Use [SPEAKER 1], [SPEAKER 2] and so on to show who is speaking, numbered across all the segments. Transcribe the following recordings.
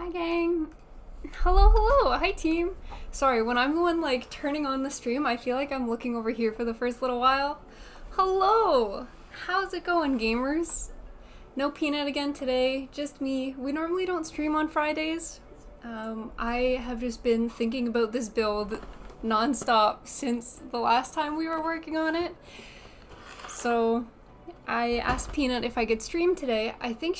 [SPEAKER 1] Hi gang. Hello, hello. Hi team. Sorry, when I'm the one like turning on the stream, I feel like I'm looking over here for the first little while. Hello. How's it going, gamers? No Peanut again today, just me. We normally don't stream on Fridays. I have just been thinking about this build nonstop since the last time we were working on it. So I asked Peanut if I could stream today. I think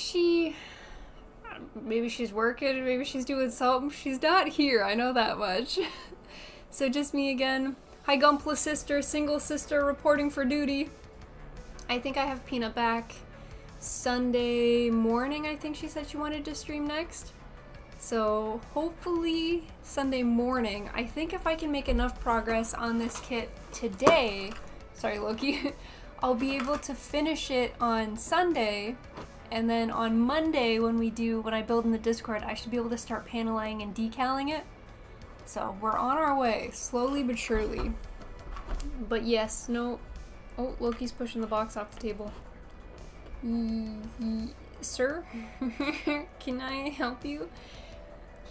[SPEAKER 1] maybe she's working, maybe she's doing something. She's not here, I know that much. So just me again. Hi Gumpla sister, single sister reporting for duty. I think I have Peanut back Sunday morning. I think she said she wanted to stream next. So hopefully Sunday morning. I think if I can make enough progress on this kit today, sorry Loki, I'll be able to finish it on Sunday. And then on Monday when I build in the Discord, I should be able to start paneling and decaling it. So we're on our way, slowly but surely. But yes, no. Oh, Loki's pushing the box off the table. Sir? Can I help you?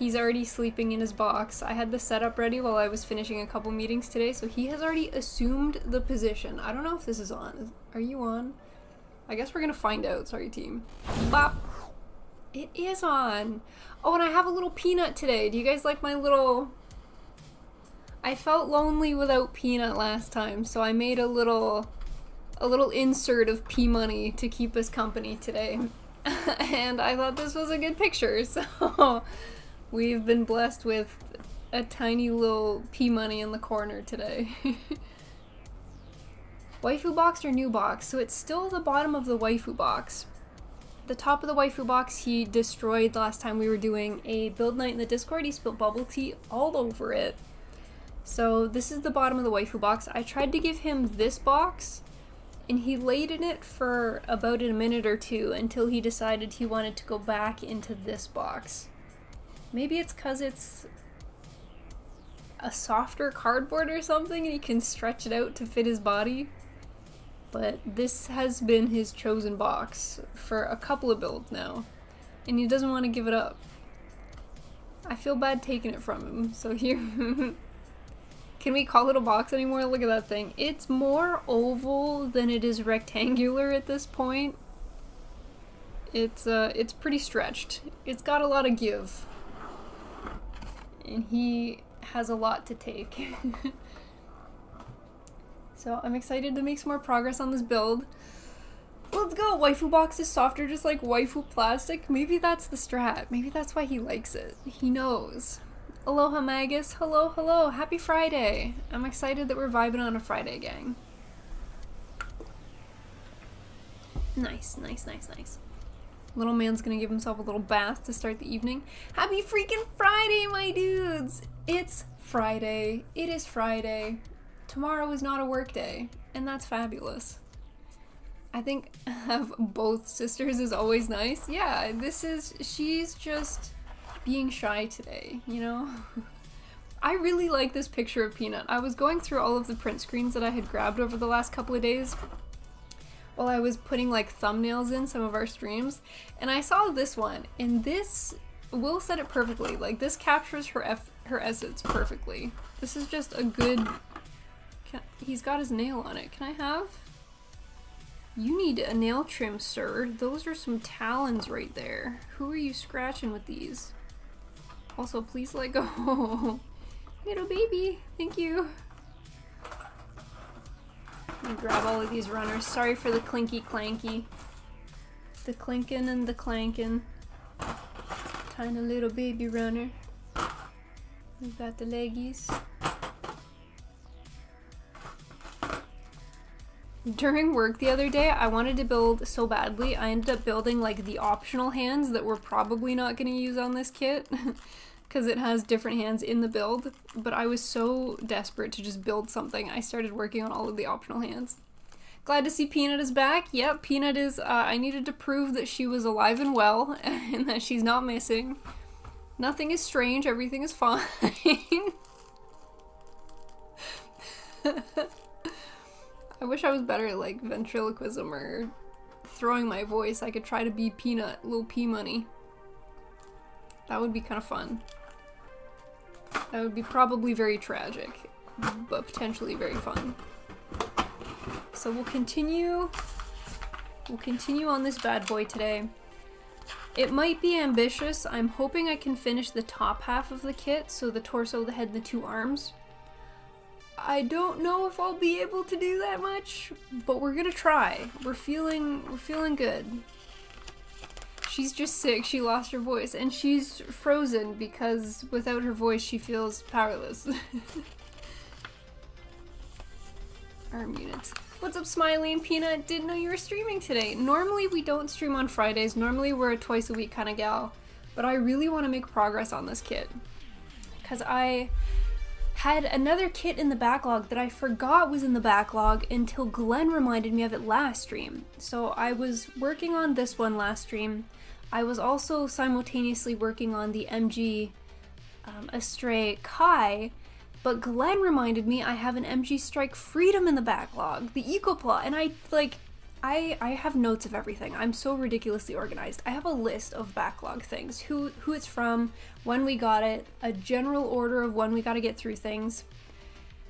[SPEAKER 1] He's already sleeping in his box. I had the setup ready while I was finishing a couple meetings today, so he has already assumed the position. I don't know if this is on. Are you on? I guess we're gonna find out. Sorry, team. Bop. It is on. Oh, and I have a little Peanut today. Do you guys like my little... I felt lonely without Peanut last time, so I made a little insert of P-Money to keep us company today. And I thought this was a good picture, so we've been blessed with a tiny little P-Money in the corner today. Waifu box or new box? So it's still the bottom of the waifu box. The top of the waifu box he destroyed last time we were doing a build night in the Discord. He spilled bubble tea all over it. So this is the bottom of the waifu box. I tried to give him this box and he laid in it for about a minute or two until he decided he wanted to go back into this box. Maybe it's because it's a softer cardboard or something and he can stretch it out to fit his body. But this has been his chosen box for a couple of builds now, and he doesn't want to give it up. I feel bad taking it from him, so here. Can we call it a box anymore? Look at that thing. It's more oval than it is rectangular at this point. It's pretty stretched. It's got a lot of give. And he has a lot to take. So I'm excited to make some more progress on this build. Let's go! Waifu box is softer just like waifu plastic. Maybe that's the strat. Maybe that's why he likes it. He knows. Aloha Magus. Hello, hello. Happy Friday. I'm excited that we're vibing on a Friday, gang. Nice, nice, nice, nice. Little man's gonna give himself a little bath to start the evening. Happy freaking Friday, my dudes! It's Friday. It is Friday. Tomorrow is not a work day, and that's fabulous. I think have both sisters is always nice. Yeah, she's just being shy today, you know? I really like this picture of Peanut. I was going through all of the print screens that I had grabbed over the last couple of days while I was putting like thumbnails in some of our streams, and I saw this one, and this Will said it perfectly. Like, this captures her essence perfectly. This is just a good... He's got his nail on it. Can I have? You need a nail trim, sir. Those are some talons right there. Who are you scratching with these? Also, please let go. Little baby. Thank you. Let me grab all of these runners. Sorry for the clinky clanky. The clinkin' and the clankin'. Tiny little baby runner. We've got the leggies. During work the other day, I wanted to build so badly, I ended up building like the optional hands that we're probably not going to use on this kit because it has different hands in the build, but I was so desperate to just build something, I started working on all of the optional hands. Glad to see Peanut is back. Yep, Peanut is, I needed to prove that she was alive and well and that she's not missing. Nothing is strange, everything is fine. I wish I was better at like ventriloquism or throwing my voice. I could try to be Peanut, little P-Money. That would be kind of fun. That would be probably very tragic, but potentially very fun. So we'll continue on this bad boy today. It might be ambitious. I'm hoping I can finish the top half of the kit, so the torso, the head, and the 2 arms. I don't know if I'll be able to do that much, but we're gonna try. We're feeling good. She's just sick. She lost her voice, and she's frozen because without her voice she feels powerless. Arm units. What's up, Smiley and Peanut? Didn't know you were streaming today. Normally we don't stream on Fridays. Normally we're a twice a week kind of gal, but I really want to make progress on this kit because I had another kit in the backlog that I forgot was in the backlog until Glenn reminded me of it last stream. So I was working on this one last stream. I was also simultaneously working on the MG Astray Kai, but Glenn reminded me I have an MG Strike Freedom in the backlog, the Ecoplot, and I have notes of everything. I'm so ridiculously organized. I have a list of backlog things, who it's from, when we got it, a general order of when we gotta get through things.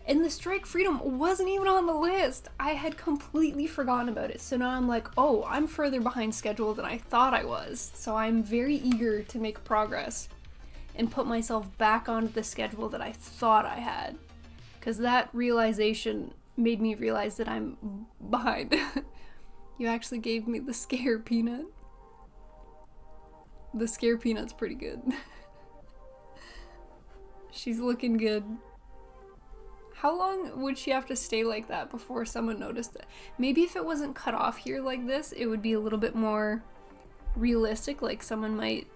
[SPEAKER 1] And the Strike Freedom wasn't even on the list. I had completely forgotten about it. So now I'm like, oh, I'm further behind schedule than I thought I was. So I'm very eager to make progress and put myself back onto the schedule that I thought I had. Because that realization made me realize that I'm behind. You actually gave me the scare, Peanut. The scare Peanut's pretty good. She's looking good. How long would she have to stay like that before someone noticed it? Maybe if it wasn't cut off here like this, it would be a little bit more realistic, like someone might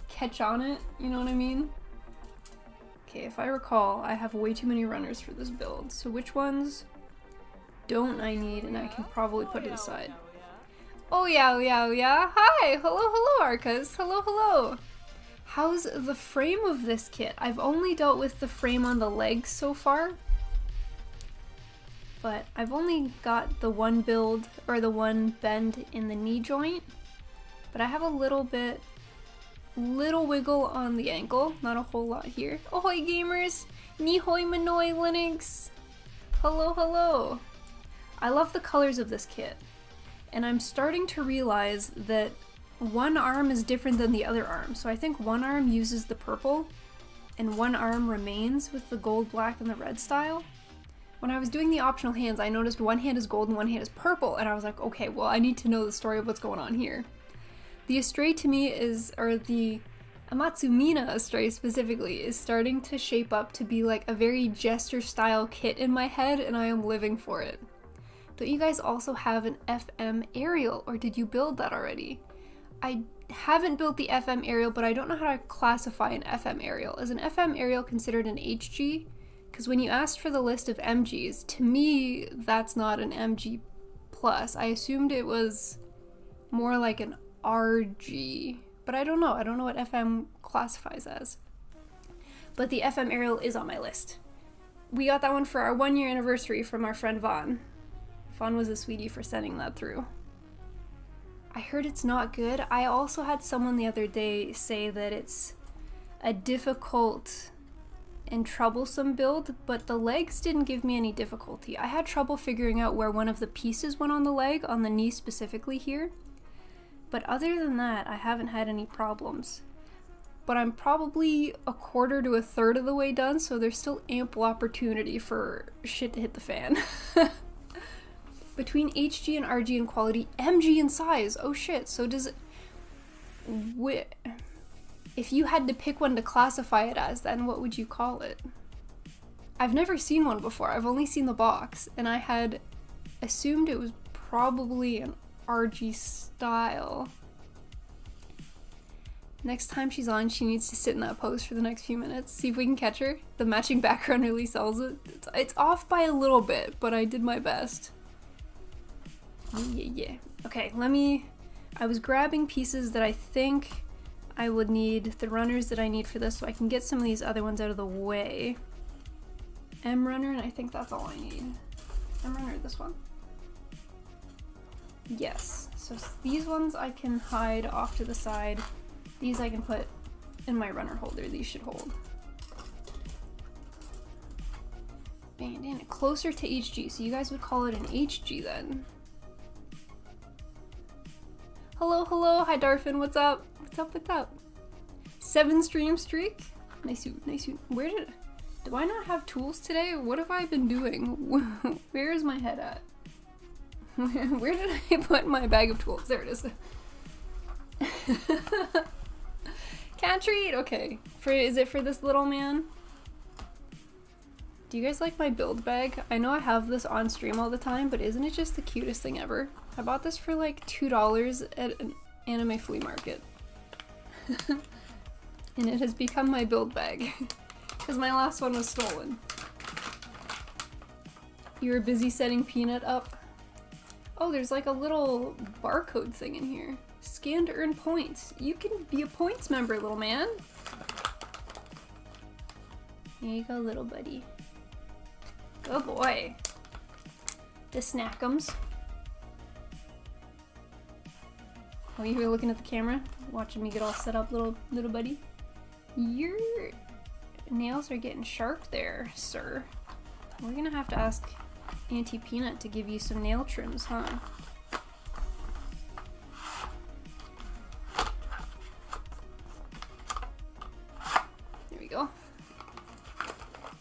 [SPEAKER 1] catch on it, you know what I mean? Okay, if I recall, I have way too many runners for this build, so which ones don't I need, and I can probably put it aside. Oh yeah, oh yeah, oh yeah. Hi! Hello, Arcas. Hello. How's the frame of this kit? I've only dealt with the frame on the legs so far, but I've only got the one build, or the one bend in the knee joint, but I have a little wiggle on the ankle, not a whole lot here. Ahoy gamers! Nihoi Manoi Linux! Hello. I love the colors of this kit, and I'm starting to realize that one arm is different than the other arm. So I think one arm uses the purple, and one arm remains with the gold, black, and the red style. When I was doing the optional hands, I noticed one hand is gold and one hand is purple, and I was like, okay, well, I need to know the story of what's going on here. The Astray to me is, or the Amatsu Mina Astray specifically, is starting to shape up to be like a very Jester style kit in my head, and I am living for it. Don't you guys also have an FM aerial, or did you build that already? I haven't built the FM aerial, but I don't know how to classify an FM aerial. Is an FM aerial considered an HG? Because when you asked for the list of MGs, to me, that's not an MG+. I assumed it was more like an RG, but I don't know. I don't know what FM classifies as. But the FM aerial is on my list. We got that one for our 1-year anniversary from our friend Vaughn. Vaughn was a sweetie for sending that through. I heard it's not good. I also had someone the other day say that it's a difficult and troublesome build, but the legs didn't give me any difficulty. I had trouble figuring out where one of the pieces went on the leg, on the knee specifically here. But other than that, I haven't had any problems. But I'm probably a quarter to a third of the way done, so there's still ample opportunity for shit to hit the fan. Between HG and RG in quality, MG in size. Oh shit, so does it... If you had to pick one to classify it as, then what would you call it? I've never seen one before. I've only seen the box, and I had assumed it was probably an RG style. Next time she's on, she needs to sit in that pose for the next few minutes. See if we can catch her. The matching background really sells it. It's off by a little bit, but I did my best. Yeah. Okay, I was grabbing pieces that I think I would need, the runners that I need for this, so I can get some of these other ones out of the way. M runner, and I think that's all I need. M runner, this one? Yes. So these ones I can hide off to the side. These I can put in my runner holder. These should hold. Bandana, closer to HG, so you guys would call it an HG then. Hello, hello, hi Darfin, what's up? What's up, what's up? 7 stream streak? Nice suit, nice suit. Do I not have tools today? What have I been doing? Where is my head at? Where did I put my bag of tools? There it is. Cat treat, okay. Is it for this little man? Do you guys like my build bag? I know I have this on stream all the time, but isn't it just the cutest thing ever? I bought this for like $2 at an anime flea market. And it has become my build bag. Because my last one was stolen. You were busy setting Peanut up? Oh, there's like a little barcode thing in here. Scan to earn points. You can be a points member, little man. Here you go, little buddy. Good boy. The snackums. Oh, you were looking at the camera? Watching me get all set up, little buddy? Your nails are getting sharp there, sir. We're gonna have to ask Auntie Peanut to give you some nail trims, huh? There we go.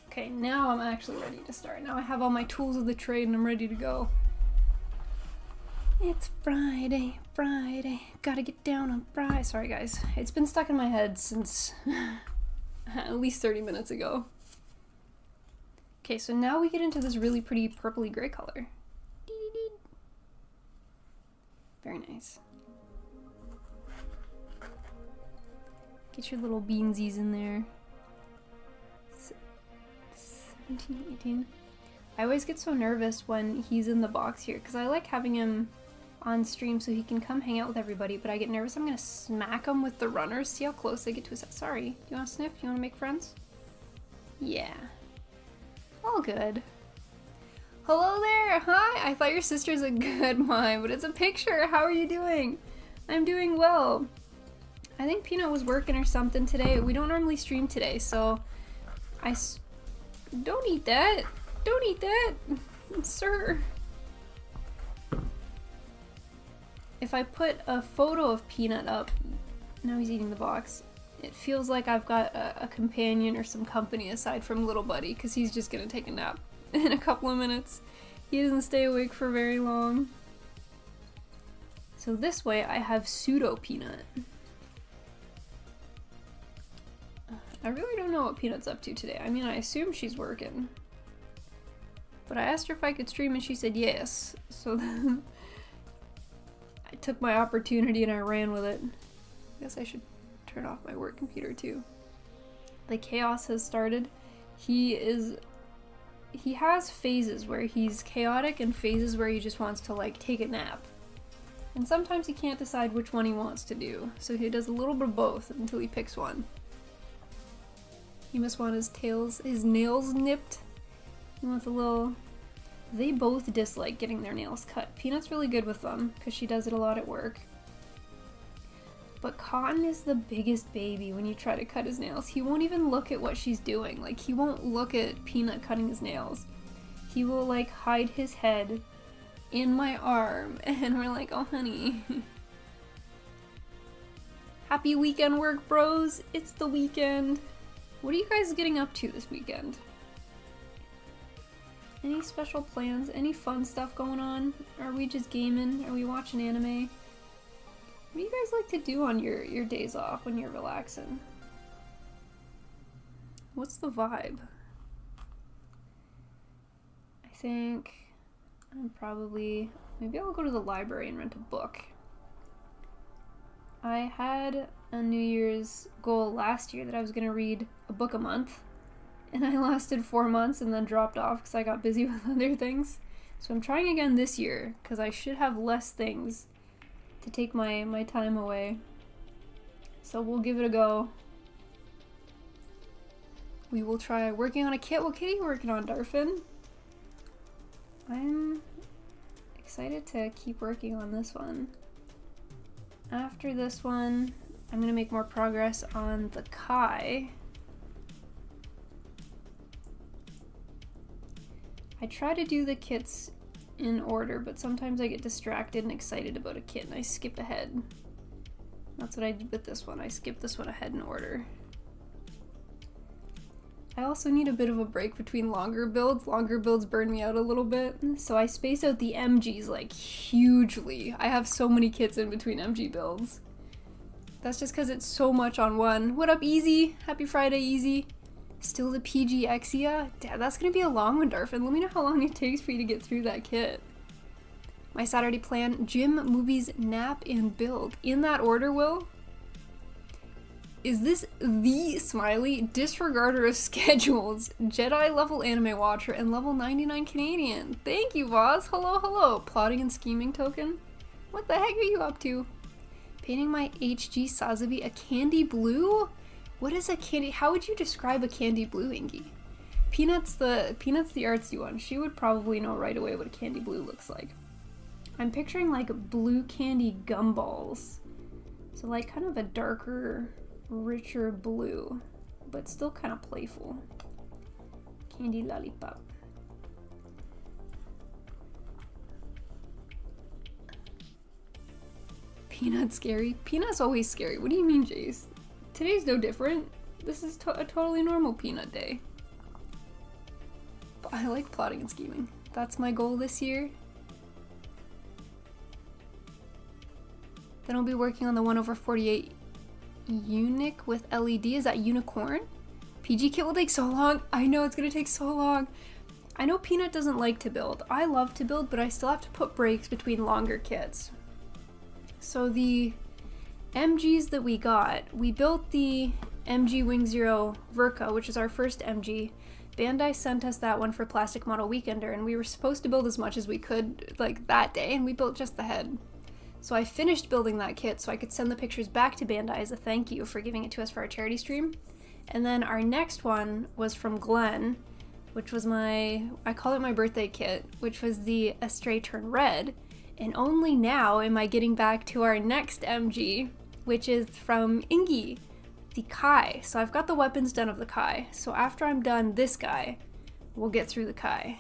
[SPEAKER 1] Okay, now I'm actually ready to start. Now I have all my tools of the trade and I'm ready to go. It's Friday, Friday. Gotta get down on Friday. Sorry guys, it's been stuck in my head since at least 30 minutes ago. Okay, so now we get into this really pretty purpley gray color. Very nice. Get your little beansies in there. 17, 18. I always get so nervous when he's in the box here because I like having him on stream so he can come hang out with everybody, but I get nervous I'm gonna smack him with the runners. See how close they get to his head. Sorry, you wanna sniff? You wanna make friends? Yeah. All good. Hello there! Hi! I thought your sister's a good mime, but it's a picture! How are you doing? I'm doing well. I think Peanut was working or something today. We don't normally stream today, so don't eat that! Don't eat that! Sir! If I put a photo of Peanut up, now he's eating the box, it feels like I've got a companion or some company aside from little buddy, because he's just gonna take a nap in a couple of minutes. He doesn't stay awake for very long. So this way I have pseudo Peanut. I really don't know what Peanut's up to today. I mean, I assume she's working. But I asked her if I could stream and she said yes. So then I took my opportunity and I ran with it. I guess I should turn off my work computer too. The chaos has started. He has phases where he's chaotic and phases where he just wants to like take a nap. And sometimes he can't decide which one he wants to do. So he does a little bit of both until he picks one. He must want his nails nipped. He wants a little... They both dislike getting their nails cut. Peanut's really good with them because she does it a lot at work. But Cotton is the biggest baby when you try to cut his nails. He won't even look at what she's doing. Like, he won't look at Peanut cutting his nails. He will, like, hide his head in my arm. And we're like, oh, honey. Happy weekend work, bros. It's the weekend. What are you guys getting up to this weekend? Any special plans? Any fun stuff going on? Are we just gaming? Are we watching anime? What do you guys like to do on your days off when you're relaxing? What's the vibe? I think maybe I'll go to the library and rent a book. I had a New Year's goal last year that I was going to read a book a month. And I lasted 4 months and then dropped off because I got busy with other things. So I'm trying again this year because I should have less things to take my time away. So we'll give it a go. We will try working on a kit. What kit are you working on, Darfin? I'm excited to keep working on this one. After this one, I'm gonna make more progress on the Kai. I try to do the kits in order, but sometimes I get distracted and excited about a kit and I skip ahead. That's what I did with this one. I skipped this one ahead in order. I also need a bit of a break between longer builds. Longer builds burn me out a little bit, so I space out the MGs like hugely. I have so many kits in between MG builds. That's just because it's so much on one. What up, Easy? Happy Friday, Easy. Still the PG Exia? Dad, that's gonna be a long one, Darfin. Let me know how long it takes for you to get through that kit. My Saturday plan, gym, movies, nap, and build. In that order, Will? Is this the Smiley disregarder of schedules, Jedi level anime watcher, and level 99 Canadian? Thank you, Voz. Hello, hello. Plotting and scheming token? What the heck are you up to? Painting my HG Sazabi a candy blue? What is a candy? How would you describe a candy blue, Ingy? Peanut's the artsy one. She would probably know right away what a candy blue looks like. I'm picturing like blue candy gumballs. So like kind of a darker, richer blue, but still kind of playful. Candy lollipop. Peanut scary? Peanut's always scary. What do you mean, Jace? Today's no different. This is a totally normal Peanut day. But I like plotting and scheming. That's my goal this year. Then I'll be working on the 1/48 Unique with LED. Is that unicorn? PG kit will take so long. I know it's gonna take so long. I know Peanut doesn't like to build. I love to build, but I still have to put breaks between longer kits. So the MGs that we got, we built the MG Wing Zero Verka, which is our first MG. Bandai sent us that one for Plastic Model Weekender, and we were supposed to build as much as we could like that day, and we built just the head. So I finished building that kit so I could send the pictures back to Bandai as a thank you for giving it to us for our charity stream. And then our next one was from Glenn, which was I call it my birthday kit, which was the Astray Turn Red. And only now am I getting back to our next MG, which is from Ingy, the Kai. So I've got the weapons done of the Kai. So after I'm done this guy, we'll get through the Kai.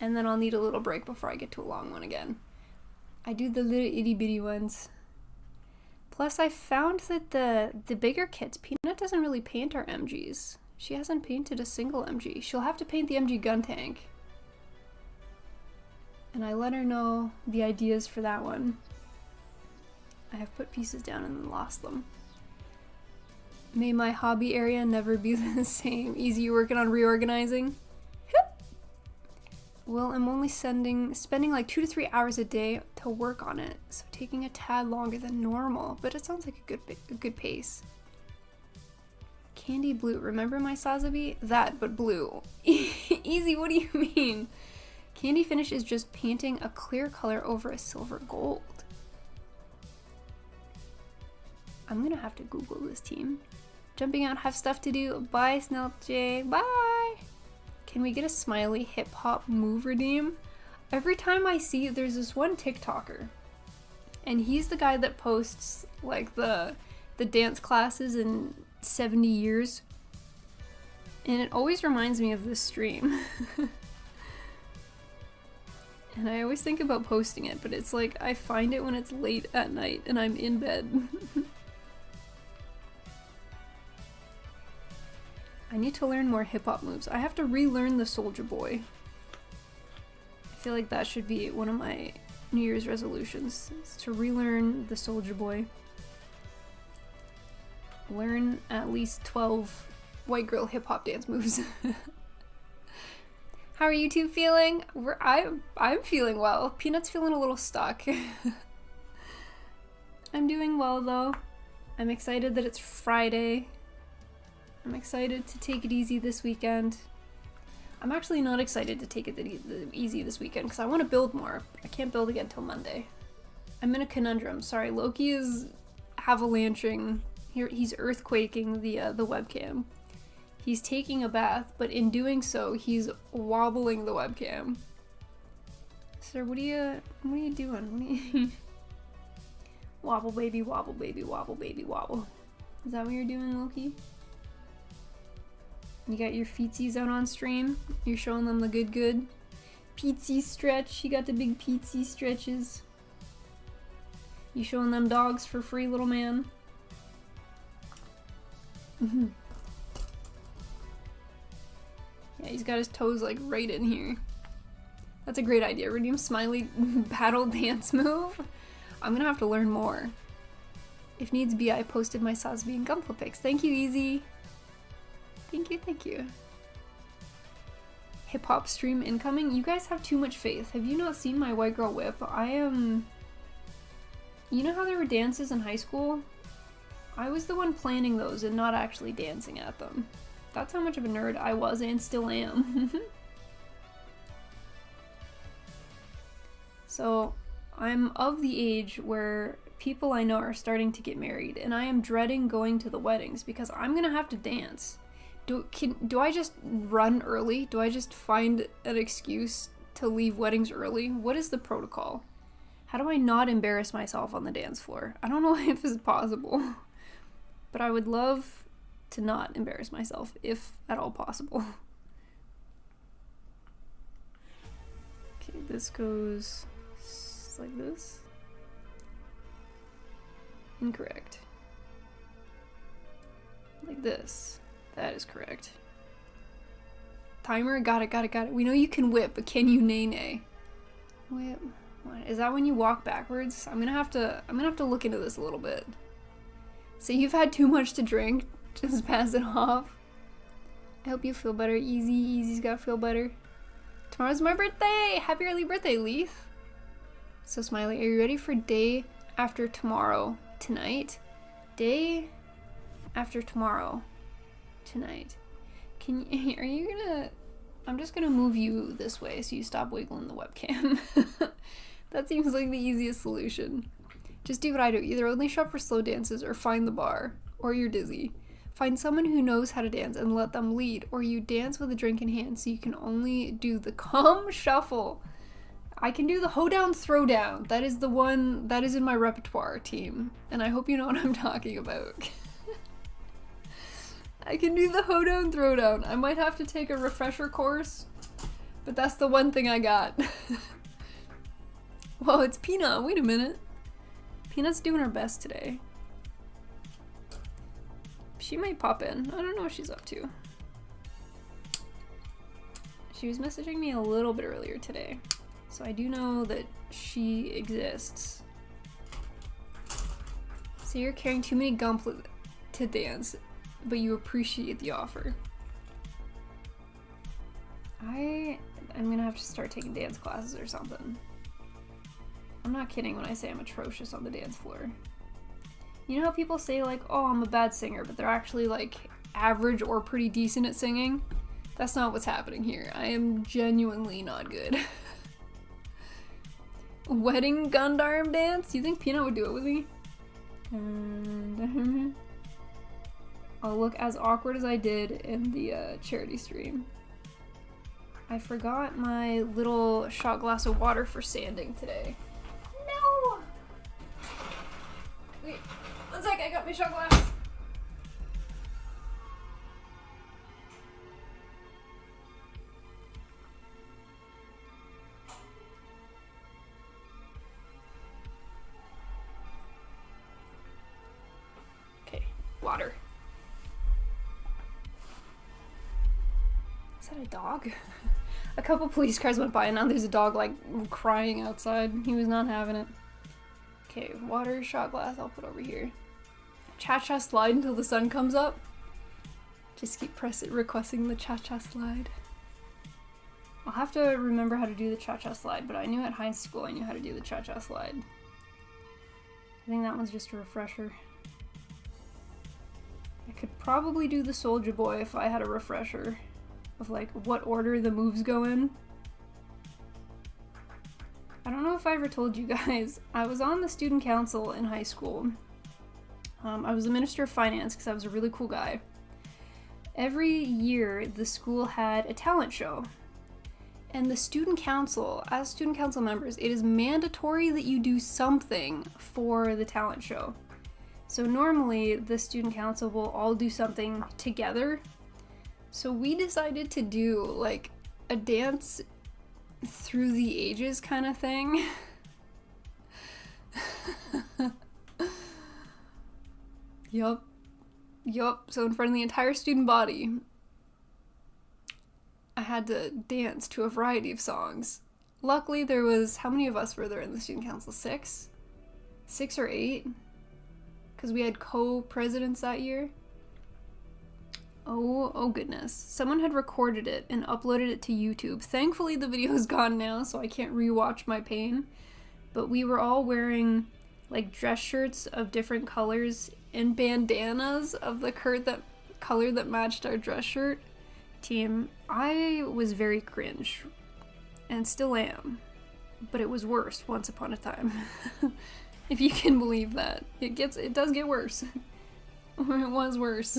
[SPEAKER 1] And then I'll need a little break before I get to a long one again. I do the little itty bitty ones. Plus I found that the bigger kits, Peanut doesn't really paint our MGs. She hasn't painted a single MG. She'll have to paint the MG gun tank. And I let her know the ideas for that one. I have put pieces down and then lost them. May my hobby area never be the same. Easy, you working on reorganizing? Well, I'm only spending like 2 to 3 hours a day to work on it, so taking a tad longer than normal, but it sounds like a good pace. Candy blue, remember my Sazabi? That, but blue. Easy, what do you mean? Candy finish is just painting a clear color over a silver gold. I'm gonna have to Google this team. Jumping out, have stuff to do. Bye, Snelt J. Bye! Can we get a smiley hip hop move redeem? Every time I see, there's this one TikToker, and he's the guy that posts like the dance classes in 70 years, and it always reminds me of this stream. And I always think about posting it, but it's like I find it when it's late at night and I'm in bed. I need to learn more hip-hop moves. I have to relearn the Soldier Boy. I feel like that should be one of my New Year's resolutions, is to relearn the Soldier Boy. Learn at least 12 white girl hip-hop dance moves. How are you two feeling? I'm feeling well. Peanut's feeling a little stuck. I'm doing well though. I'm excited that it's Friday. I'm excited to take it easy this weekend. I'm actually not excited to take it easy this weekend because I want to build more. I can't build again till Monday. I'm in a conundrum. Sorry, Loki is avalanching. He's earthquaking the webcam. He's taking a bath, but in doing so, he's wobbling the webcam. Sir, what are you doing? Wobble baby, wobble baby, wobble baby, wobble. Is that what you're doing, Loki? You got your feetsies out on stream. You're showing them the good. Peatsy stretch. You got the big peatsy stretches. You showing them dogs for free, little man. Yeah, he's got his toes like right in here. That's a great idea. Redeem Smiley battle dance move. I'm gonna have to learn more. If needs be, I posted my Sosby and Gunpla pics. Thank you, Easy. Thank you. Hip-hop stream incoming. You guys have too much faith. Have you not seen my white girl whip? I am... You know how there were dances in high school? I was the one planning those and not actually dancing at them. That's how much of a nerd I was and still am. So, I'm of the age where people I know are starting to get married, and I am dreading going to the weddings because I'm gonna have to dance. Do I just run early? Do I just find an excuse to leave weddings early? What is the protocol? How do I not embarrass myself on the dance floor? I don't know if it's possible, but I would love to not embarrass myself, if at all possible. Okay, this goes like this. Incorrect. Like this. That is correct. Timer, got it. We know you can whip, but can you nay? Whip. What? Is that when you walk backwards? I'm gonna have to look into this a little bit. So you've had too much to drink, just pass it off. I hope you feel better. Easy's gotta feel better. Tomorrow's my birthday! Happy early birthday, Leaf! So Smiley, are you ready for day after tomorrow tonight? Day after tomorrow tonight. Are you gonna... I'm just gonna move you this way so you stop wiggling the webcam. That seems like the easiest solution. Just do what I do. Either only shop for slow dances or find the bar. Or you're dizzy. Find someone who knows how to dance and let them lead. Or you dance with a drink in hand so you can only do the calm shuffle. I can do the hoedown throwdown. That is the one that is in my repertoire, team. And I hope you know what I'm talking about. I can do the hoedown throwdown. I might have to take a refresher course, but that's the one thing I got. Whoa, it's Peanut. Wait a minute. Peanut's doing her best today. She might pop in. I don't know what she's up to. She was messaging me a little bit earlier today, so I do know that she exists. So you're carrying too many gumplets to dance, but you appreciate the offer. I'm gonna have to start taking dance classes or something. I'm not kidding when I say I'm atrocious on the dance floor. You know how people say like, oh, I'm a bad singer, but they're actually like average or pretty decent at singing? That's not what's happening here. I am genuinely not good. Wedding Gundam dance? You think Peanut would do it with me? I'll look as awkward as I did in the charity stream. I forgot my little shot glass of water for sanding today. No! Wait, 1 sec, I got my shot glass. Okay, water. Is that a dog? A couple police cars went by and now there's a dog like crying outside. He was not having it. Okay, water, shot glass, I'll put over here. Cha-cha slide until the sun comes up. Just keep requesting the cha-cha slide. I'll have to remember how to do the cha-cha slide, but I knew at high school I knew how to do the cha-cha slide. I think that one's just a refresher. I could probably do the Soulja Boy if I had a refresher of like what order the moves go in. I don't know if I ever told you guys, I was on the student council in high school. I was the minister of finance because I was a really cool guy. Every year the school had a talent show And the student council, as student council members, it is mandatory that you do something for the talent show. So normally the student council will all do something together. So we decided to do like a dance through the ages kind of thing. Yup. So in front of the entire student body, I had to dance to a variety of songs. Luckily there was, how many of us were there in the student council? 6? 6 or 8? Because we had co-presidents that year. Oh goodness. Someone had recorded it and uploaded it to YouTube. Thankfully the video is gone now, so I can't rewatch my pain. But we were all wearing like dress shirts of different colors and bandanas of the color that matched our dress shirt. Team, I was very cringe, and still am, but it was worse once upon a time. If you can believe that. It does get worse. Or it was worse.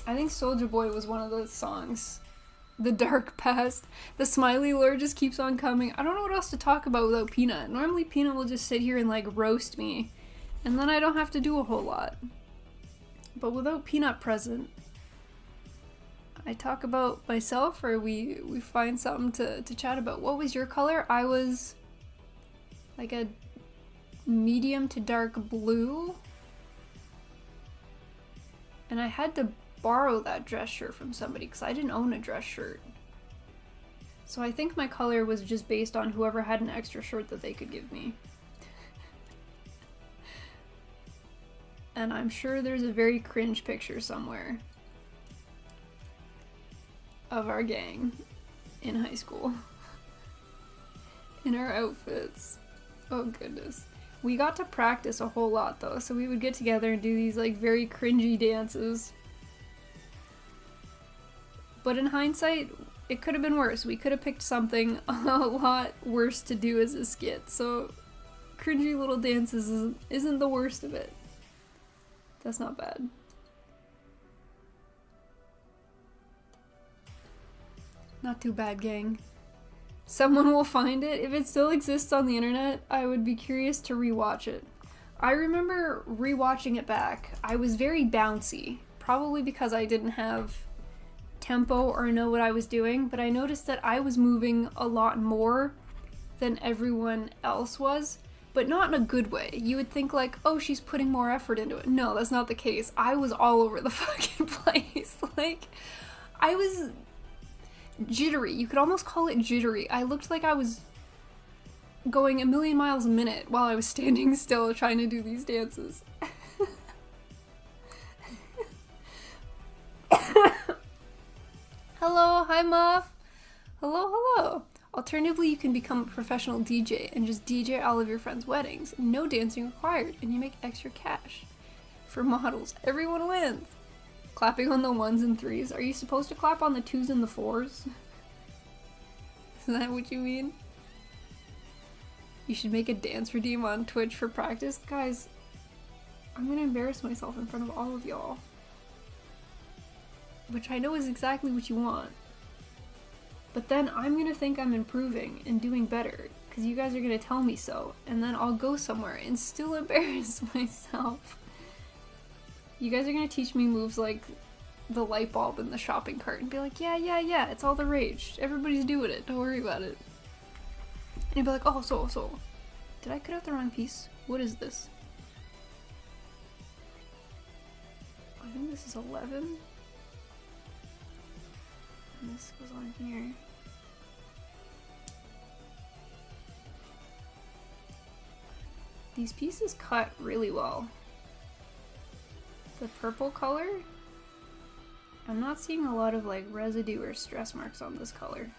[SPEAKER 1] I think Soulja Boy was one of those songs. The dark past. The smiley lure just keeps on coming. I don't know what else to talk about without Peanut. Normally Peanut will just sit here and like roast me, and then I don't have to do a whole lot. But without Peanut present, I talk about myself, or we find something to chat about. What was your color? I was like a medium to dark blue. And I had to borrow that dress shirt from somebody because I didn't own a dress shirt. So I think my color was just based on whoever had an extra shirt that they could give me. And I'm sure there's a very cringe picture somewhere of our gang in high school. In our outfits. Oh goodness. We got to practice a whole lot though, so we would get together and do these like very cringy dances. But in hindsight, it could have been worse. We could have picked something a lot worse to do as a skit, so cringy little dances isn't the worst of it. That's not bad. Not too bad, gang. Someone will find it. If it still exists on the internet, I would be curious to rewatch it. I remember rewatching it back. I was very bouncy, probably because I didn't have tempo or know what I was doing, but I noticed that I was moving a lot more than everyone else was. But not in a good way. You would think like, oh, she's putting more effort into it. No, that's not the case. I was all over the fucking place. Like, I was jittery. You could almost call it jittery. I looked like I was going a million miles a minute while I was standing still trying to do these dances. Hello, hi Muff. Hello. Alternatively, you can become a professional DJ and just DJ all of your friends' weddings. No dancing required, and you make extra cash. For models, everyone wins. Clapping on the 1s and 3s. Are you supposed to clap on the 2s and the 4s? Is that what you mean? You should make a dance redeem on Twitch for practice. Guys, I'm gonna embarrass myself in front of all of y'all. Which I know is exactly what you want. But then I'm gonna think I'm improving and doing better because you guys are gonna tell me so, and then I'll go somewhere and still embarrass myself. You guys are gonna teach me moves like the light bulb in the shopping cart and be like, yeah, it's all the rage. Everybody's doing it, don't worry about it. And you'll be like, oh, so. Did I cut out the wrong piece? What is this? I think this is 11. And this goes on here. These pieces cut really well. The purple color, I'm not seeing a lot of like residue or stress marks on this color.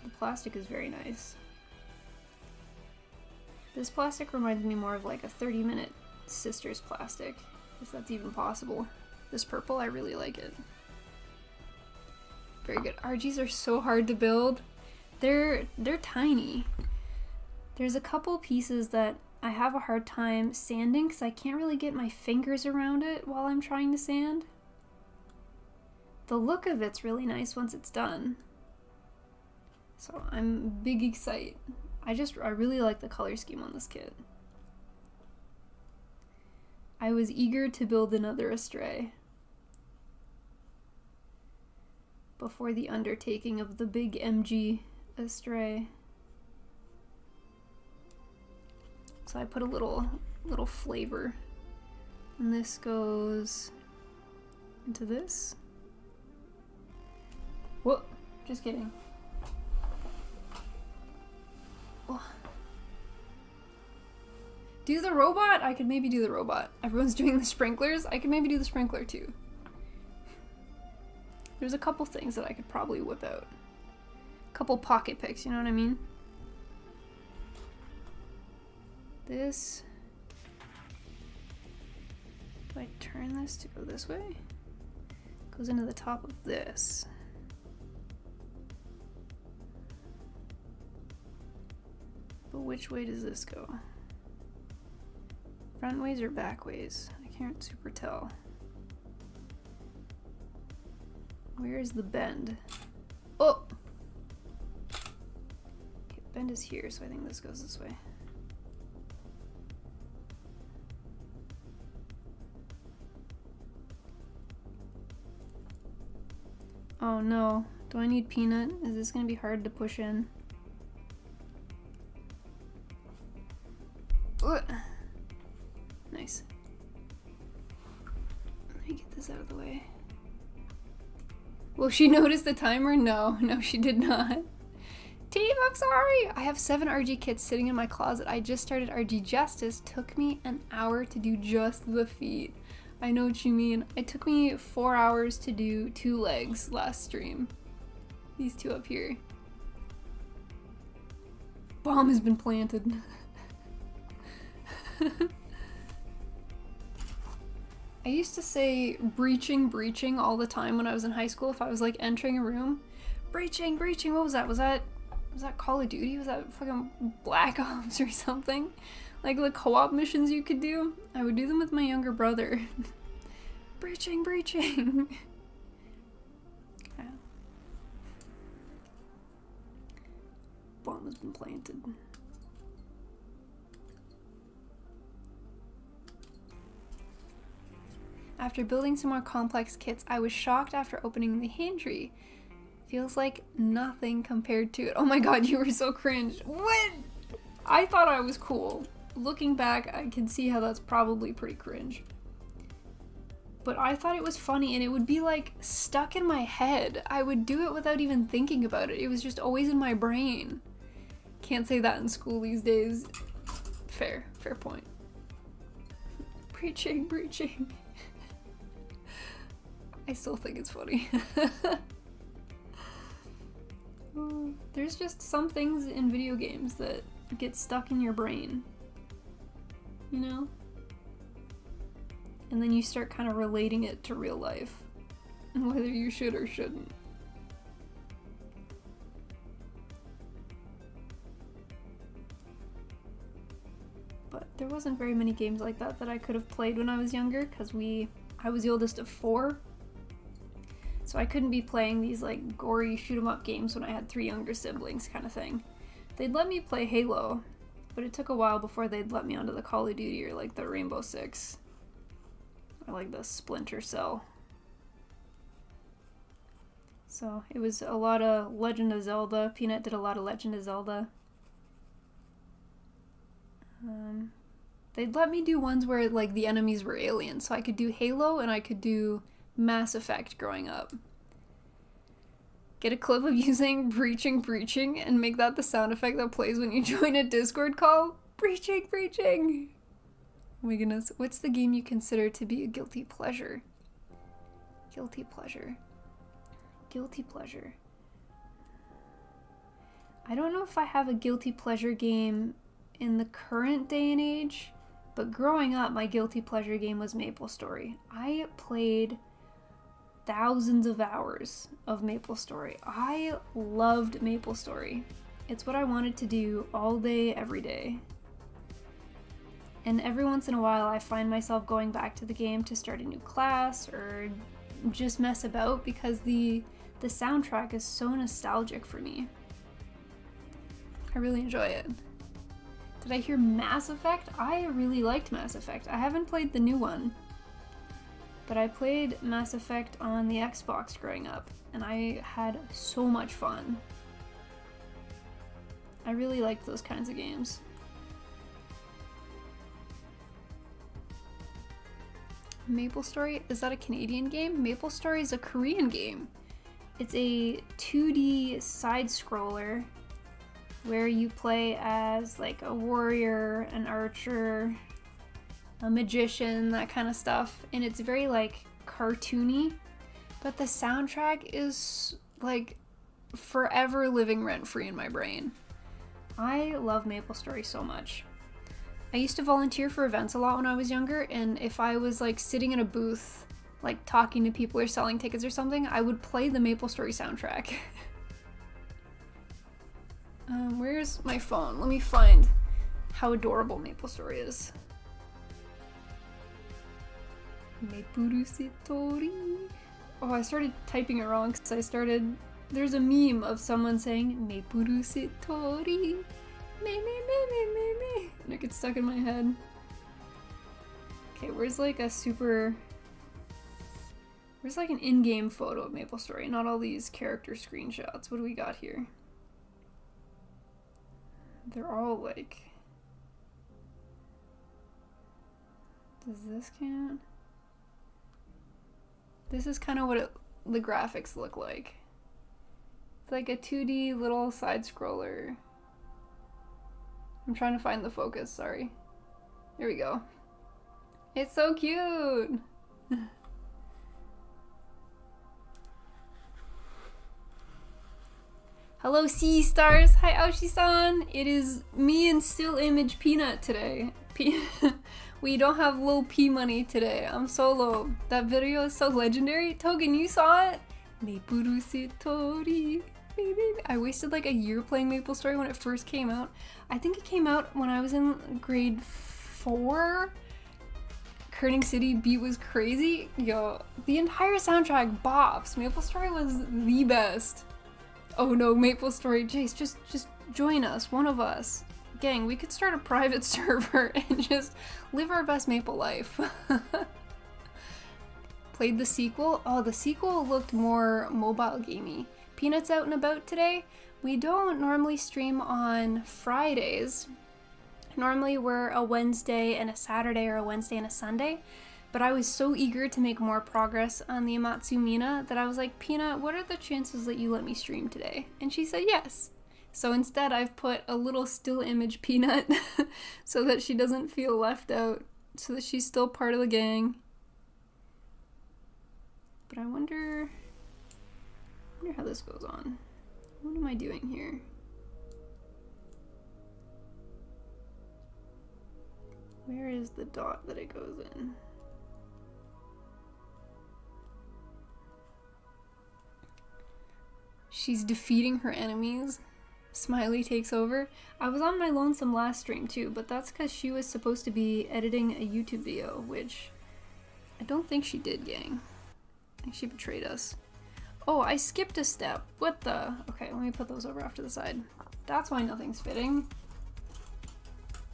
[SPEAKER 1] The plastic is very nice. This plastic reminds me more of like a 30-minute Sisters plastic, if that's even possible. This purple, I really like it. Very good. RGs are so hard to build. They're tiny. There's a couple pieces that I have a hard time sanding because I can't really get my fingers around it while I'm trying to sand. The look of it's really nice once it's done. So I'm big excited. I really like the color scheme on this kit. I was eager to build another Astray before the undertaking of the big MG Astray. So I put a little flavor. And this goes into this. Whoa, just kidding. Oh. Do the robot? I could maybe do the robot. Everyone's doing the sprinklers. I could maybe do the sprinkler too. There's a couple things that I could probably whip out. A couple pocket picks, you know what I mean? This. Do I turn this to go this way? Goes into the top of this. But which way does this go? Front ways or back ways? I can't super tell. Where's the bend? Oh! Okay, bend is here, so I think this goes this way. Oh no. Do I need peanut? Is this gonna be hard to push in? Ugh. Nice. Let me get this out of the way. Will she notice the timer? No, she did not. Team, I'm sorry! I have 7 RG kits sitting in my closet. I just started RG Justice. Took me an hour to do just the feet. I know what you mean. It took me 4 hours to do 2 legs last stream. These 2 up here. Bomb has been planted. I used to say breaching all the time when I was in high school if I was like entering a room. Breaching, what was that? Was that Call of Duty? Was that fucking Black Ops or something? Like the co-op missions you could do? I would do them with my younger brother. breaching. Okay. Bomb has been planted. After building some more complex kits, I was shocked after opening the pantry. Feels like nothing compared to it. Oh my god, you were so cringe. What? I thought I was cool. Looking back, I can see how that's probably pretty cringe. But I thought it was funny and it would be like stuck in my head. I would do it without even thinking about it. It was just always in my brain. Can't say that in school these days. Fair point. Breaching. I still think it's funny. There's just some things in video games that get stuck in your brain, you know? And then you start kind of relating it to real life, whether you should or shouldn't. But there wasn't very many games like that that I could have played when I was younger, because I was the oldest of 4. So I couldn't be playing these like gory shoot 'em up games when I had 3 younger siblings kind of thing. They'd let me play Halo, but it took a while before they'd let me onto the Call of Duty or like the Rainbow Six. Or like the Splinter Cell. So it was a lot of Legend of Zelda. Peanut did a lot of Legend of Zelda. They'd let me do ones where like the enemies were aliens, so I could do Halo and I could do Mass Effect growing up. Get a clip of you saying breaching and make that the sound effect that plays when you join a Discord call. Breaching. Oh my goodness. What's the game you consider to be a guilty pleasure? Guilty pleasure. I don't know if I have a guilty pleasure game in the current day and age, but growing up, my guilty pleasure game was MapleStory. I played thousands of hours of MapleStory. I loved MapleStory. It's what I wanted to do all day, every day. And every once in a while, I find myself going back to the game to start a new class or just mess about because the soundtrack is so nostalgic for me. I really enjoy it. Did I hear Mass Effect? I really liked Mass Effect. I haven't played the new one, but I played Mass Effect on the Xbox growing up, and I had so much fun. I really liked those kinds of games. MapleStory, is that a Canadian game? MapleStory is a Korean game. It's a 2D side scroller where you play as like a warrior, an archer, a magician, that kind of stuff. And it's very like cartoony, but the soundtrack is like forever living rent-free in my brain. I love MapleStory so much. I used to volunteer for events a lot when I was younger, and if I was like sitting in a booth, like talking to people or selling tickets or something, I would play the MapleStory soundtrack. Where's my phone? Let me find how adorable MapleStory is. Mapuru-sitori. Oh, I started typing it wrong because there's a meme of someone saying Mapuru-sitori. Me. And it gets stuck in my head. Okay, where's like an in-game photo of MapleStory, not all these character screenshots. What do we got here? They're all like... Does this count? This is kind of what the graphics look like. It's like a 2D little side scroller. I'm trying to find the focus, sorry. Here we go. It's so cute! Hello, sea stars! Hi, Aoshi-san! It is me and still image Peanut today. We don't have low P money today. I'm solo. That video is so legendary. Togen, you saw it? Mapuru-sitori. I wasted like a year playing MapleStory when it first came out. I think it came out when I was in grade 4. Kerning City beat was crazy. Yo, the entire soundtrack bops. MapleStory was the best. Oh no, MapleStory. Jace, just join us, one of us. Gang, we could start a private server and just live our best Maple life. Played the sequel. Oh, the sequel looked more mobile gamey. Peanut's out and about today. We don't normally stream on Fridays. Normally we're a Wednesday and a Saturday or a Wednesday and a Sunday. But I was so eager to make more progress on the Amatsu Mina that I was like, Peanut, what are the chances that you let me stream today? And she said yes. So instead I've put a little still image Peanut so that she doesn't feel left out, so that she's still part of the gang. But I wonder how this goes on. What am I doing here? Where is the dot that it goes in? She's defeating her enemies. Smiley takes over. I was on my lonesome last stream too, but that's because she was supposed to be editing a YouTube video, which I don't think she did, gang. I think she betrayed us. Oh, I skipped a step. What the? Okay, let me put those over off to the side. That's why nothing's fitting.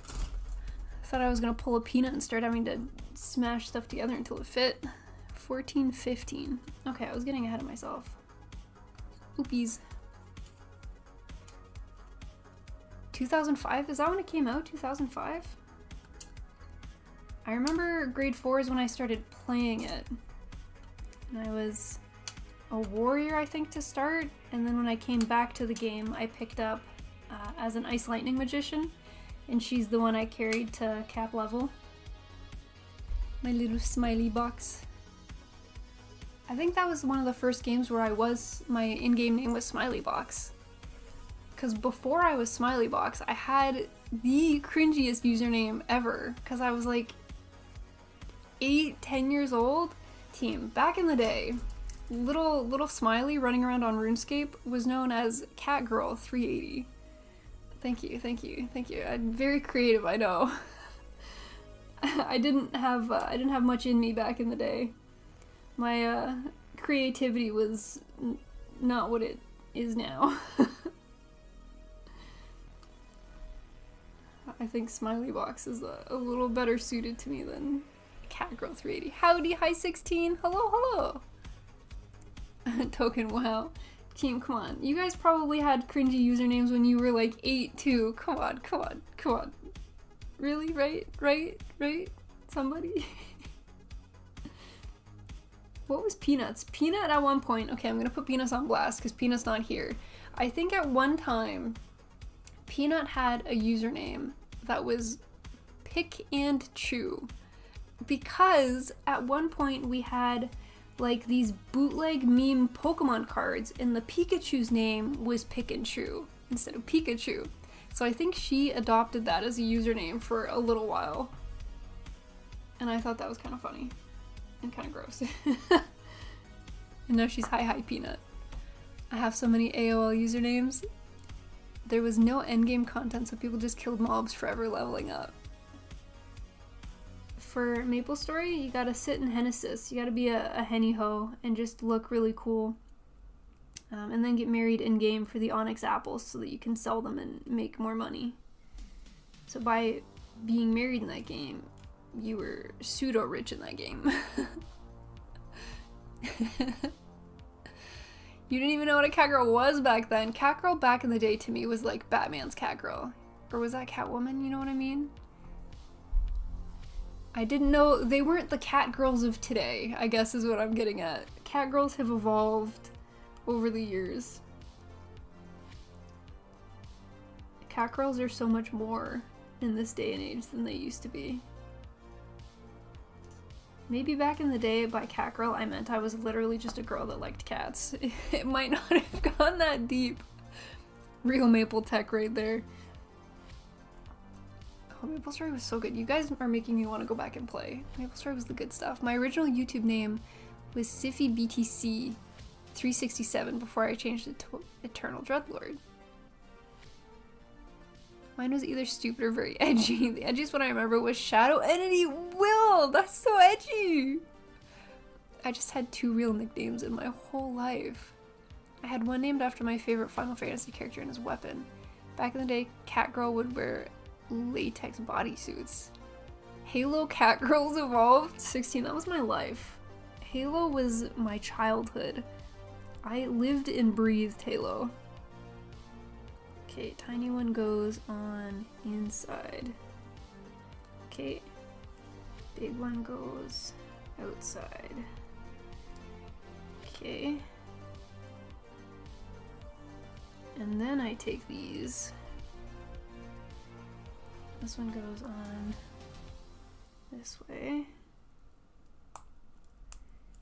[SPEAKER 1] I thought I was gonna pull a Peanut and start having to smash stuff together until it fit. 14:15. Okay, I was getting ahead of myself. Oopies. 2005? Is that when it came out? 2005? I remember grade 4 is when I started playing it. And I was a warrior, I think, to start. And then when I came back to the game, I picked up as an Ice Lightning Magician. And she's the one I carried to cap level. My little smiley box. I think that was one of the first games where my in-game name was Smiley Box. Because before I was Smiley Box, I had the cringiest username ever. Because I was like 10 years old. Team, back in the day, little Smiley running around on RuneScape was known as Catgirl380. Thank you. I'm very creative, I know. I didn't have much in me back in the day. My creativity was not what it is now. I think Smiley Box is a little better suited to me than Catgirl 380. Howdy, hi 16. Hello, hello. Token, wow. Team, come on. You guys probably had cringy usernames when you were like 8 too. Come on, come on, come on. Really? Right? Somebody? What was Peanuts? Peanut at one point, okay, I'm gonna put Peanuts on blast because Peanut's not here. I think at one time, Peanut had a username that was Pick and Chew. Because at one point we had like these bootleg meme Pokemon cards and the Pikachu's name was Pick and Chew instead of Pikachu. So I think she adopted that as a username for a little while. And I thought that was kind of funny and kind of gross. And now she's hi Peanut. I have so many AOL usernames. There was no endgame content, so people just killed mobs forever leveling up. For Maple Story, you gotta sit in Hennesis. You gotta be a henny ho and just look really cool. And then get married in-game for the Onyx apples so that you can sell them and make more money. So by being married in that game, you were pseudo-rich in that game. You didn't even know what a Catgirl was back then. Catgirl back in the day to me was like Batman's Catgirl. Or was that Catwoman, you know what I mean? I didn't know, they weren't the Catgirls of today, I guess is what I'm getting at. Catgirls have evolved over the years. Catgirls are so much more in this day and age than they used to be. Maybe back in the day by Catgirl I meant I was literally just a girl that liked cats. It might not have gone that deep. Real Maple tech right there. Oh, Maple Story was so good. You guys are making me want to go back and play. Maple Story was the good stuff. My original YouTube name was SiffyBTC 367 before I changed it to Eternal Dreadlord. Mine was either stupid or very edgy. The edgiest one I remember was Shadow Entity Will! That's so edgy! I just had 2 real nicknames in my whole life. I had one named after my favorite Final Fantasy character and his weapon. Back in the day, Catgirl would wear latex bodysuits. Halo Catgirls evolved 16. That was my life. Halo was my childhood. I lived and breathed Halo. Okay, tiny one goes on inside. Okay, big one goes outside. Okay. And then I take these. This one goes on this way.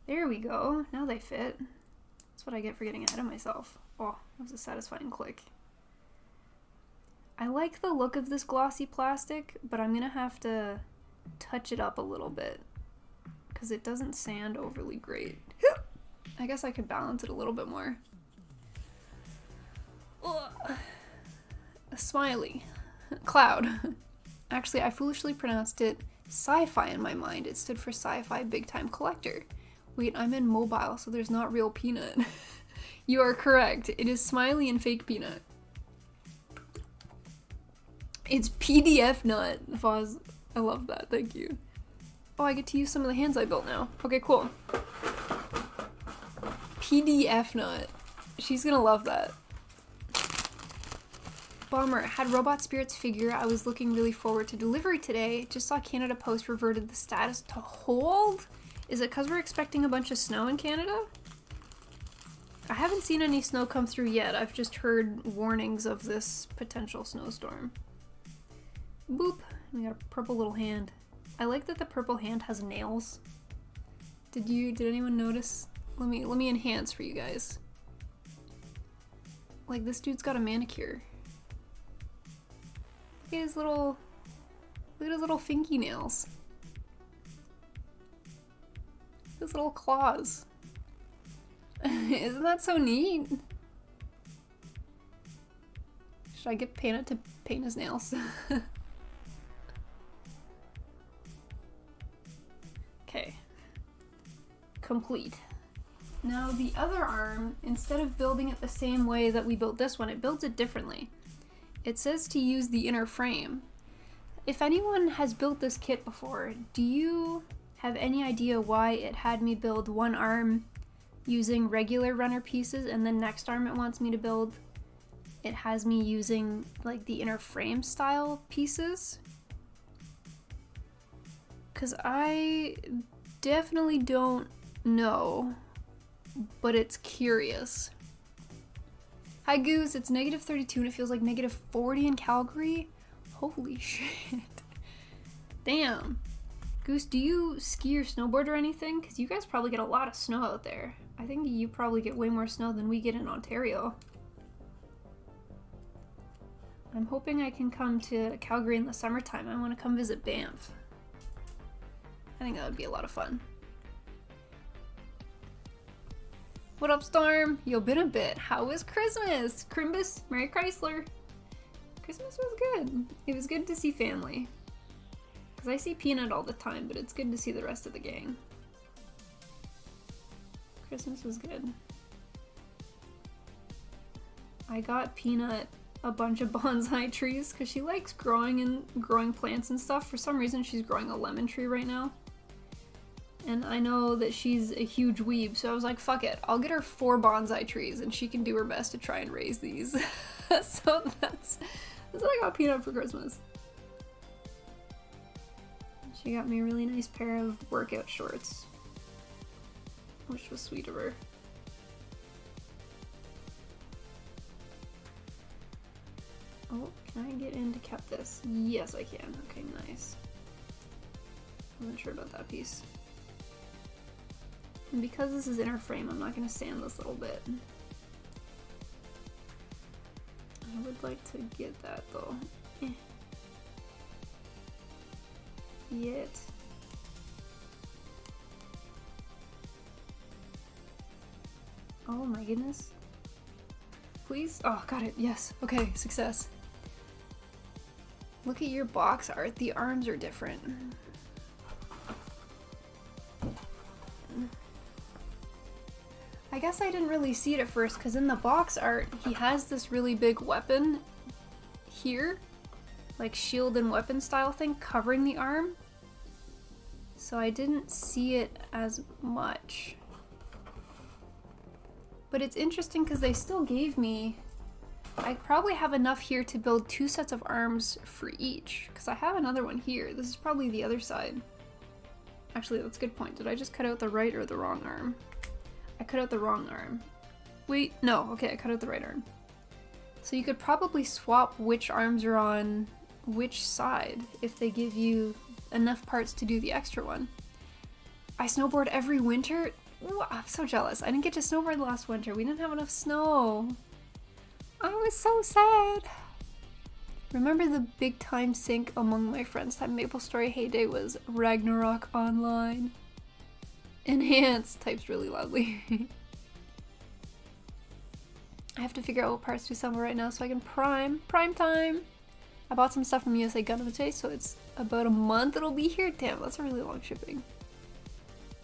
[SPEAKER 1] There we go. Now they fit. That's what I get for getting ahead of myself. Oh, that was a satisfying click. I like the look of this glossy plastic, but I'm gonna have to touch it up a little bit because it doesn't sand overly great. I guess I could balance it a little bit more. Ugh. A smiley. Cloud. Actually, I foolishly pronounced it sci-fi in my mind. It stood for Sci-Fi Big Time Collector. Wait, I'm in mobile, so there's not real Peanut. You are correct. It is Smiley and fake Peanut. It's PDF Nut. Foz, I love that. Thank you. Oh, I get to use some of the hands I built now. Okay, cool. PDF Nut. She's gonna love that. Bummer. Had Robot Spirits figure I was looking really forward to delivery today. Just saw Canada Post reverted the status to hold. Is it because we're expecting a bunch of snow in Canada? I haven't seen any snow come through yet. I've just heard warnings of this potential snowstorm. Boop. We got a purple little hand. I like that the purple hand has nails. Did anyone notice? Let me enhance for you guys. Like, this dude's got a manicure. Look at his little finky nails. His little claws. Isn't that so neat? Should I get Peanut to paint his nails? Okay. complete. Now the other arm, instead of building it the same way that we built this one, it builds it differently. It says to use the inner frame. If anyone has built this kit before, do you have any idea why it had me build one arm using regular runner pieces and then next arm it wants me to build, it has me using like the inner frame style pieces? Because I definitely don't know, but it's curious. Hi Goose, it's -32 and it feels like -40 in Calgary. Holy shit. Damn. Goose, do you ski or snowboard or anything? Because you guys probably get a lot of snow out there. I think you probably get way more snow than we get in Ontario. I'm hoping I can come to Calgary in the summertime. I want to come visit Banff. I think that would be a lot of fun. What up, Storm? Yo, been a bit. How was Christmas? Crimbus, Merry Chrysler. Christmas was good. It was good to see family. Because I see Peanut all the time, but it's good to see the rest of the gang. Christmas was good. I got Peanut a bunch of bonsai trees because she likes growing plants and stuff. For some reason, she's growing a lemon tree right now. And I know that she's a huge weeb, so I was like, fuck it. I'll get her 4 bonsai trees and she can do her best to try and raise these. So that's what I got Peanut for Christmas. She got me a really nice pair of workout shorts, which was sweet of her. Oh, can I get in to cap this? Yes, I can. Okay, nice. I'm not sure about that piece. And because this is inner frame, I'm not going to sand this little bit. I would like to get that though. Yet. Oh my goodness. Please? Oh, got it. Yes. Okay, success. Look at your box art. The arms are different. I guess I didn't really see it at first because in the box art, he has this really big weapon here, like shield and weapon style thing covering the arm. So I didn't see it as much. But it's interesting because they still gave me, I probably have enough here to build 2 sets of arms for each because I have another one here. This is probably the other side. Actually, that's a good point. Did I just cut out the right or the wrong arm? I cut out the wrong arm. Wait, no, okay, I cut out the right arm. So you could probably swap which arms are on which side if they give you enough parts to do the extra one. I snowboard every winter? Ooh, I'm so jealous. I didn't get to snowboard last winter. We didn't have enough snow. I was so sad. Remember the big time sync among my friends time MapleStory heyday was Ragnarok Online. Enhance types really loudly. I have to figure out what parts to assemble right now so I can prime time. I bought some stuff from USA Gundam today, so it's about a month it'll be here. Damn, that's a really long shipping.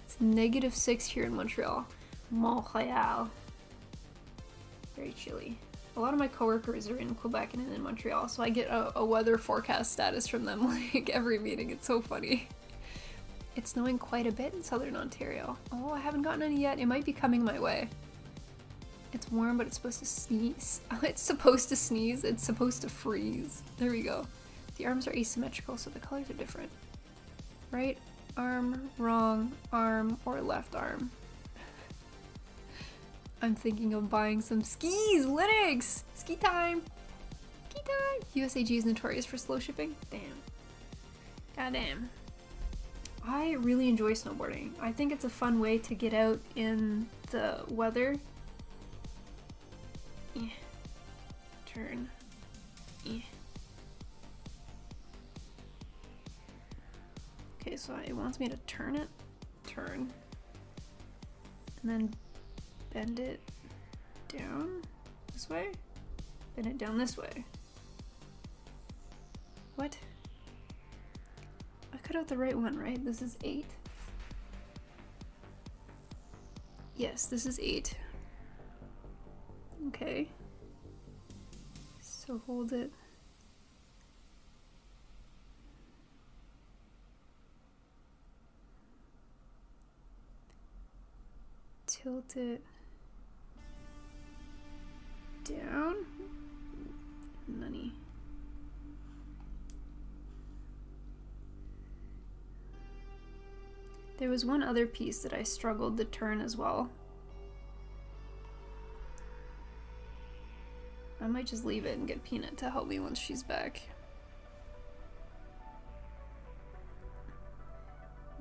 [SPEAKER 1] It's -6 here in Montreal. Montreal. Very chilly. A lot of my coworkers are in Quebec and in Montreal, so I get a weather forecast status from them like every meeting. It's so funny. It's snowing quite a bit in southern Ontario. Oh, I haven't gotten any yet. It might be coming my way. It's warm, but it's supposed to sneeze. It's supposed to sneeze. It's supposed to freeze. There we go. The arms are asymmetrical, so the colors are different. Right arm, wrong arm, or left arm. I'm thinking of buying some skis. Linux! Ski time! Ski time! USAG is notorious for slow shipping. Damn. Goddamn. I really enjoy snowboarding. I think it's a fun way to get out in the weather. Turn. Okay, so it wants me to turn it. Turn. And then bend it down this way. Bend it down this way. What? I cut out the right one, right? This is 8. Yes, this is 8. Okay. So hold it. Tilt it down. Nunny. There was one other piece that I struggled to turn as well. I might just leave it and get Peanut to help me once she's back.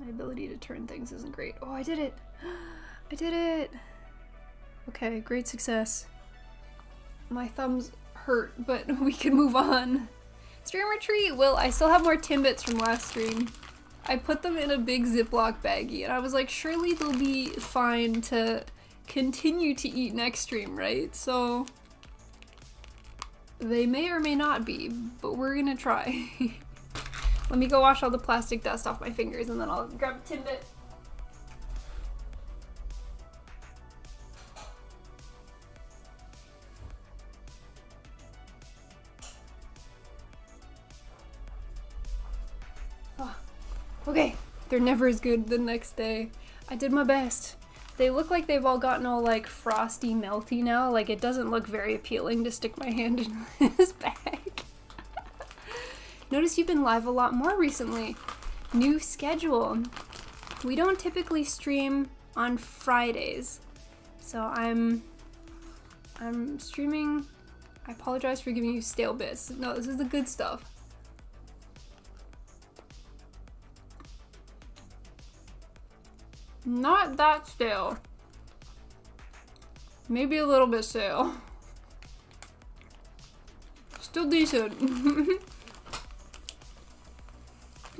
[SPEAKER 1] My ability to turn things isn't great. Oh, I did it! I did it! Okay, great success. My thumbs hurt, but we can move on. Stream retreat! Well, I still have more Timbits from last stream. I put them in a big Ziploc baggie, and I was like, surely they'll be fine to continue to eat next stream, right? So they may or may not be, but we're gonna try. Let me go wash all the plastic dust off my fingers, and then I'll grab a Timbit. Okay, they're never as good the next day. I did my best. They look like they've all gotten all like frosty melty now. Like it doesn't look very appealing to stick my hand in this bag. Notice you've been live a lot more recently. New schedule. We don't typically stream on Fridays. So I'm streaming. I apologize for giving you stale bits. No, this is the good stuff. Not that stale. Maybe a little bit stale. Still decent.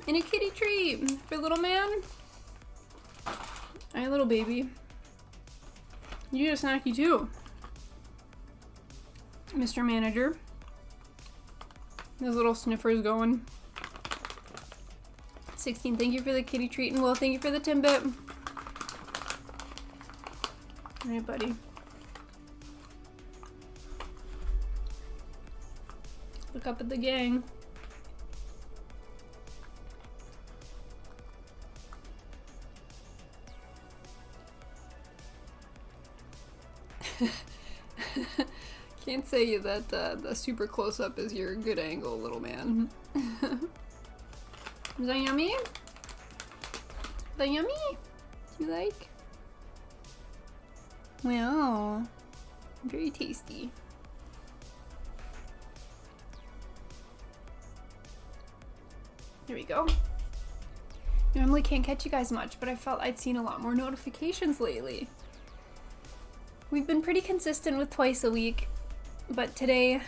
[SPEAKER 1] And a kitty treat for little man. Alright, little baby. You get a snacky too, Mr. Manager. Those little sniffers going. 16, thank you for the kitty treat, and Will, thank you for the Timbit. Alright, buddy. Look up at the gang. Can't say that the super close-up is your good angle, little man. Is that yummy? Is that yummy? Do you like? Wow. Very tasty. There we go. Normally can't catch you guys much, but I felt I'd seen a lot more notifications lately. We've been pretty consistent with twice a week, but today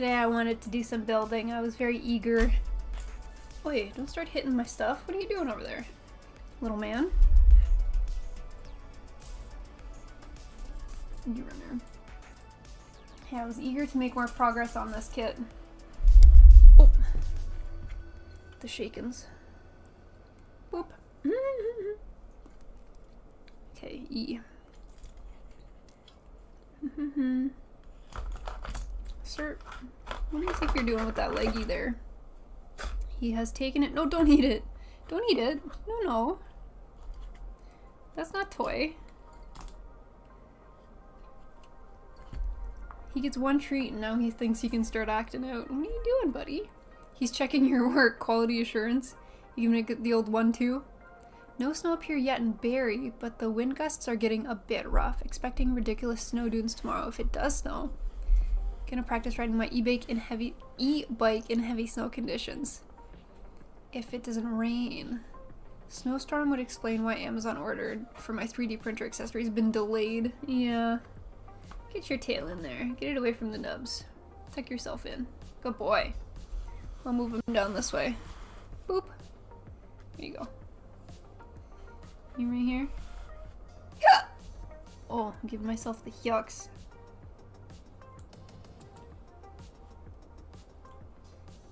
[SPEAKER 1] I wanted to do some building. I was very eager. Wait, don't start hitting my stuff. What are you doing over there, little man? You run there. Hey, I was eager to make more progress on this kit. Oh, the shakens. Boop. Okay, E. Sir, what do you think you're doing with that leggy there? He has taken it. No, don't eat it. Don't eat it. No, no. That's not toy. He gets one treat and now he thinks he can start acting out. What are you doing, buddy? He's checking your work. Quality assurance. You gonna get the old 1-2? No snow up here yet in Barrie, but the wind gusts are getting a bit rough. Expecting ridiculous snow dunes tomorrow if it does snow. Gonna practice riding my e-bike in heavy snow conditions. If it doesn't rain. Snowstorm would explain why Amazon ordered for my 3D printer accessories been delayed. Yeah. Get your tail in there. Get it away from the nubs. Tuck yourself in. Good boy. I'll move him down this way. Boop. There you go. You right here? Yeah. Oh, I'm giving myself the yucks.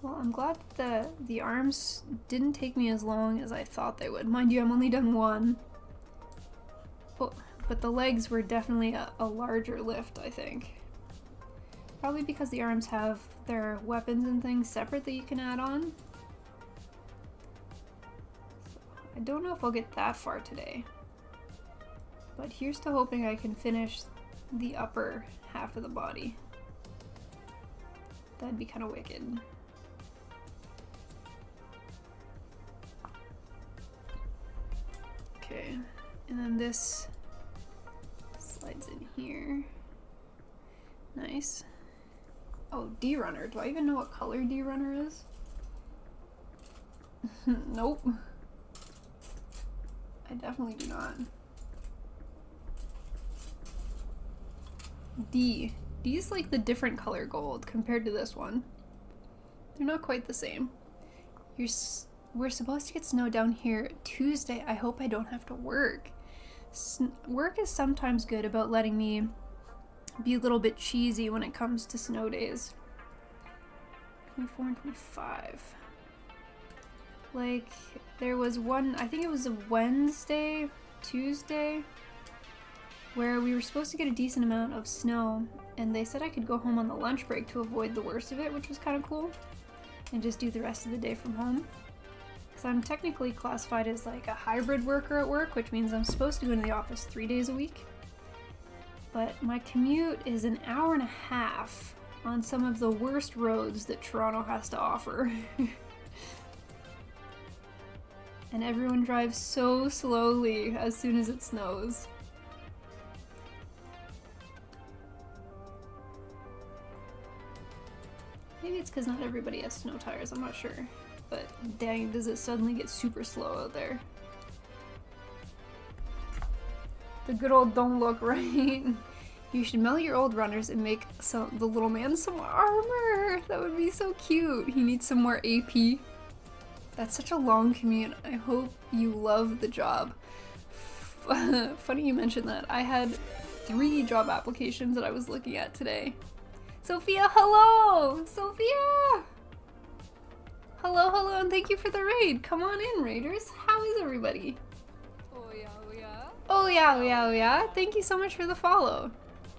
[SPEAKER 1] Well, I'm glad that the arms didn't take me as long as I thought they would. Mind you, I'm only done one. Oh, but the legs were definitely a larger lift, I think. Probably because the arms have their weapons and things separate that you can add on. So I don't know if I'll get that far today. But here's to hoping I can finish the upper half of the body. That'd be kind of wicked. Okay, and then this slides in here. Nice. Oh, D-Runner. Do I even know what color D-Runner is? Nope. I definitely do not. D. D is like the different color gold compared to this one. They're not quite the same. We're supposed to get snow down here Tuesday. I hope I don't have to work. Work is sometimes good about letting me be a little bit cheesy when it comes to snow days. 24 and 25. Like, there was one, I think it was a Wednesday, Tuesday, where we were supposed to get a decent amount of snow, and they said I could go home on the lunch break to avoid the worst of it, which was kind of cool, and just do the rest of the day from home. Because I'm technically classified as like a hybrid worker at work, which means I'm supposed to go into the office 3 days a week. But my commute is an hour and a half on some of the worst roads that Toronto has to offer. And everyone drives so slowly as soon as it snows. Maybe it's because not everybody has snow tires, I'm not sure. But dang, does it suddenly get super slow out there. The good old don't look right. You should melt your old runners and make the little man some armor. That would be so cute. He needs some more AP. That's such a long commute. I hope you love the job. Funny you mentioned that. I had 3 job applications that I was looking at today. Sophia, hello! Sophia! Hello, hello, and thank you for the raid. Come on in, raiders. How is everybody?
[SPEAKER 2] Oh yeah, oh yeah.
[SPEAKER 1] Oh yeah, oh yeah, oh yeah. Thank you so much for the follow.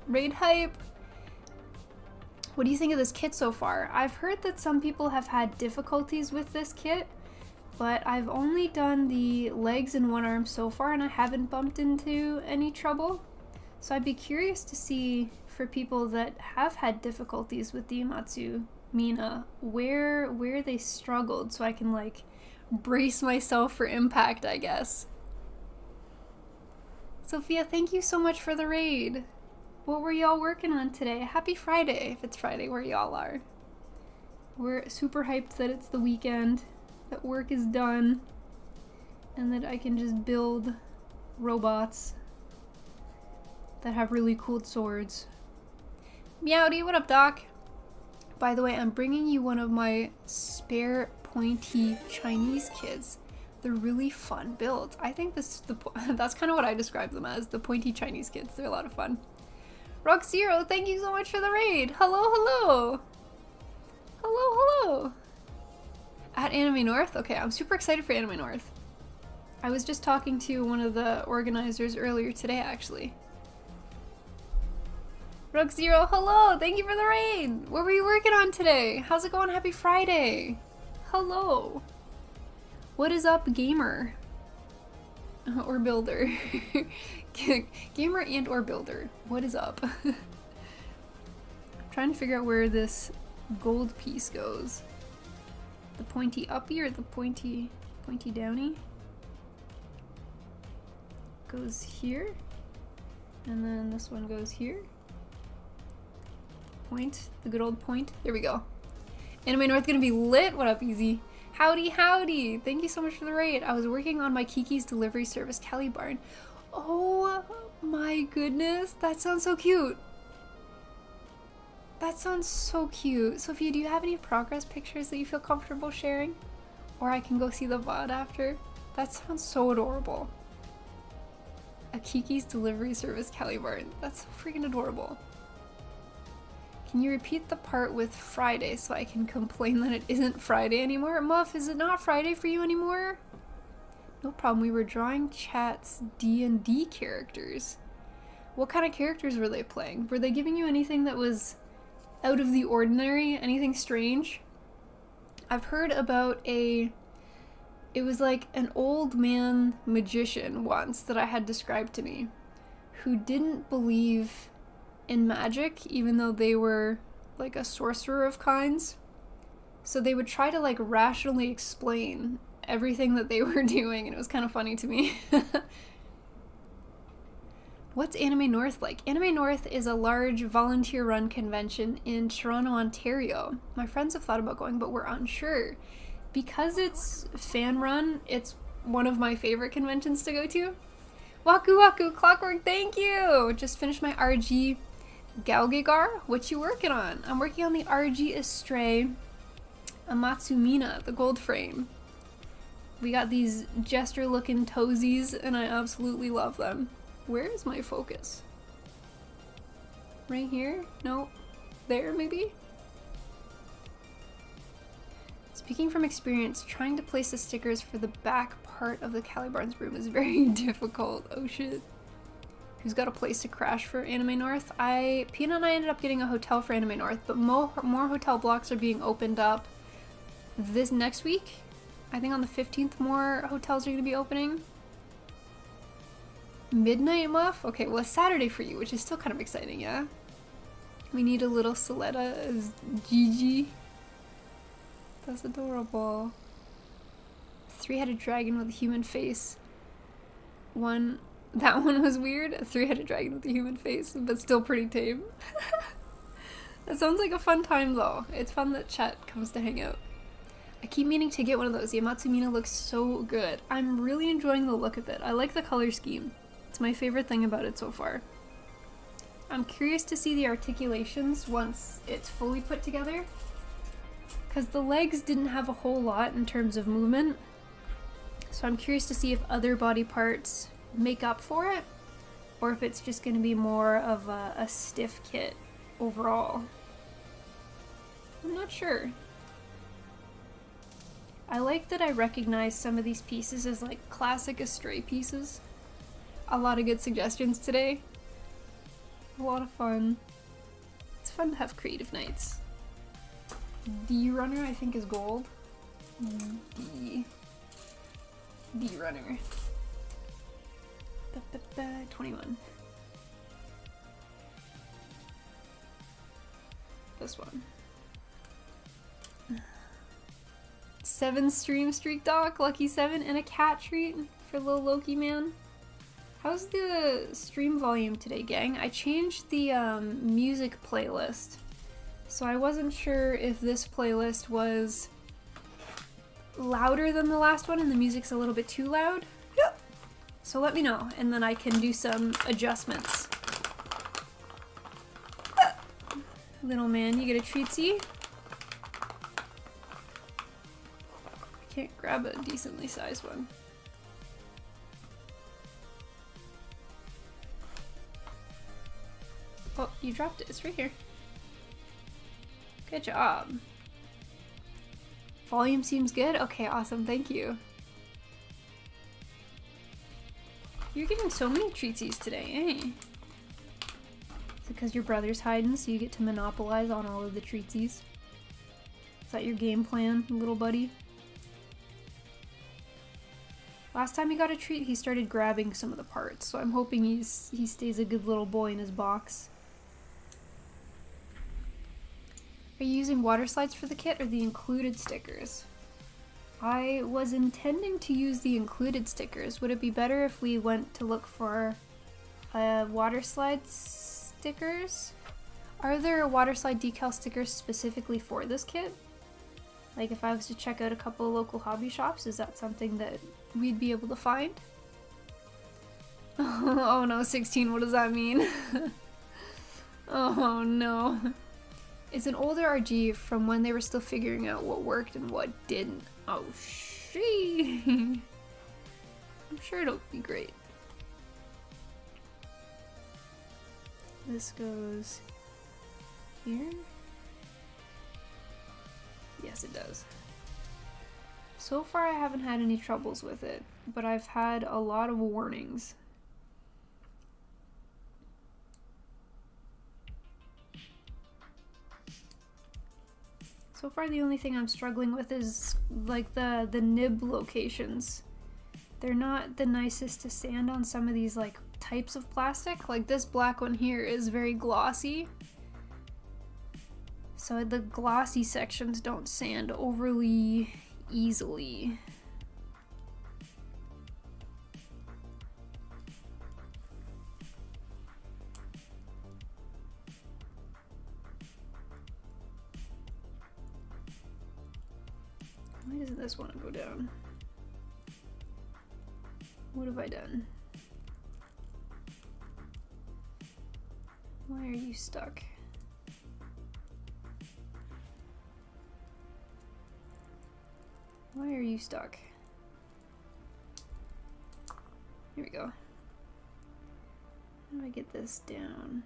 [SPEAKER 1] Raid hype. What do you think of this kit so far? I've heard that some people have had difficulties with this kit, but I've only done the legs and one arm so far and I haven't bumped into any trouble. So I'd be curious to see for people that have had difficulties with the Amatsu Mina, where they struggled so I can like brace myself for impact, I guess. Sophia, thank you so much for the raid. What were y'all working on today? Happy Friday, if it's Friday where y'all are. We're super hyped that it's the weekend, that work is done, and that I can just build robots that have really cool swords. Meowdy, what up, Doc? By the way, I'm bringing you one of my spare pointy Chinese kids. They're really fun builds. I think that's kind of what I describe them as, the pointy Chinese kids. They're a lot of fun. Rock Zero, thank you so much for the raid. Hello, hello. Hello, hello. At Anime North? Okay, I'm super excited for Anime North. I was just talking to one of the organizers earlier today, actually. Rock Zero, hello. Thank you for the raid. What were you working on today? How's it going? Happy Friday. Hello. What is up, gamer? Or builder. Gamer and or builder. What is up? I'm trying to figure out where this gold piece goes. The pointy uppy or the pointy downy? Goes here. And then this one goes here. Point. The good old point. There we go. Anime North gonna be lit. What up, Easy? Howdy, howdy! Thank you so much for the raid. I was working on my Kiki's delivery service, Calibarn. Oh my goodness, that sounds so cute. That sounds so cute. Sophia, do you have any progress pictures that you feel comfortable sharing? Or I can go see the VOD after? That sounds so adorable. A Kiki's delivery service, Calibarn. That's so freaking adorable. Can you repeat the part with Friday so I can complain that it isn't Friday anymore? Muff, is it not Friday for you anymore? No problem, we were drawing chat's D&D characters. What kind of characters were they playing? Were they giving you anything that was out of the ordinary? Anything strange? I've heard about it was like an old man magician once that I had described to me who didn't believe in magic even though they were like a sorcerer of kinds. So they would try to like rationally explain everything that they were doing, and it was kind of funny to me. What's Anime North like? Anime North is a large volunteer-run convention in Toronto, Ontario. My friends have thought about going, but we're unsure. Because it's fan-run, it's one of my favorite conventions to go to. Waku Waku Clockwork, thank you! Just finished my RG Galgegar. What you working on? I'm working on the RG Astray Amatsu Mina, the gold frame. We got these jester-looking toesies, and I absolutely love them. Where is my focus? Right here? No. There, maybe? Speaking from experience, trying to place the stickers for the back part of the Calibarn's room is very difficult. Oh shit. Who's got a place to crash for Anime North? Pina and I ended up getting a hotel for Anime North, but more hotel blocks are being opened up this next week. I think on the 15th more hotels are going to be opening. Midnight Muff? Okay, well it's Saturday for you, which is still kind of exciting, yeah? We need a little Soletta as Gigi. That's adorable. Three-headed dragon with a human face. That one was weird. A three-headed dragon with a human face, but still pretty tame. That sounds like a fun time though. It's fun that Chet comes to hang out. I keep meaning to get one of those. The Amatsu Mina looks so good. I'm really enjoying the look of it. I like the color scheme. It's my favorite thing about it so far. I'm curious to see the articulations once it's fully put together, because the legs didn't have a whole lot in terms of movement. So I'm curious to see if other body parts make up for it, or if it's just going to be more of a stiff kit overall. I'm not sure. I like that I recognize some of these pieces as like classic Astray pieces. A lot of good suggestions today. A lot of fun. It's fun to have creative nights. D runner I think is gold. D runner. 21. This one. 7 stream streak doc, lucky 7, and a cat treat for little Loki man. How's the stream volume today, gang? I changed the music playlist, so I wasn't sure if this playlist was louder than the last one and the music's a little bit too loud. Yep. So let me know, and then I can do some adjustments. Little man, you get a treatsy. I can't grab a decently sized one. Oh, you dropped it. It's right here. Good job. Volume seems good? Okay, awesome. Thank you. You're getting so many treatsies today, eh? Is it because your brother's hiding so you get to monopolize on all of the treatsies? Is that your game plan, little buddy? Last time he got a treat, he started grabbing some of the parts, so I'm hoping he stays a good little boy in his box. Are you using water slides for the kit or the included stickers? I was intending to use the included stickers. Would it be better if we went to look for water slide stickers? Are there water slide decal stickers specifically for this kit? Like if I was to check out a couple of local hobby shops, is that something that we'd be able to find? Oh no, 16, what does that mean? Oh no. It's an older RG from when they were still figuring out what worked and what didn't. Oh shit. I'm sure it'll be great. This goes here. Yes, it does. So far I haven't had any troubles with it, but I've had a lot of warnings. far the only thing I'm struggling with is like the nib locations. They're not the nicest to sand on some of these like types of plastic. Like this black one here is very glossy. So the glossy sections don't sand overly easily. Why doesn't this want to go down? What have I done? Why are you stuck? Why are you stuck? Here we go. How do I get this down?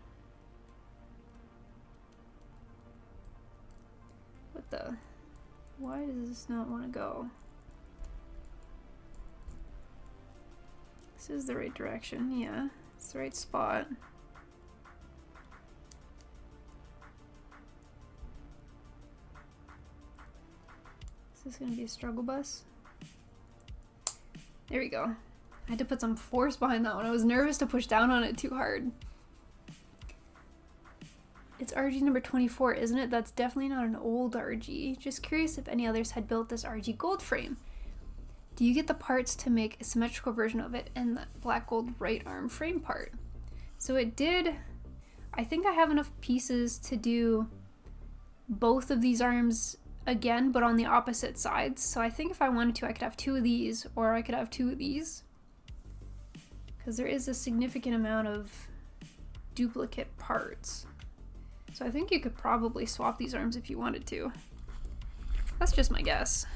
[SPEAKER 1] What the? Why does this not want to go? This is the right direction, yeah. It's the right spot. Is this gonna be a struggle bus? There we go. I had to put some force behind that one. I was nervous to push down on it too hard. It's RG number 24, isn't it? That's definitely not an old RG. Just curious if any others had built this RG gold frame. Do you get the parts to make a symmetrical version of it and the black gold right arm frame part? So it did. I think I have enough pieces to do both of these arms again, but on the opposite sides. So I think if I wanted to, I could have two of these, or I could have two of these. Because there is a significant amount of duplicate parts. So I think you could probably swap these arms if you wanted to. That's just my guess.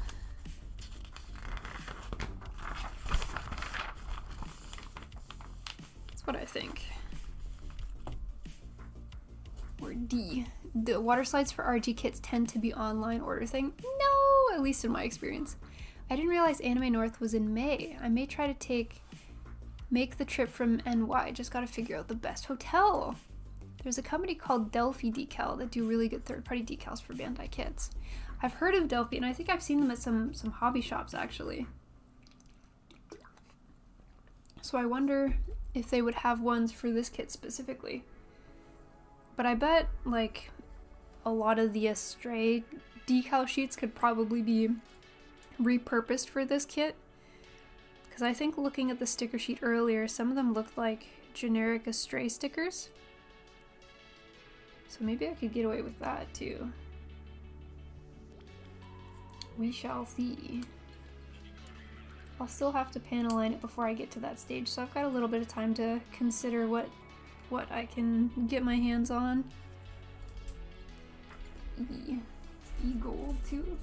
[SPEAKER 1] That's what I think. Or D. The water slides for RG kits tend to be online order thing. No, at least in my experience. I didn't realize Anime North was in May. I may try to make the trip from NY. Just gotta figure out the best hotel. There's a company called Delphi Decal that do really good third-party decals for Bandai kits. I've heard of Delphi, and I think I've seen them at some hobby shops, actually. So I wonder if they would have ones for this kit specifically. But I bet, like, a lot of the Astray decal sheets could probably be repurposed for this kit. Because I think looking at the sticker sheet earlier, some of them looked like generic Astray stickers. So maybe I could get away with that too. We shall see. I'll still have to panel line it before I get to that stage, so I've got a little bit of time to consider what I can get my hands on. E gold too.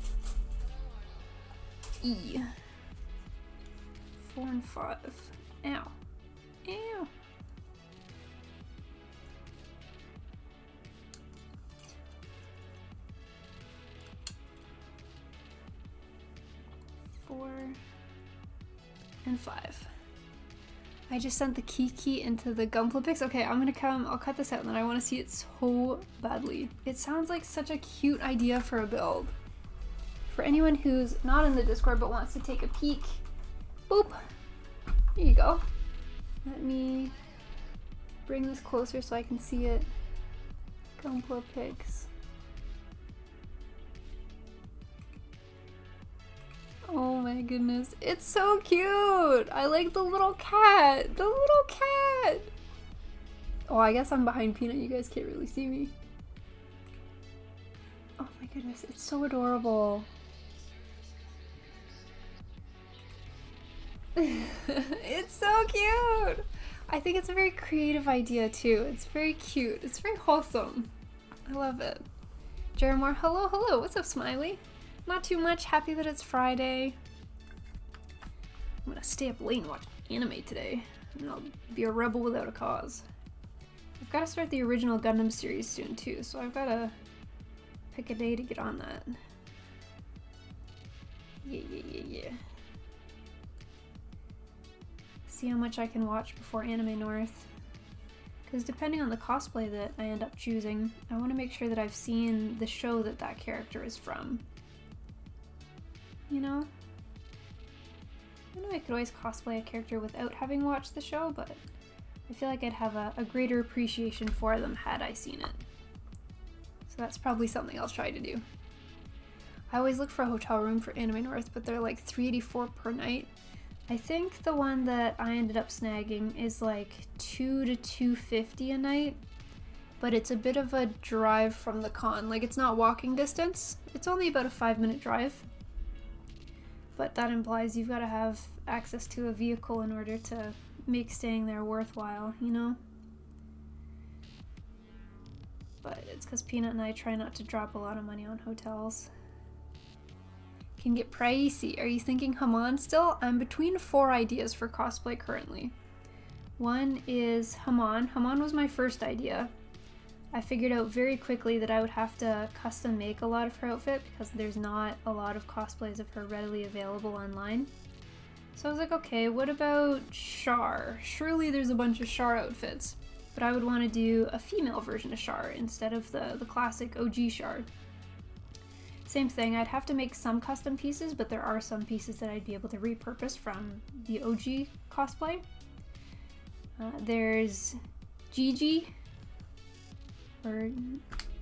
[SPEAKER 1] E. 4 and 5. Ow. Ow. Four and 5. I just sent the key into the Gunpla pics. Okay, I'm gonna come, I'll cut this out and then I want to see it so badly. It sounds like such a cute idea for a build. For anyone who's not in the Discord but wants to take a peek, boop, here you go. Let me bring this closer so I can see it. Gunpla pics. Oh my goodness, it's so cute! I like the little cat! The little cat! Oh, I guess I'm behind Peanut, you guys can't really see me. Oh my goodness, it's so adorable. It's so cute! I think it's a very creative idea too. It's very cute. It's very wholesome. I love it. Jeremore, hello, hello. What's up, Smiley? Not too much. Happy that it's Friday. I'm gonna stay up late and watch anime today. And I'll be a rebel without a cause. I've got to start the original Gundam series soon too, so I've got to pick a day to get on that. Yeah. See how much I can watch before Anime North. Because depending on the cosplay that I end up choosing, I want to make sure that I've seen the show that that character is from. You know? I know I could always cosplay a character without having watched the show, but I feel like I'd have a greater appreciation for them had I seen it. So that's probably something I'll try to do. I always look for a hotel room for Anime North, but they're like $384 per night. I think the one that I ended up snagging is like $200 to $250 a night, but it's a bit of a drive from the con. Like, it's not walking distance. It's only about a 5-minute drive. But that implies you've got to have access to a vehicle in order to make staying there worthwhile, you know? But it's because Peanut and I try not to drop a lot of money on hotels. Can get pricey. Are you thinking Haman still? I'm between 4 ideas for cosplay currently. One is Haman. Haman was my first idea. I figured out very quickly that I would have to custom make a lot of her outfit because there's not a lot of cosplays of her readily available online. So I was like, okay, what about Char? Surely there's a bunch of Char outfits, but I would want to do a female version of Char instead of the classic OG Char. Same thing, I'd have to make some custom pieces, but there are some pieces that I'd be able to repurpose from the OG cosplay. There's Gigi, or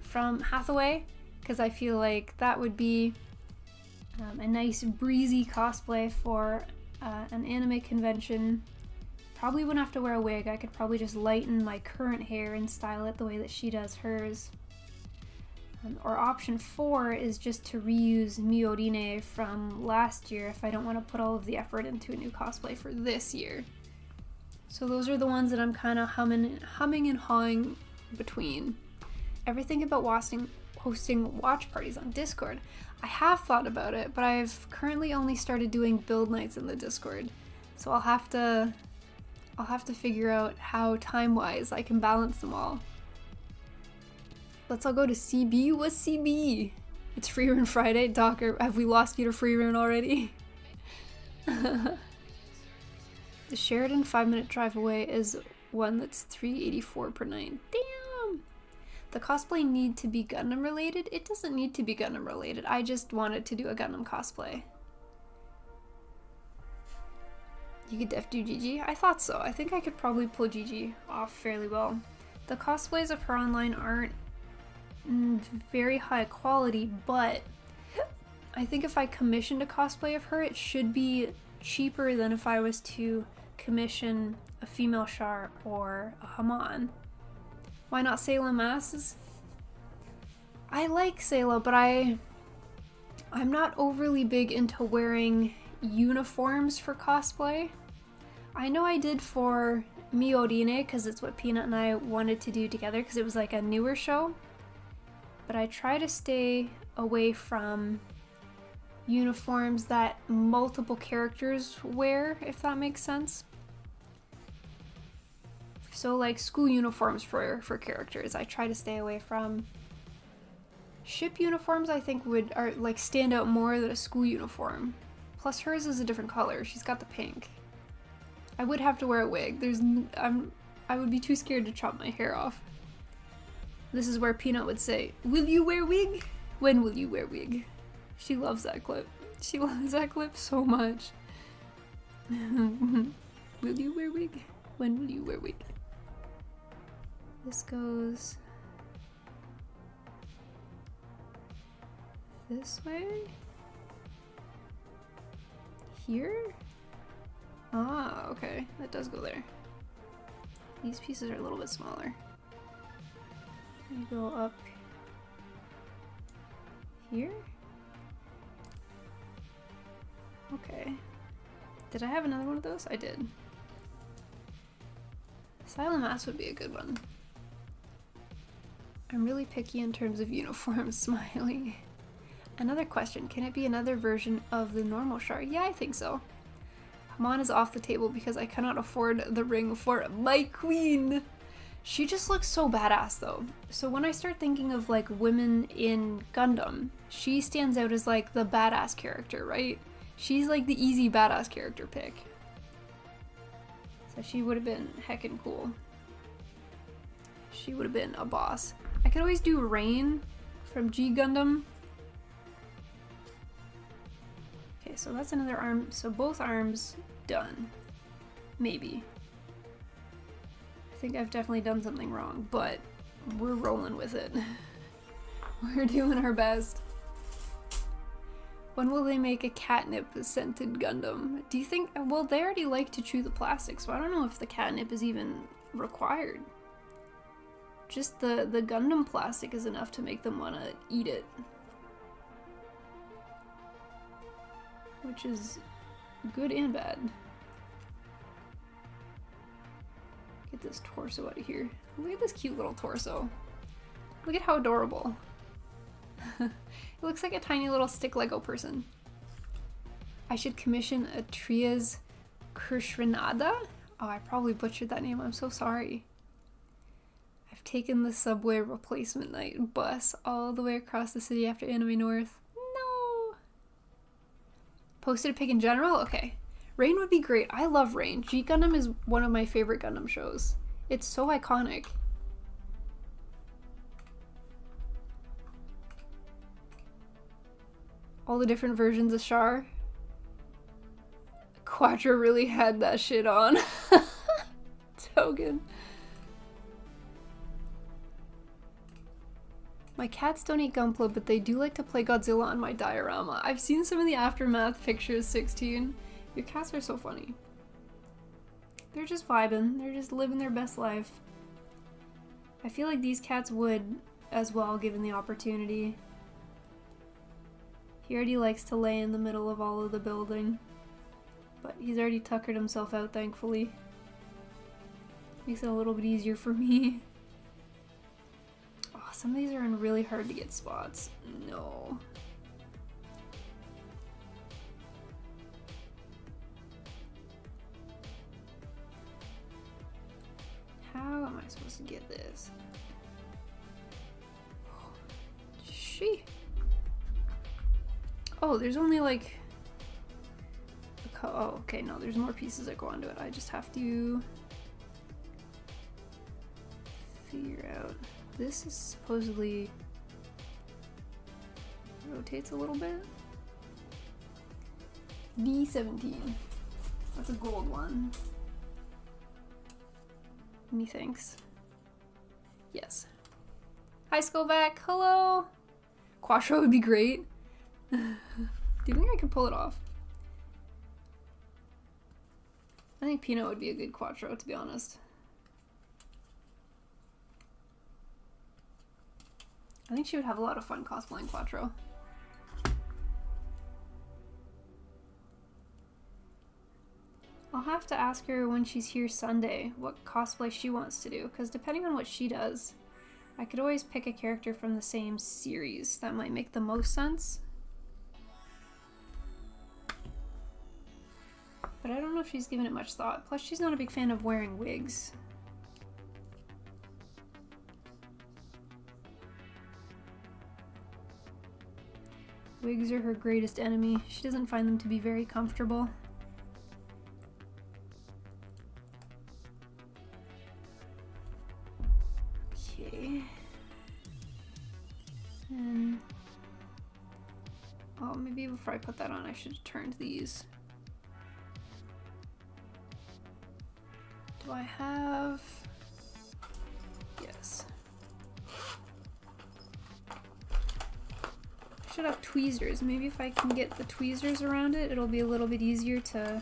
[SPEAKER 1] from Hathaway, because I feel like that would be a nice breezy cosplay for an anime convention. Probably wouldn't have to wear a wig. I could probably just lighten my current hair and style it the way that she does hers. Or option 4 is just to reuse Miorine from last year if I don't want to put all of the effort into a new cosplay for this year. So those are the ones that I'm kind of humming and hawing between. Ever think about hosting watch parties on Discord? I have thought about it, but I've currently only started doing build nights in the Discord. So I'll have to figure out how time-wise I can balance them all. Let's all go to CB. What's CB? It's Free Run Friday. Doc, have we lost you to Free Run already? The Sheridan 5-minute drive away is one that's $384 per night. Damn! The cosplay need to be Gundam related? It doesn't need to be Gundam related. I just wanted to do a Gundam cosplay. You could def do Gigi? I thought so. I think I could probably pull Gigi off fairly well. The cosplays of her online aren't very high quality, but I think if I commissioned a cosplay of her, it should be cheaper than if I was to commission a female Char or a Haman. Why not Sayla masks? I like Sayla, but I'm not overly big into wearing uniforms for cosplay. I know I did for Miorine because it's what Peanut and I wanted to do together because it was like a newer show. But I try to stay away from uniforms that multiple characters wear, if that makes sense. So like school uniforms for characters, I try to stay away from. Ship uniforms I think are like stand out more than a school uniform. Plus hers is a different color, she's got the pink. I would have to wear a wig. I would be too scared to chop my hair off. This is where Peanut would say, "Will you wear wig? When will you wear wig?" She loves that clip. She loves that clip so much. Will you wear wig? When will you wear wig? This goes this way? Here? Ah, okay. That does go there. These pieces are a little bit smaller. You go up here? Okay. Did I have another one of those? I did. Silent Mass would be a good one. I'm really picky in terms of uniforms, Smiley. Another question, can it be another version of the normal Char? Yeah, I think so. Haman is off the table because I cannot afford the ring for my queen. She just looks so badass though. So when I start thinking of like women in Gundam, she stands out as like the badass character, right? She's like the easy badass character pick. So she would have been heckin' cool. She would have been a boss. I could always do Rain from G Gundam. Okay, so that's another arm. So both arms done. Maybe. I think I've definitely done something wrong, but we're rolling with it. We're doing our best. When will they make a catnip scented Gundam? Do you think, well, they already like to chew the plastic, so I don't know if the catnip is even required. Just the Gundam plastic is enough to make them want to eat it. Which is good and bad. Get this torso out of here. Look at this cute little torso. Look at how adorable. It looks like a tiny little stick Lego person. I should commission a Trias Krishranada? Oh, I probably butchered that name. I'm so sorry. I've taken the subway replacement night bus all the way across the city after Anime North. No! Posted a pic in general? Okay. Rain would be great. I love Rain. G Gundam is one of my favorite Gundam shows. It's so iconic. All the different versions of Char. Quattro really had that shit on. Togen. My cats don't eat Gunpla, but they do like to play Godzilla on my diorama. I've seen some of the aftermath pictures, 16. Your cats are so funny. They're just vibing. They're just living their best life. I feel like these cats would as well, given the opportunity. He already likes to lay in the middle of all of the building. But he's already tuckered himself out, thankfully. Makes it a little bit easier for me. Oh, some of these are in really hard to get spots. No. How am I supposed to get this? She. Oh, there's only like oh, okay, no, there's more pieces that go onto it. I just have to figure out. This is supposedly rotates a little bit. B17. That's a gold one. Methinks. Yes. Hi, Skullback. Hello. Quattro would be great. Do you think I can pull it off? I think Pino would be a good Quattro, to be honest. I think she would have a lot of fun cosplaying Quattro. I'll have to ask her when she's here Sunday what cosplay she wants to do, because depending on what she does, I could always pick a character from the same series. That might make the most sense. But I don't know if she's given it much thought. Plus, she's not a big fan of wearing wigs. Wigs are her greatest enemy. She doesn't find them to be very comfortable. Okay. And oh, maybe before I put that on, I should have turned these. Do I have? Yes. I should have tweezers. Maybe if I can get the tweezers around it, it'll be a little bit easier to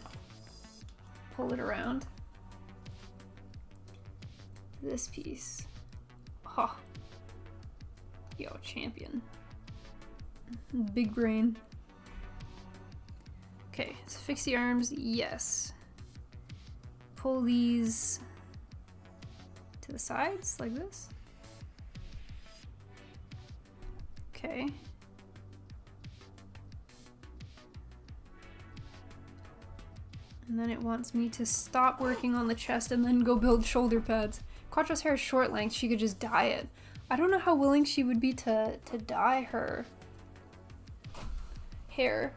[SPEAKER 1] pull it around. This piece. Oh. Yo, champion. Big brain. Okay, so fix the arms. Yes. Pull these to the sides like this. Okay. And then it wants me to stop working on the chest and then go build shoulder pads. Quattro's hair is short length, she could just dye it. I don't know how willing she would be to dye her hair.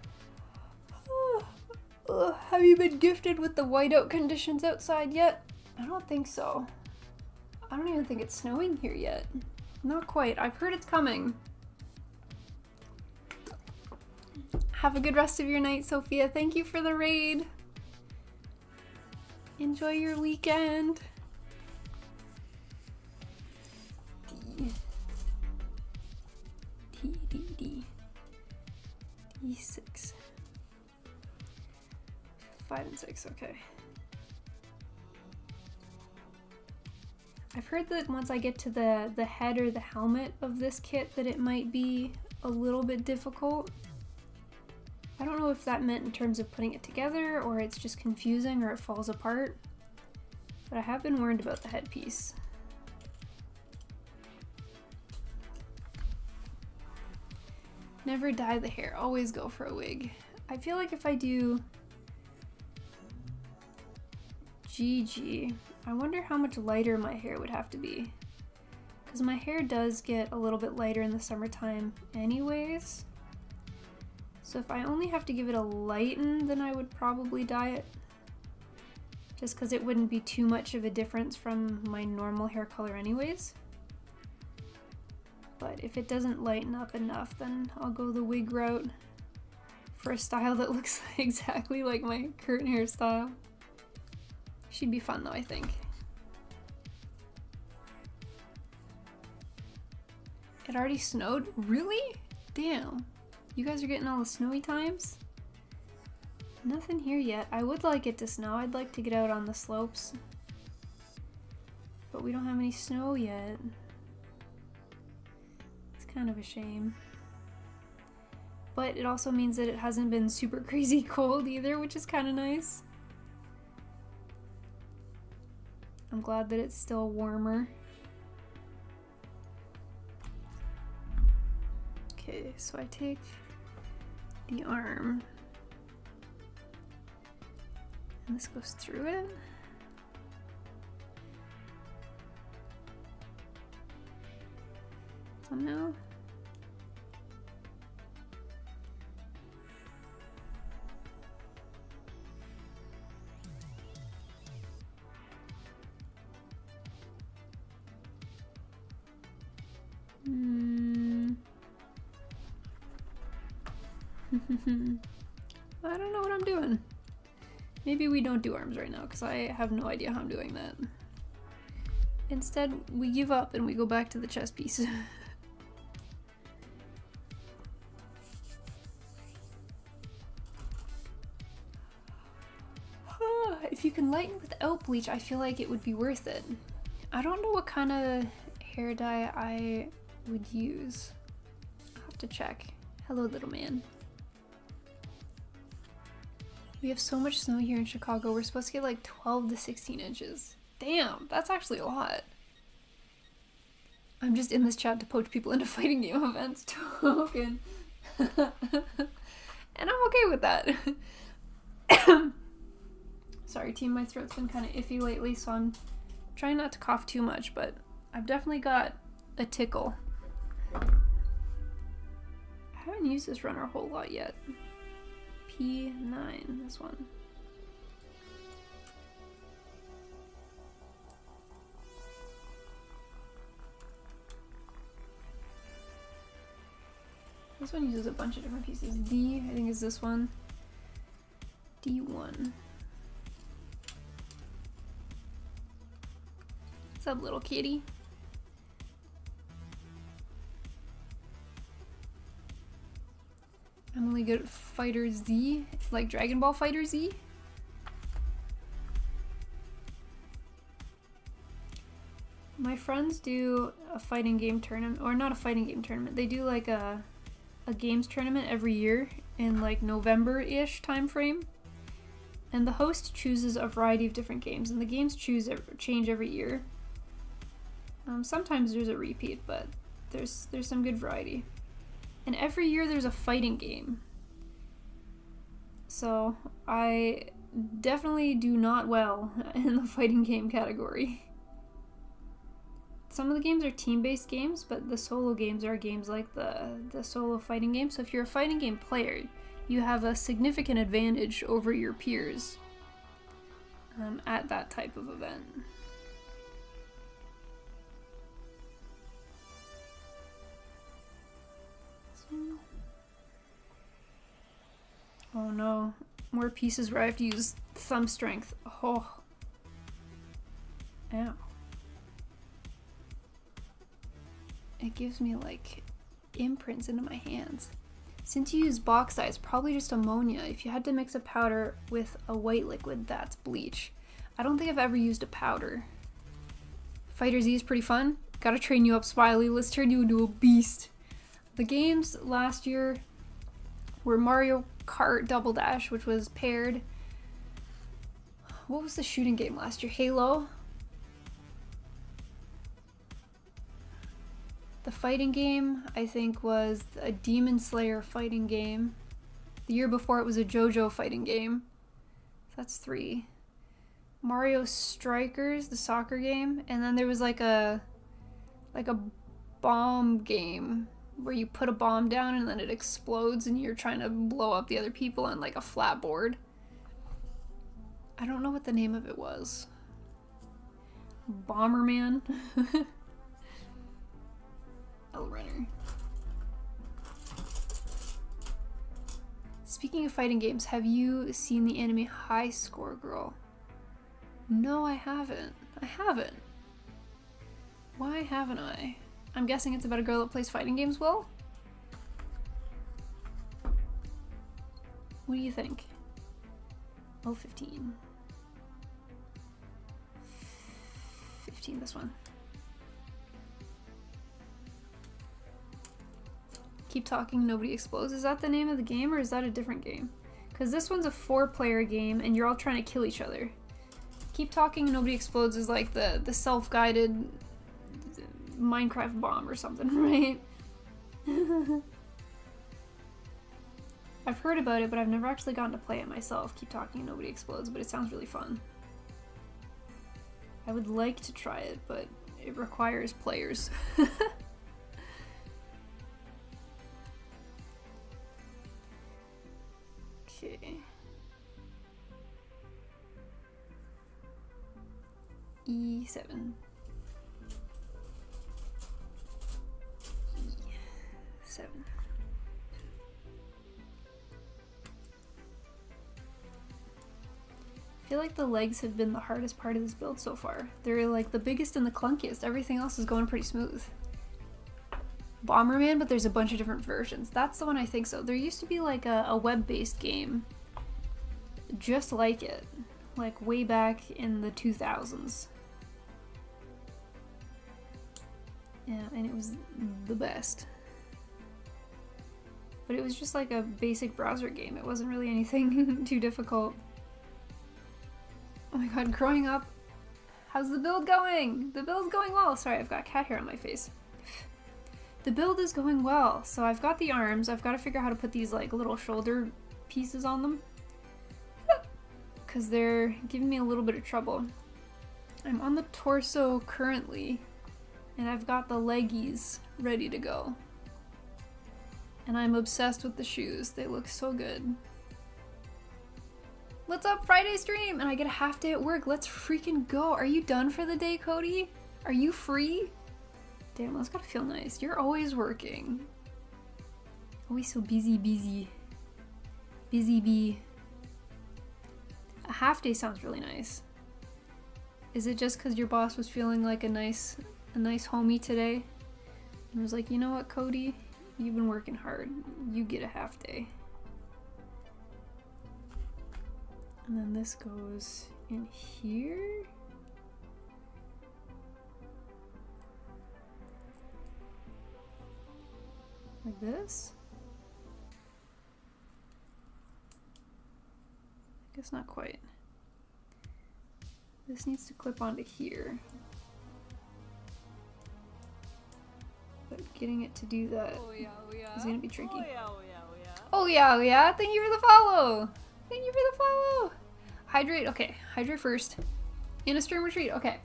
[SPEAKER 1] Have you been gifted with the whiteout conditions outside yet? I don't think so. I don't even think it's snowing here yet. Not quite. I've heard it's coming. Have a good rest of your night, Sophia. Thank you for the raid. Enjoy your weekend. D6. 5 and 6, okay. I've heard that once I get to the head or the helmet of this kit that it might be a little bit difficult. I don't know if that meant in terms of putting it together or it's just confusing or it falls apart, but I have been warned about the headpiece. Never dye the hair, always go for a wig. I feel like if I do GG, I wonder how much lighter my hair would have to be. Because my hair does get a little bit lighter in the summertime anyways. So if I only have to give it a lighten, then I would probably dye it. Just because it wouldn't be too much of a difference from my normal hair color anyways. But if it doesn't lighten up enough, then I'll go the wig route for a style that looks exactly like my current hairstyle. Should be fun though, I think. It already snowed? Really? Damn. You guys are getting all the snowy times? Nothing here yet. I would like it to snow. I'd like to get out on the slopes. But we don't have any snow yet. It's kind of a shame. But it also means that it hasn't been super crazy cold either, which is kind of nice. I'm glad that it's still warmer. Okay, so I take the arm, and this goes through it. Somehow. I don't know what I'm doing. Maybe we don't do arms right now because I have no idea how I'm doing that. Instead, we give up and we go back to the chest piece. If you can lighten without bleach, I feel like it would be worth it. I don't know what kind of hair dye I would use. I'll have to check. Hello, little man. We have so much snow here in Chicago. We're supposed to get like 12 to 16 inches. Damn, that's actually a lot. I'm just in this chat to poach people into fighting game events. Token. And I'm okay with that. Sorry team, my throat's been kind of iffy lately, so I'm trying not to cough too much, but I've definitely got a tickle. I haven't used this runner a whole lot yet. P9, this one. This one uses a bunch of different pieces. D, I think is this one. D1. What's up, little kitty? I'm really good at Fighter Z, like Dragon Ball Fighter Z. My friends do a fighting game tournament, or not a fighting game tournament, they do like a games tournament every year in like November-ish time frame. And the host chooses a variety of different games, and the games change every year. Sometimes there's a repeat, but there's some good variety. And every year there's a fighting game. So I definitely do not well in the fighting game category. Some of the games are team-based games, but the solo games are games like the solo fighting game. So if you're a fighting game player, you have a significant advantage over your peers at that type of event. Oh no. More pieces where I have to use thumb strength. Oh. Ow. It gives me like imprints into my hands. Since you use bauxite, it's probably just ammonia. If you had to mix a powder with a white liquid, that's bleach. I don't think I've ever used a powder. Fighter Z is pretty fun. Gotta train you up, Smiley. Let's turn you into a beast. The games last year were Mario Kart Double Dash, which was paired. What was the shooting game last year? Halo? The fighting game, I think, was a Demon Slayer fighting game. The year before it was a JoJo fighting game. That's 3. Mario Strikers, the soccer game, and then there was like a bomb game where you put a bomb down and then it explodes and you're trying to blow up the other people on like a flat board. I don't know what the name of it was. Bomberman. Runner. Speaking of fighting games, have you seen the anime High Score Girl? No, I haven't. Why haven't I? I'm guessing it's about a girl that plays fighting games well? What do you think? Oh, 15. 15, this one. Keep Talking, Nobody Explodes. Is that the name of the game or is that a different game? Because this one's a 4-player game and you're all trying to kill each other. Keep Talking, Nobody Explodes is like the self-guided Minecraft bomb or something, right? I've heard about it, but I've never actually gotten to play it myself. Keep Talking, Nobody Explodes, but it sounds really fun. I would like to try it, but it requires players. Okay. E7. E7. I feel like the legs have been the hardest part of this build so far. They're like the biggest and the clunkiest. Everything else is going pretty smooth. Bomberman, but there's a bunch of different versions. That's the one I think so. There used to be like a web-based game just like it, like way back in the 2000s. Yeah, and it was the best. But it was just like a basic browser game. It wasn't really anything too difficult. Oh my god, growing up, how's the build going? The build's going well. Sorry, I've got cat hair on my face. The build is going well. So I've got the arms. I've got to figure out how to put these like little shoulder pieces on them, because they're giving me a little bit of trouble. I'm on the torso currently, and I've got the leggies ready to go. And I'm obsessed with the shoes. They look so good. What's up, Friday stream? And I get a half day at work. Let's freaking go. Are you done for the day, Cody? Are you free? Damn, that's gotta feel nice. You're always working. Always so busy. Busy bee. A half day sounds really nice. Is it just because your boss was feeling like a nice homie today? And was like, you know what, Cody? You've been working hard. You get a half day. And then this goes in here. Like this? I guess not quite. This needs to clip onto here. But getting it to do that is gonna be tricky. Oh yeah. Thank you for the follow. Hydrate. Okay, hydrate first. In a stream retreat. Okay.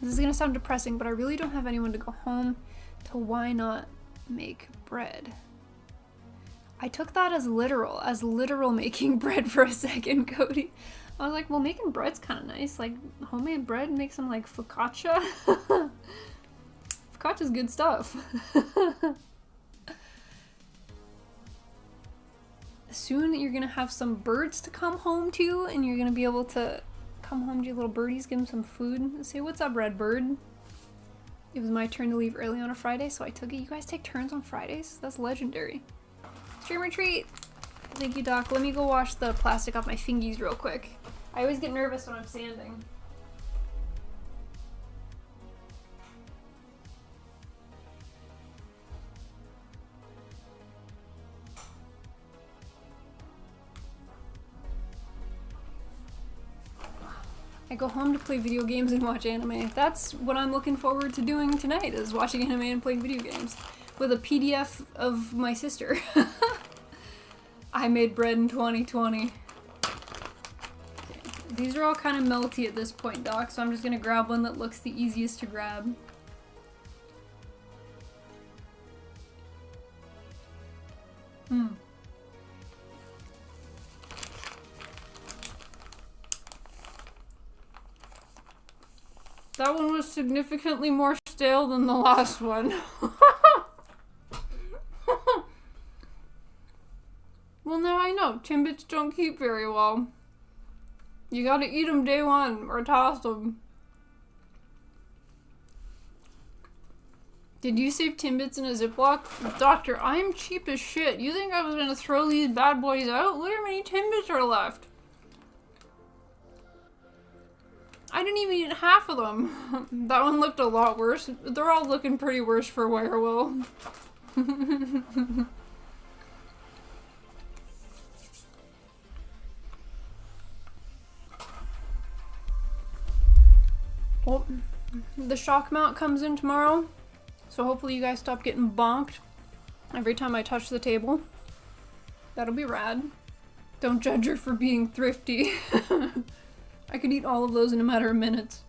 [SPEAKER 1] This is gonna sound depressing, but I really don't have anyone to go home to. Why not make bread? I took that as literal making bread for a second, Cody. I was like, well, making bread's kind of nice. Like, homemade bread, make some, like, focaccia. Focaccia's good stuff. soon you're gonna have some birds to come home to, and you're gonna be able to come home to your little birdies, give them some food, and say, "What's up, red bird?" It was my turn to leave early on a Friday, so I took it. You guys take turns on Fridays? That's legendary. Streamer treat! Thank you, Doc. Let me go wash the plastic off my fingies real quick. I always get nervous when I'm sanding. I go home to play video games and watch anime. That's what I'm looking forward to doing tonight, is watching anime and playing video games. With a PDF of my sister. I made bread in 2020. Okay. These are all kind of melty at this point, Doc, so I'm just gonna grab one that looks the easiest to grab. That one was significantly more stale than the last one. Well, now I know. Timbits don't keep very well. You gotta eat them day one or toss them. Did you save Timbits in a Ziploc? Doctor, I'm cheap as shit. You think I was gonna throw these bad boys out? Look how many Timbits are left. I didn't even eat half of them. That one looked a lot worse. They're all looking pretty worse for Werewolf. Well, the shock mount comes in tomorrow, so hopefully you guys stop getting bonked every time I touch the table. That'll be rad. Don't judge her for being thrifty. I could eat all of those in a matter of minutes.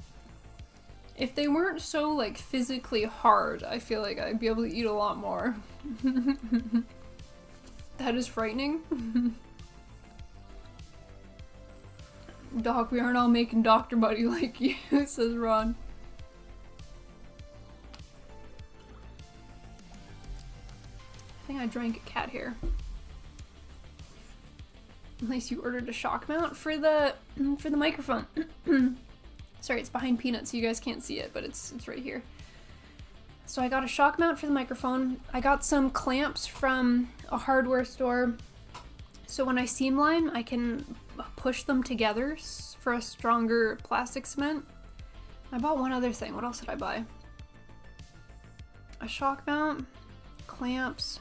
[SPEAKER 1] If they weren't so, like, physically hard, I feel like I'd be able to eat a lot more. That is frightening. Doc, we aren't all making Dr. Buddy like you, says Ron. I think I drank a cat hair. Unless you ordered a shock mount for the microphone. Sorry, it's behind Peanut, so you guys can't see it, but it's right here. So I got a shock mount for the microphone. I got some clamps from a hardware store, so when I seam line, I can push them together for a stronger plastic cement. I bought one other thing. What else did I buy? A shock mount, clamps.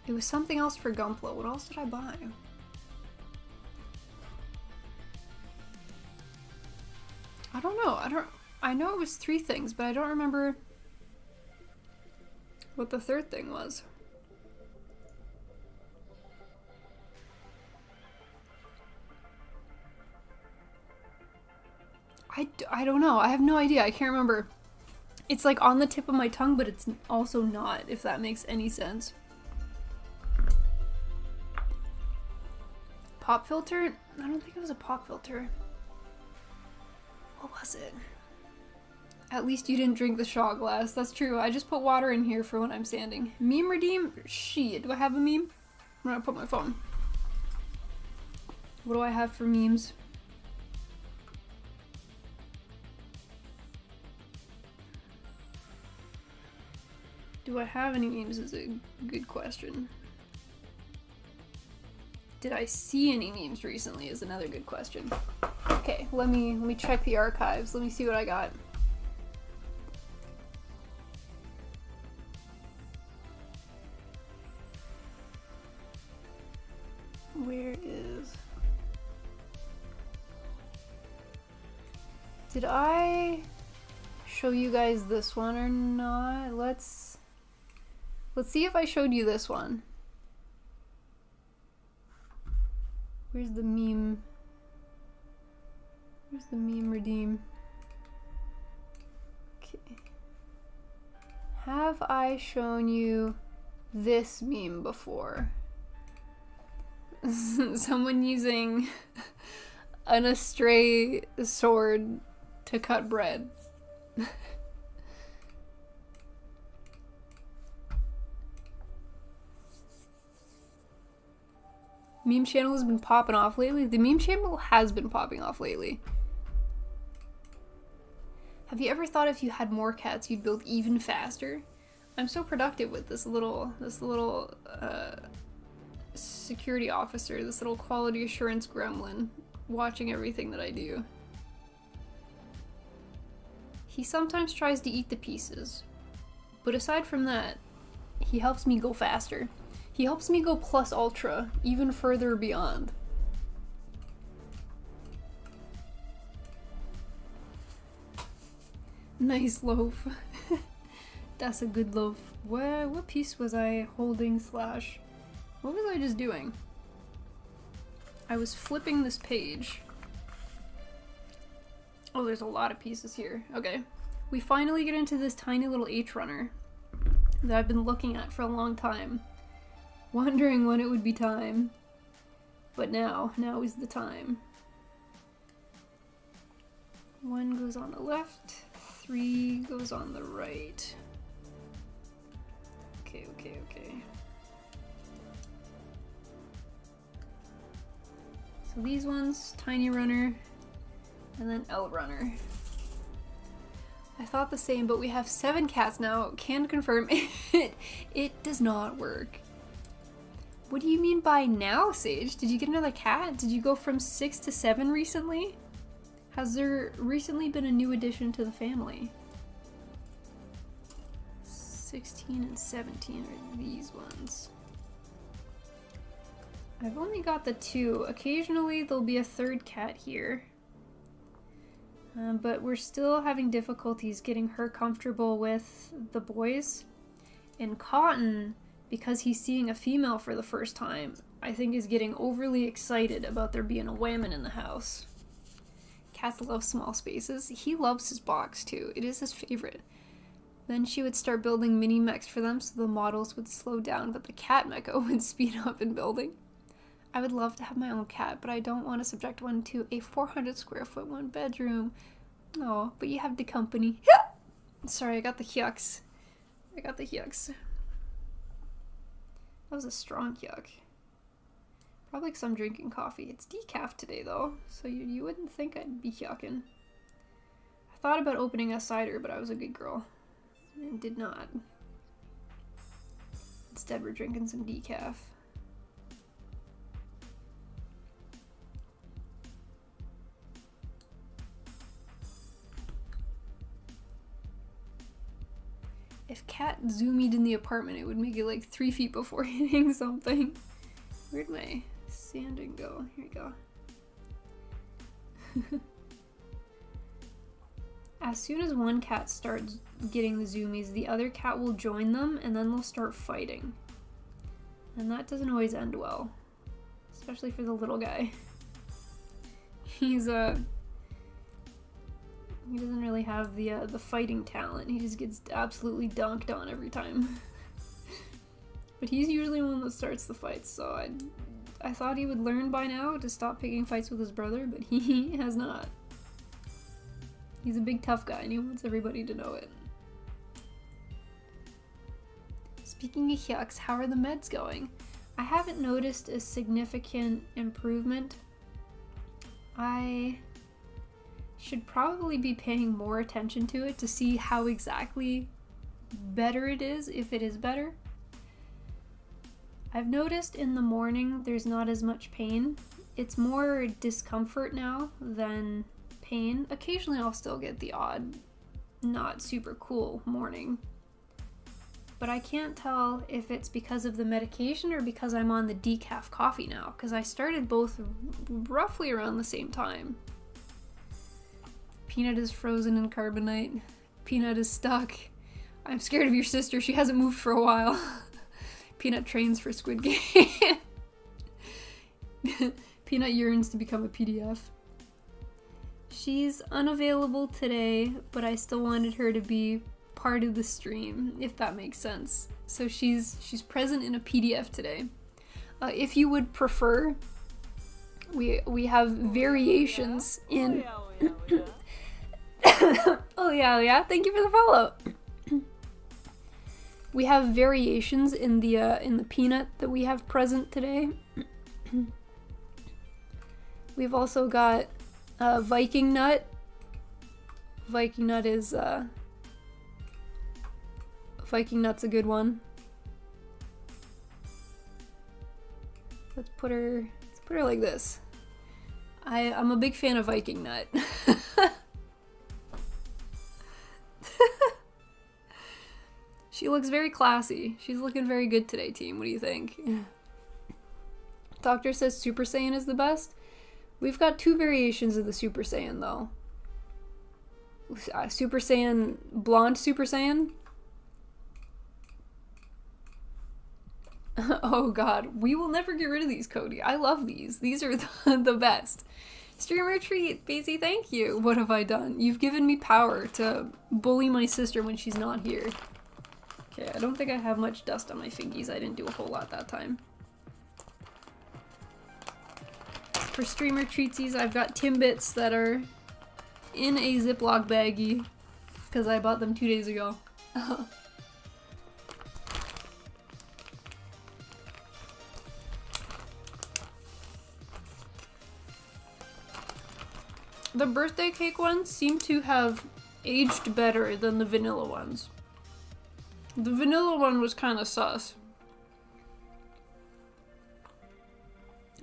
[SPEAKER 1] It was something else for Gunpla. What else did I buy? I don't know. I know it was 3 things, but I don't remember what the third thing was. I don't know. I have no idea. I can't remember. It's like on the tip of my tongue, but it's also not, if that makes any sense. Pop filter? I don't think it was a pop filter. What was it? At least you didn't drink the shot glass. That's true. I just put water in here for when I'm sanding. Meme redeem? Shit. Do I have a meme? I'm gonna put my phone. What do I have for memes? Do I have any memes is a good question. Did I see any memes recently is another good question. Okay, let me check the archives. Let me see what I got. Where is... Did I show you guys this one or not? Let's see if I showed you this one. Where's the meme? Where's the meme redeem? Okay. Have I shown you this meme before? Someone using an Astray sword to cut bread. Meme channel has been popping off lately. The meme channel has been popping off lately. Have you ever thought if you had more cats, you'd build even faster? I'm so productive with this little security officer, this little quality assurance gremlin, watching everything that I do. He sometimes tries to eat the pieces, but aside from that, he helps me go faster. He helps me go plus ultra, even further beyond. Nice loaf. That's a good loaf. What piece was I holding slash... What was I just doing? I was flipping this page. Oh, there's a lot of pieces here. Okay. We finally get into this tiny little H runner that I've been looking at for a long time. Wondering when it would be time. But now is the time. 1 goes on the left, 3 goes on the right. Okay. So these ones, tiny runner, and then L runner. I thought the same, but we have 7 cats now. Can confirm it does not work. What do you mean by now, Sage? Did you get another cat? Did you go from 6 to 7 recently? Has there recently been a new addition to the family? 16 and 17 are these ones. I've only got the 2. Occasionally there'll be a 3rd cat here. But we're still having difficulties getting her comfortable with the boys. And Cotton, because he's seeing a female for the first time, I think is getting overly excited about there being a woman in the house. Cats love small spaces. He loves his box too. It is his favorite. Then she would start building mini mechs for them so the models would slow down, but the cat mecha would speed up in building. I would love to have my own cat, but I don't want to subject one to a 400 square foot 1 bedroom. Oh, but you have the company. Sorry, I got the yucks. That was a strong yuck. Probably because I'm drinking coffee. It's decaf today though, so you wouldn't think I'd be yucking. I thought about opening a cider, but I was a good girl and did not. Instead, we're drinking some decaf. If cat zoomied in the apartment, it would make it like 3 feet before hitting something. Where'd my sanding go? Here we go. As soon as one cat starts getting the zoomies, the other cat will join them and then they'll start fighting. And that doesn't always end well. Especially for the little guy. He doesn't really have the fighting talent. He just gets absolutely dunked on every time. But he's usually one that starts the fights, so I thought he would learn by now to stop picking fights with his brother, but he has not. He's a big tough guy and he wants everybody to know it. Speaking of yucks, how are the meds going? I haven't noticed a significant improvement. I should probably be paying more attention to it to see how exactly better it is, if it is better. I've noticed in the morning there's not as much pain. It's more discomfort now than pain. Occasionally I'll still get the odd, not super cool morning. But I can't tell if it's because of the medication or because I'm on the decaf coffee now, because I started both roughly around the same time. Peanut is frozen in carbonite. Peanut is stuck. I'm scared of your sister. She hasn't moved for a while. Peanut trains for Squid Game. Peanut yearns to become a PDF. She's unavailable today, but I still wanted her to be part of the stream, if that makes sense. So she's present in a PDF today. If you would prefer, we have variations in... Oh yeah, thank you for the follow. We have variations in the peanut that we have present today. We've also got Viking Nut. Viking Nut is Viking Nut's a good one. Let's put her like this. I'm a big fan of Viking Nut. She looks very classy. She's looking very good today, team. What do you think? Doctor says Super Saiyan is the best. We've got 2 variations of the Super Saiyan, though. Super Saiyan, blonde Super Saiyan. Oh god, we will never get rid of these, Cody. I love these. These are the best. Streamer treat, Basie, thank you. What have I done? You've given me power to bully my sister when she's not here. Okay, I don't think I have much dust on my fingies. I didn't do a whole lot that time. For streamer treatsies, I've got Timbits that are in a Ziploc baggie because I bought them 2 days ago. The birthday cake ones seem to have aged better than the vanilla ones. The vanilla one was kind of sus.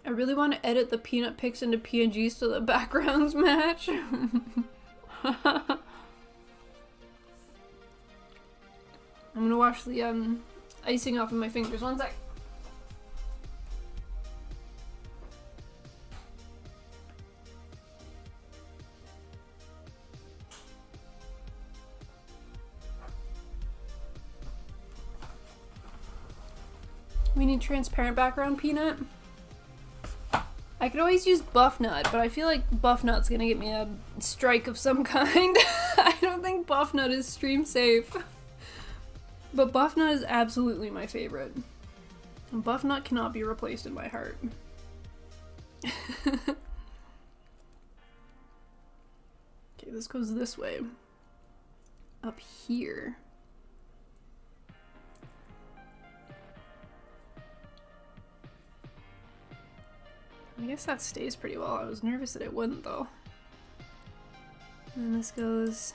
[SPEAKER 1] I really want to edit the peanut pics into PNGs so the backgrounds match. I'm gonna wash the icing off of my fingers. One sec. We need transparent background peanut. I could always use Buff Nut, but I feel like Buff Nut's gonna get me a strike of some kind. I don't think Buff Nut is stream safe. But Buff Nut is absolutely my favorite. Buff Nut cannot be replaced in my heart. Okay, this goes this way. Up here. I guess that stays pretty well. I was nervous that it wouldn't, though. And this goes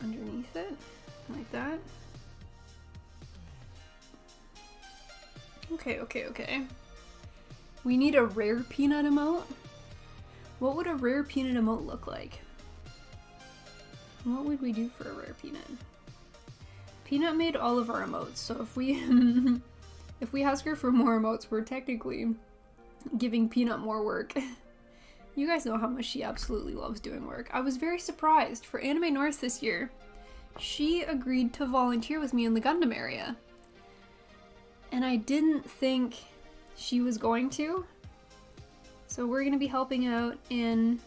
[SPEAKER 1] underneath it, like that. Okay. We need a rare peanut emote. What would a rare peanut emote look like? What would we do for a rare peanut? Peanut made all of our emotes, so if we if we ask her for more emotes, we're technically giving Peanut more work. You guys know how much she absolutely loves doing work. I was very surprised. For Anime North this year, she agreed to volunteer with me in the Gundam area. And I didn't think she was going to. So we're going to be helping out in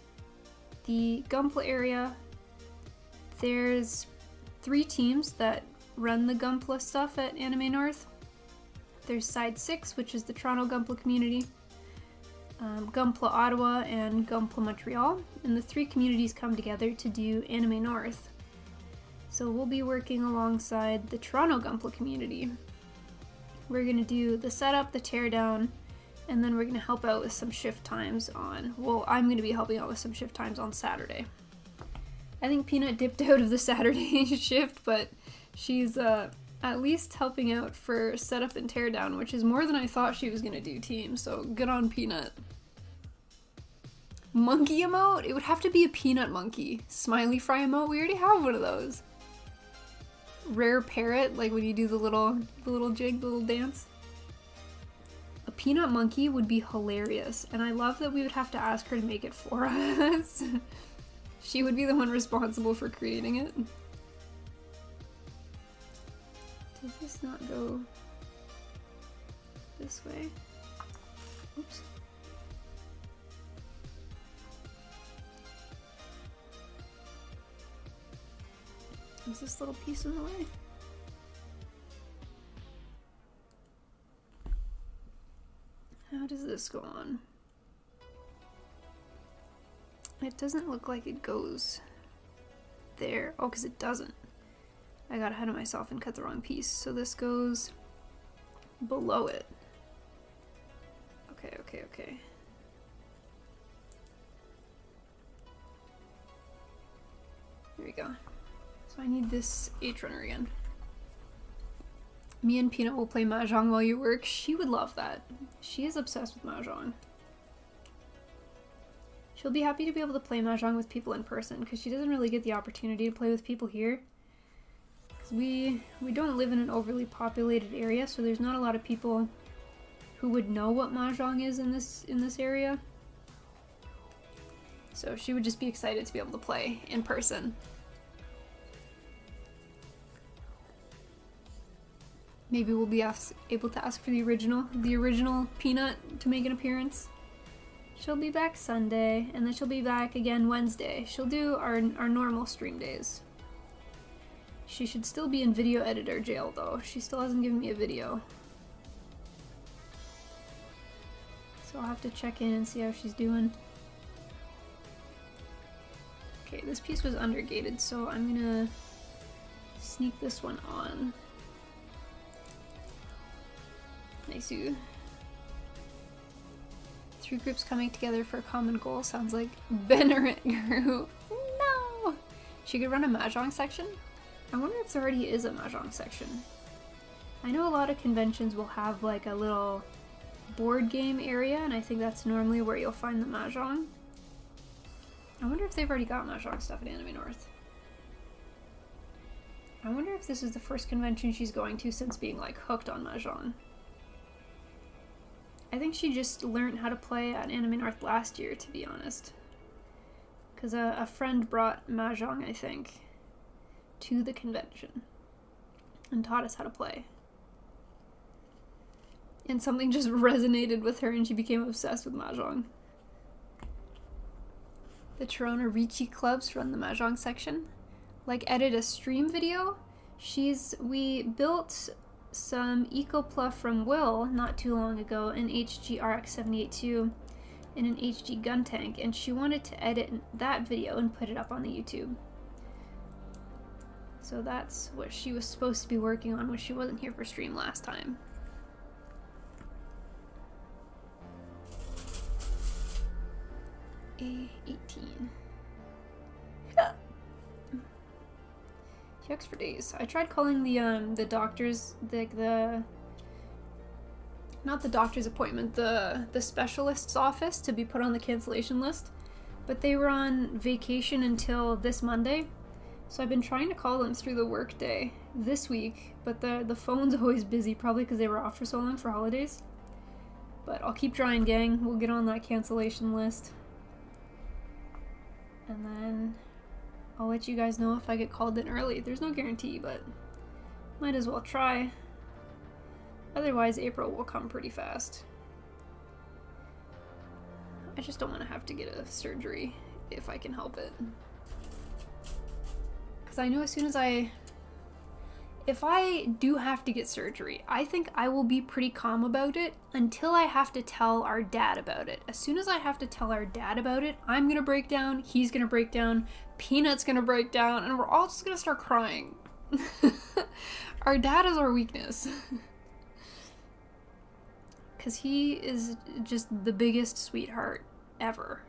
[SPEAKER 1] the Gunpla area. There's 3 teams that run the Gunpla stuff at Anime North. There's Side 6, which is the Toronto Gunpla community, Gunpla Ottawa, and Gunpla Montreal, and the 3 communities come together to do Anime North. So we'll be working alongside the Toronto Gunpla community. We're going to do the setup, the teardown, and then we're going to help out with some shift times on, well, I'm going to be helping out with some shift times on Saturday. I think Peanut dipped out of the Saturday shift, but she's at least helping out for setup and teardown, which is more than I thought she was gonna do, team, so good on Peanut. Monkey emote? It would have to be a peanut monkey. Smiley fry emote? We already have one of those. Rare parrot, like when you do the little jig, the little dance. A peanut monkey would be hilarious, and I love that we would have to ask her to make it for us. She would be the one responsible for creating it. Does this not go this way? Oops. Is this little piece in the way? How does this go on? It doesn't look like it goes there. Oh, because it doesn't. I got ahead of myself and cut the wrong piece. So this goes below it. Okay. Here we go. So I need this H runner again. Me and Peanut will play Mahjong while you work. She would love that. She is obsessed with Mahjong. She'll be happy to be able to play Mahjong with people in person because she doesn't really get the opportunity to play with people here. Because we don't live in an overly populated area, so there's not a lot of people who would know what Mahjong is in this area. So she would just be excited to be able to play in person. Maybe we'll be able to ask for the original Peanut to make an appearance. She'll be back Sunday, and then she'll be back again Wednesday. She'll do our normal stream days. She should still be in video editor jail though. She still hasn't given me a video. So I'll have to check in and see how she's doing. Okay, this piece was undergated, so I'm gonna sneak this one on. Nice. 3 groups coming together for a common goal sounds like Benerant group. No! She could run a Mahjong section? I wonder if there already is a Mahjong section. I know a lot of conventions will have like a little board game area, and I think that's normally where you'll find the Mahjong. I wonder if they've already got Mahjong stuff at Anime North. I wonder if this is the first convention she's going to since being like hooked on Mahjong. I think she just learned how to play at Anime North last year, to be honest. Because a friend brought Mahjong, I think, to the convention and taught us how to play. And something just resonated with her and she became obsessed with Mahjong. The Toronto Ricci clubs run the Mahjong section. Like edit a stream video. We built some EcoPluff from Will not too long ago, an HG RX-782 and an HG gun tank, and she wanted to edit that video and put it up on the YouTube. So that's what she was supposed to be working on when she wasn't here for stream last time. A18. Yucks for days. I tried calling the doctors, not the doctor's appointment, the specialist's office to be put on the cancellation list, but they were on vacation until this Monday, so I've been trying to call them through the work day this week, but the phone's always busy, probably because they were off for so long for holidays. But I'll keep trying, gang. We'll get on that cancellation list. And then I'll let you guys know if I get called in early. There's no guarantee, but might as well try. Otherwise, April will come pretty fast. I just don't want to have to get a surgery if I can help it. Because I know as soon as if I do have to get surgery, I think I will be pretty calm about it until I have to tell our dad about it. As soon as I have to tell our dad about it, I'm gonna break down, he's gonna break down, Peanut's gonna break down, and we're all just gonna start crying. Our dad is our weakness. Because he is just the biggest sweetheart ever.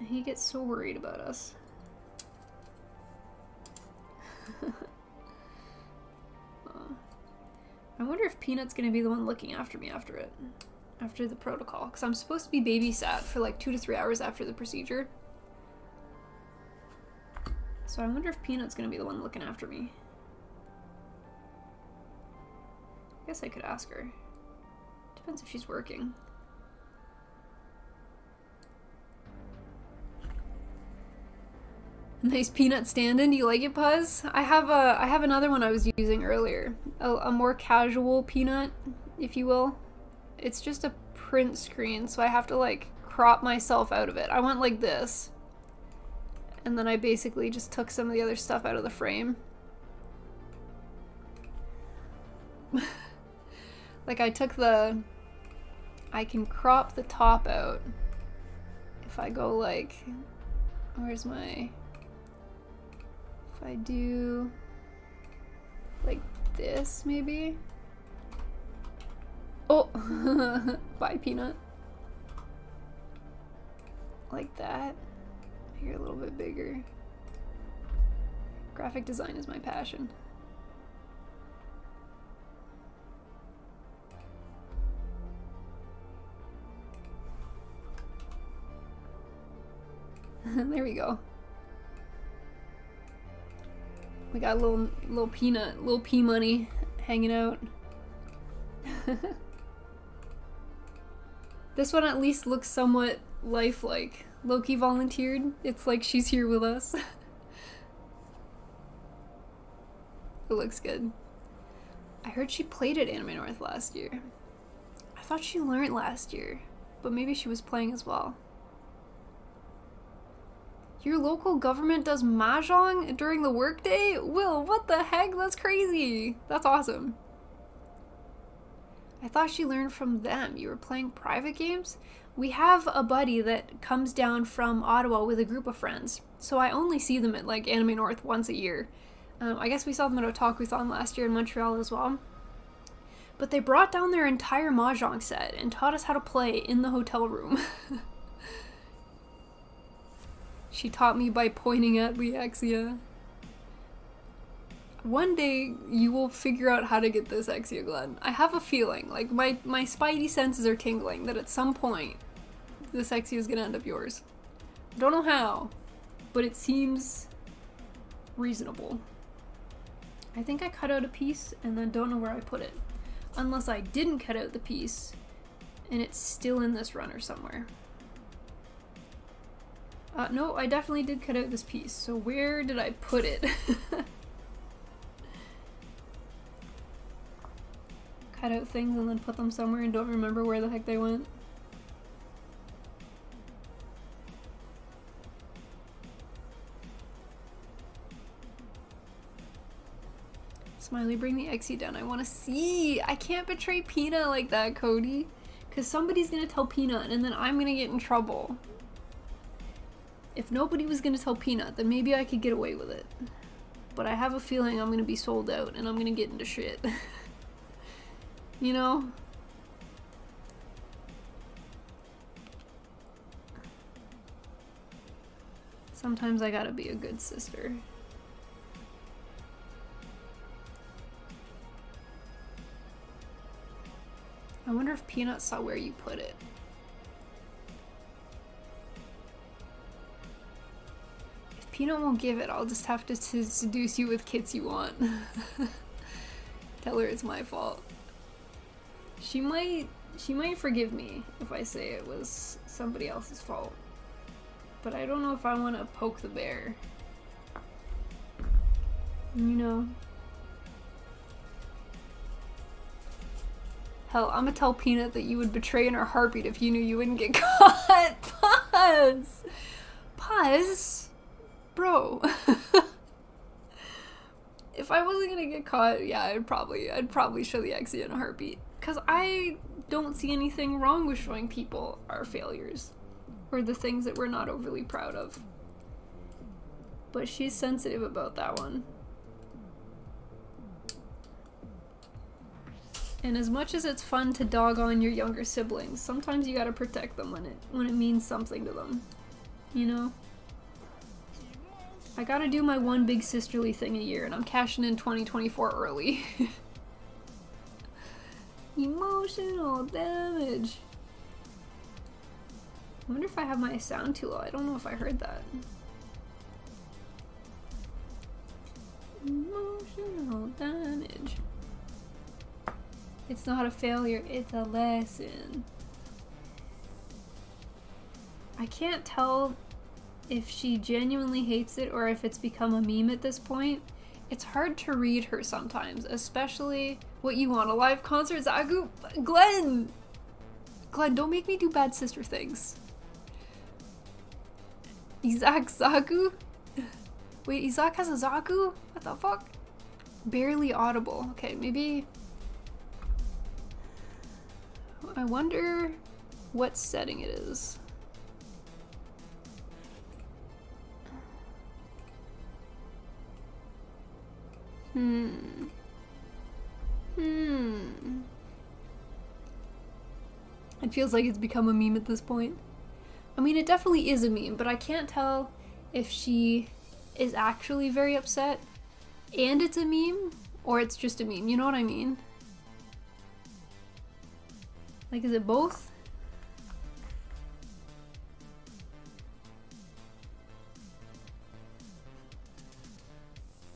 [SPEAKER 1] He gets so worried about us. I wonder if Peanut's gonna be the one looking after me after the protocol, because I'm supposed to be babysat for like 2 to 3 hours after the procedure. So I wonder if Peanut's gonna be the one looking after me. I guess I could ask her. Depends if she's working. Nice Peanut stand-in. Do you like it, Puzz? I have another one I was using earlier. A more casual Peanut, if you will. It's just a print screen, so I have to like crop myself out of it. I went like this. And then I basically just took some of the other stuff out of the frame. Like I can crop the top out. If I go like, if I do like this, maybe. Oh! Bye, Peanut. Like that. You're a little bit bigger. Graphic design is my passion. There we go. We got a little peanut, little pea money hanging out. This one at least looks somewhat lifelike. Loki volunteered. It's like she's here with us. It looks good. I heard she played at Anime North last year. I thought she learned last year, but maybe she was playing as well. Your local government does mahjong during the workday? Will, what the heck? That's crazy. That's awesome. I thought she learned from them. You were playing private games? We have a buddy that comes down from Ottawa with a group of friends. So I only see them at like Anime North once a year. I guess we saw them at Otaku-thon last year in Montreal as well. But they brought down their entire mahjong set and taught us how to play in the hotel room. She taught me by pointing at Leaxia. One day you will figure out how to get this, Exia Glenn. I have a feeling, like my spidey senses are tingling that at some point this Exia is gonna end up yours. I don't know how, but it seems reasonable. I think I cut out a piece and then don't know where I put it. Unless I didn't cut out the piece and it's still in this runner somewhere. No, I definitely did cut out this piece. So where did I put it? Cut out things and then put them somewhere and don't remember where the heck they went. Smiley, bring the Exie down. I want to see. I can't betray Peanut like that, Cody. Because somebody's going to tell Peanut and then I'm going to get in trouble. If nobody was going to tell Peanut, then maybe I could get away with it. But I have a feeling I'm going to be sold out and I'm going to get into shit. You know? Sometimes I gotta be a good sister. I wonder if Peanut saw where you put it. If Peanut won't give it, I'll just have to seduce you with kits you want. Tell her it's my fault. She might forgive me if I say it was somebody else's fault. But I don't know if I want to poke the bear. You know? Hell, I'm gonna tell Peanut that you would betray in her heartbeat if you knew you wouldn't get caught. Pause! Pause? Bro. If I wasn't gonna get caught, yeah, I'd probably show the Exia in a heartbeat. Because I don't see anything wrong with showing people our failures. Or the things that we're not overly proud of. But she's sensitive about that one. And as much as it's fun to dog on your younger siblings, sometimes you gotta protect them when it means something to them. You know? I gotta do my one big sisterly thing a year, and I'm cashing in 2024 early. Emotional damage. I wonder if I have my sound too low. I don't know if I heard that. Emotional damage. It's not a failure, it's a lesson. I can't tell if she genuinely hates it or if it's become a meme at this point. It's hard to read her sometimes, especially what you want, a live concert, Zagu? Glenn, don't make me do bad sister things. Isaac Zagu? Wait, Isaac has a Zagu? What the fuck? Barely audible. Okay, maybe... I wonder what setting it is. It feels like it's become a meme at this point. I mean, it definitely is a meme, but I can't tell if she is actually very upset and it's a meme, or it's just a meme. You know what I mean? Like, is it both?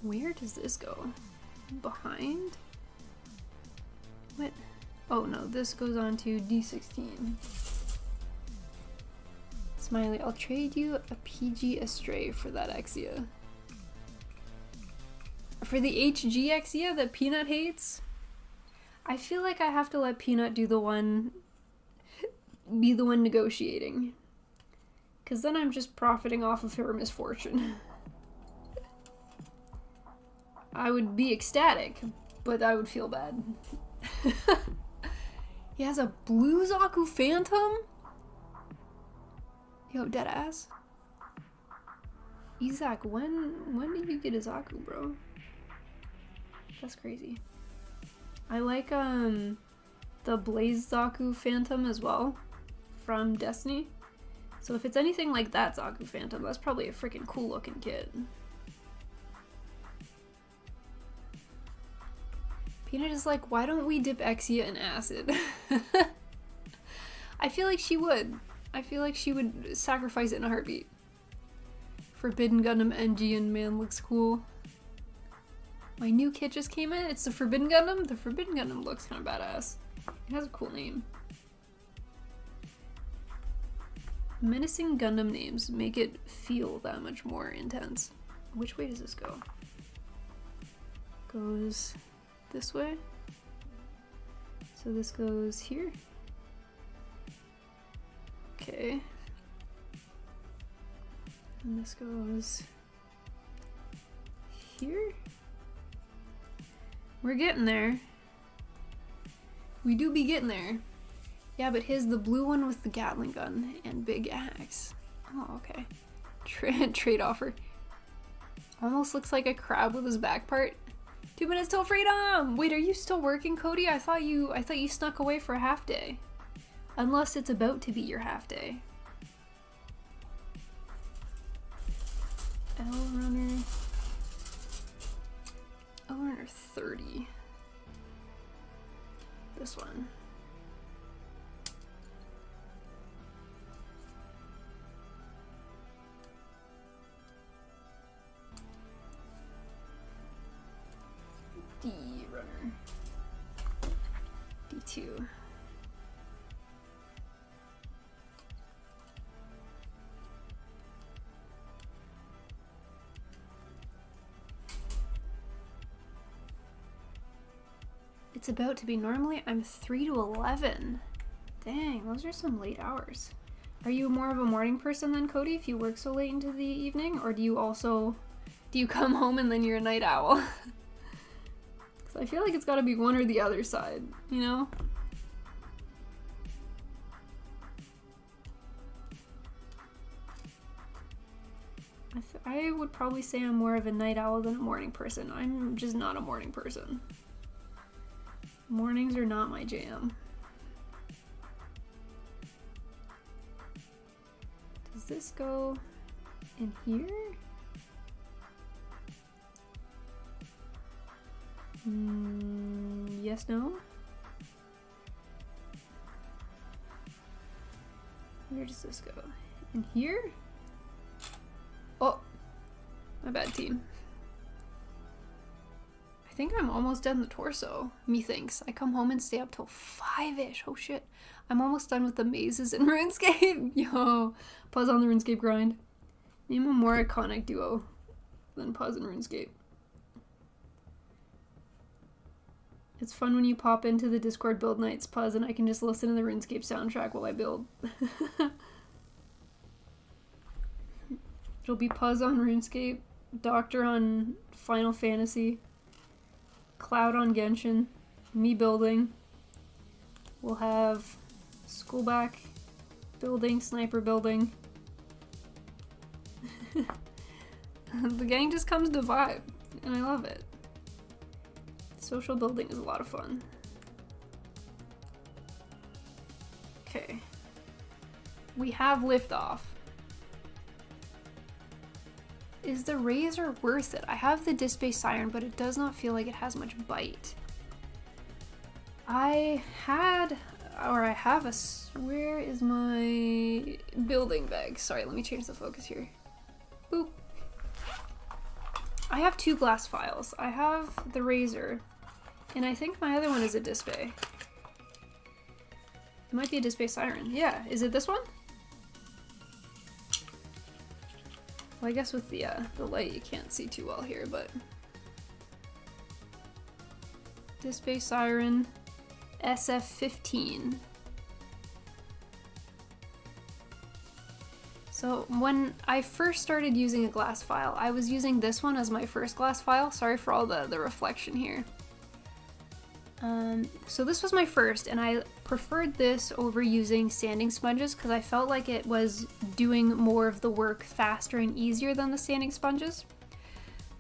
[SPEAKER 1] Where does this go? Behind? What? Oh no, this goes on to D16. Smiley, I'll trade you a PG Astray for that Exia. For the HG Exia that Peanut hates? I feel like I have to let Peanut be the one negotiating. Because then I'm just profiting off of her misfortune. I would be ecstatic, but I would feel bad. He has a blue Zaku Phantom? Yo, deadass. Isaac, when did you get a Zaku, bro? That's crazy. I like the Blaze Zaku Phantom as well from Destiny. So if it's anything like that Zaku Phantom, that's probably a freaking cool looking kid. Peanut is like, why don't we dip Exia in acid? I feel like she would. I feel like she would sacrifice it in a heartbeat. Forbidden Gundam NG and man looks cool. My new kit just came in. It's the Forbidden Gundam. The Forbidden Gundam looks kind of badass. It has a cool name. Menacing Gundam names make it feel that much more intense. Which way does this go? Goes this way. So this goes here. Okay. And this goes here. We're getting there. We do be getting there. Yeah, but his the blue one with the Gatling gun and big axe. Oh, okay. Trade offer. Almost looks like a crab with his back part. 2 minutes till freedom! Wait, are you still working, Cody? I thought you snuck away for a half day. Unless it's about to be your half day. L-Runner 30. This one. D-Runner. D2. It's about to be. Normally I'm 3 to 11. Dang, those are some late hours. Are you more of a morning person than Cody if you work so late into the evening? Or do you come home and then you're a night owl? Because I feel like it's got to be one or the other side, you know? I would probably say I'm more of a night owl than a morning person. I'm just not a morning person. Mornings are not my jam. Does this go in here? Yes, no? Where does this go? In here? Oh, my bad, team. I think I'm almost done the torso, methinks. I come home and stay up till 5-ish. Oh shit. I'm almost done with the mazes in RuneScape. Yo, pause on the RuneScape grind. Name a more iconic duo than Pause and RuneScape. It's fun when you pop into the Discord build nights, Pause, and I can just listen to the RuneScape soundtrack while I build. It'll be Pause on RuneScape, Doctor on Final Fantasy, Cloud on Genshin, me building. We'll have Schoolback building, Sniper building. The gang just comes to vibe, and I love it. Social building is a lot of fun. Okay. We have liftoff. Is the razor worth it? I have the disc-based siren, but it does not feel like it has much bite. I have where is my building bag? Sorry, let me change the focus here. Boop. I have 2 glass files. I have the razor, and I think my other one is a disc-bay. It might be a disc-based siren. Yeah, is it this one? Well, I guess with the light you can't see too well here, but... disc-based siren, SF15. So when I first started using a glass file, I was using this one as my first glass file. Sorry for all the reflection here. So this was my first, and I preferred this over using sanding sponges because I felt like it was doing more of the work faster and easier than the sanding sponges.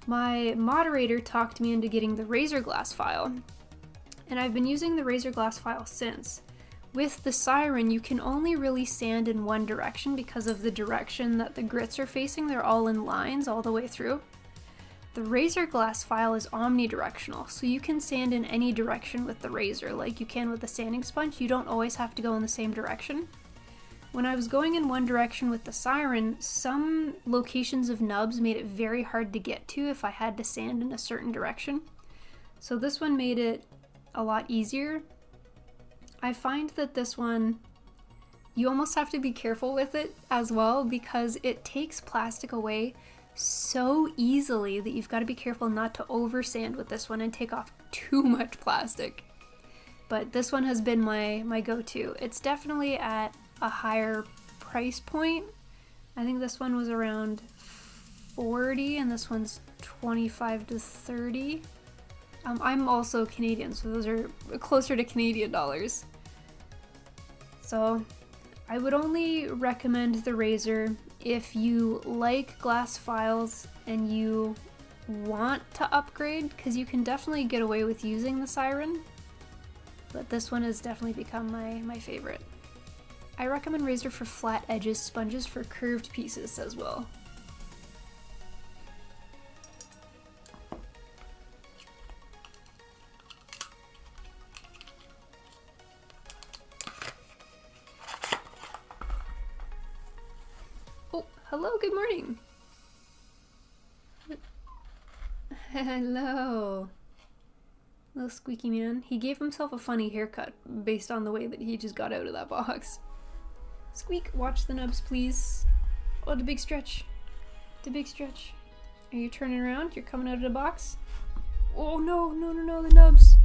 [SPEAKER 1] My moderator talked me into getting the razor glass file, and I've been using the razor glass file since. With the siren, you can only really sand in one direction because of the direction that the grits are facing. They're all in lines all the way through. The razor glass file is omnidirectional, so you can sand in any direction with the razor, like you can with the sanding sponge. You don't always have to go in the same direction. When I was going in one direction with the siren, some locations of nubs made it very hard to get to if I had to sand in a certain direction. So this one made it a lot easier. I find that this one, you almost have to be careful with it as well because it takes plastic away so easily that you've got to be careful not to over sand with this one and take off too much plastic. But this one has been my go-to. It's definitely at a higher price point. I think this one was around 40 and this one's 25 to 30. I'm also Canadian, so those are closer to Canadian dollars. So I would only recommend the razor if you like glass files and you want to upgrade, because you can definitely get away with using the siren, but this one has definitely become my favorite. I recommend razor for flat edges, sponges for curved pieces as well. Hello, good morning. Hello. Little squeaky man. He gave himself a funny haircut based on the way that he just got out of that box. Squeak, watch the nubs, please. Oh, the big stretch. The big stretch. Are you turning around? You're coming out of the box? Oh, no, the nubs.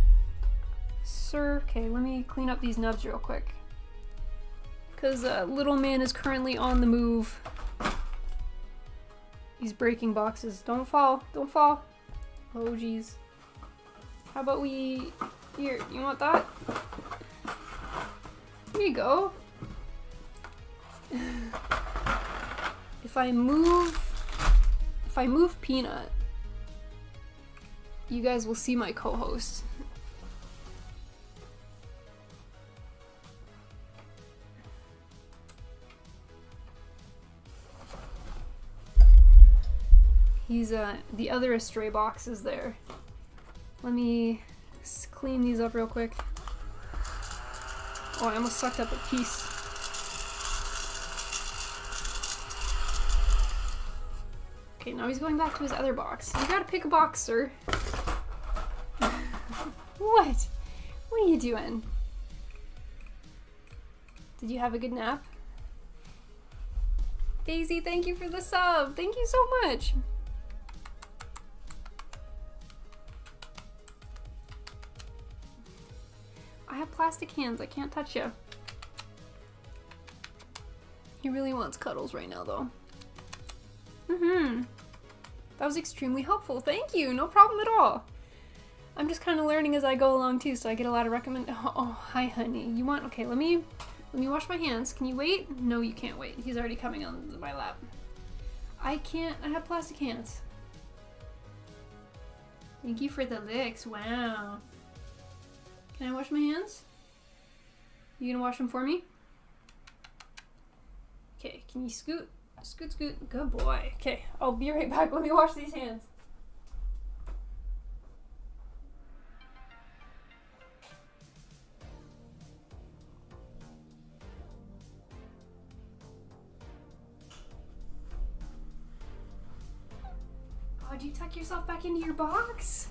[SPEAKER 1] Sir, okay, let me clean up these nubs real quick. Because little man is currently on the move. He's breaking boxes. Don't fall. Don't fall. Oh, jeez. How about we... Here, you want that? Here you go. If I move Peanut, you guys will see my co-host. He's, the other Astray box is there. Let me clean these up real quick. Oh, I almost sucked up a piece. Okay, now he's going back to his other box. You gotta pick a box, sir. What? What are you doing? Did you have a good nap? Daisy, thank you for the sub. Thank you so much. I have plastic hands. I can't touch you. He really wants cuddles right now, though. That was extremely helpful. Thank you. No problem at all. I'm just kind of learning as I go along, too, so I get a lot of Oh, hi, honey. You want... Okay, let me wash my hands. Can you wait? No, you can't wait. He's already coming on my lap. I can't. I have plastic hands. Thank you for the licks. Wow. Can I wash my hands? You gonna wash them for me? Okay, can you scoot? Scoot, scoot. Good boy. Okay, I'll be right back. Let me wash these hands. Oh, did you tuck yourself back into your box?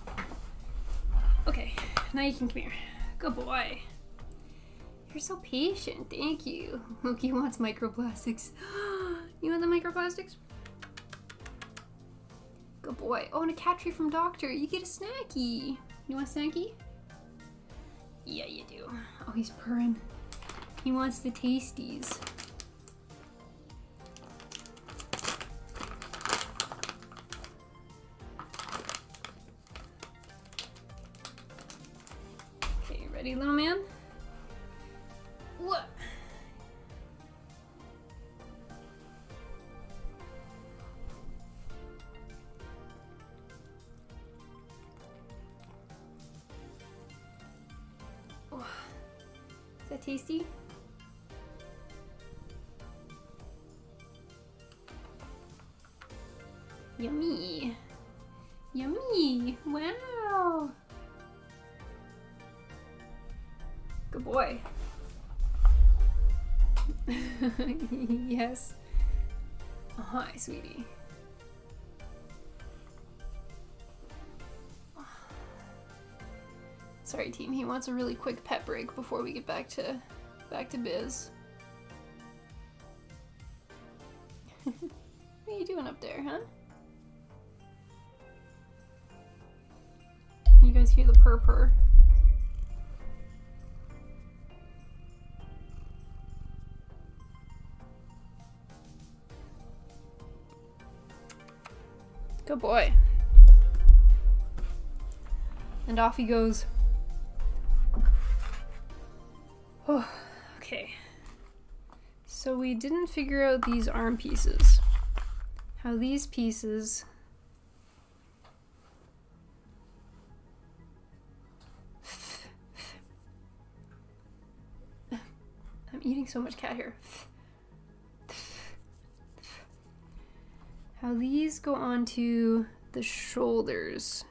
[SPEAKER 1] Okay, now you can come here. Good boy. You're so patient. Thank you. Mookie wants microplastics. You want the microplastics? Good boy. Oh, and a cat treat from Doctor. You get a snacky. You want a snacky? Yeah, you do. Oh, he's purring. He wants the tasties. Okay, ready, little man? What? Oh. Is that tasty? Yummy. Yummy. Wow. Good boy. Yes. Hi, sweetie. Sorry, team. He wants a really quick pet break before we get back to biz. What are you doing up there, huh? You guys hear the purr purr? Good boy. And off he goes. Oh, okay. So we didn't figure out these arm pieces. How these pieces I'm eating so much cat hair. How these go onto the shoulders.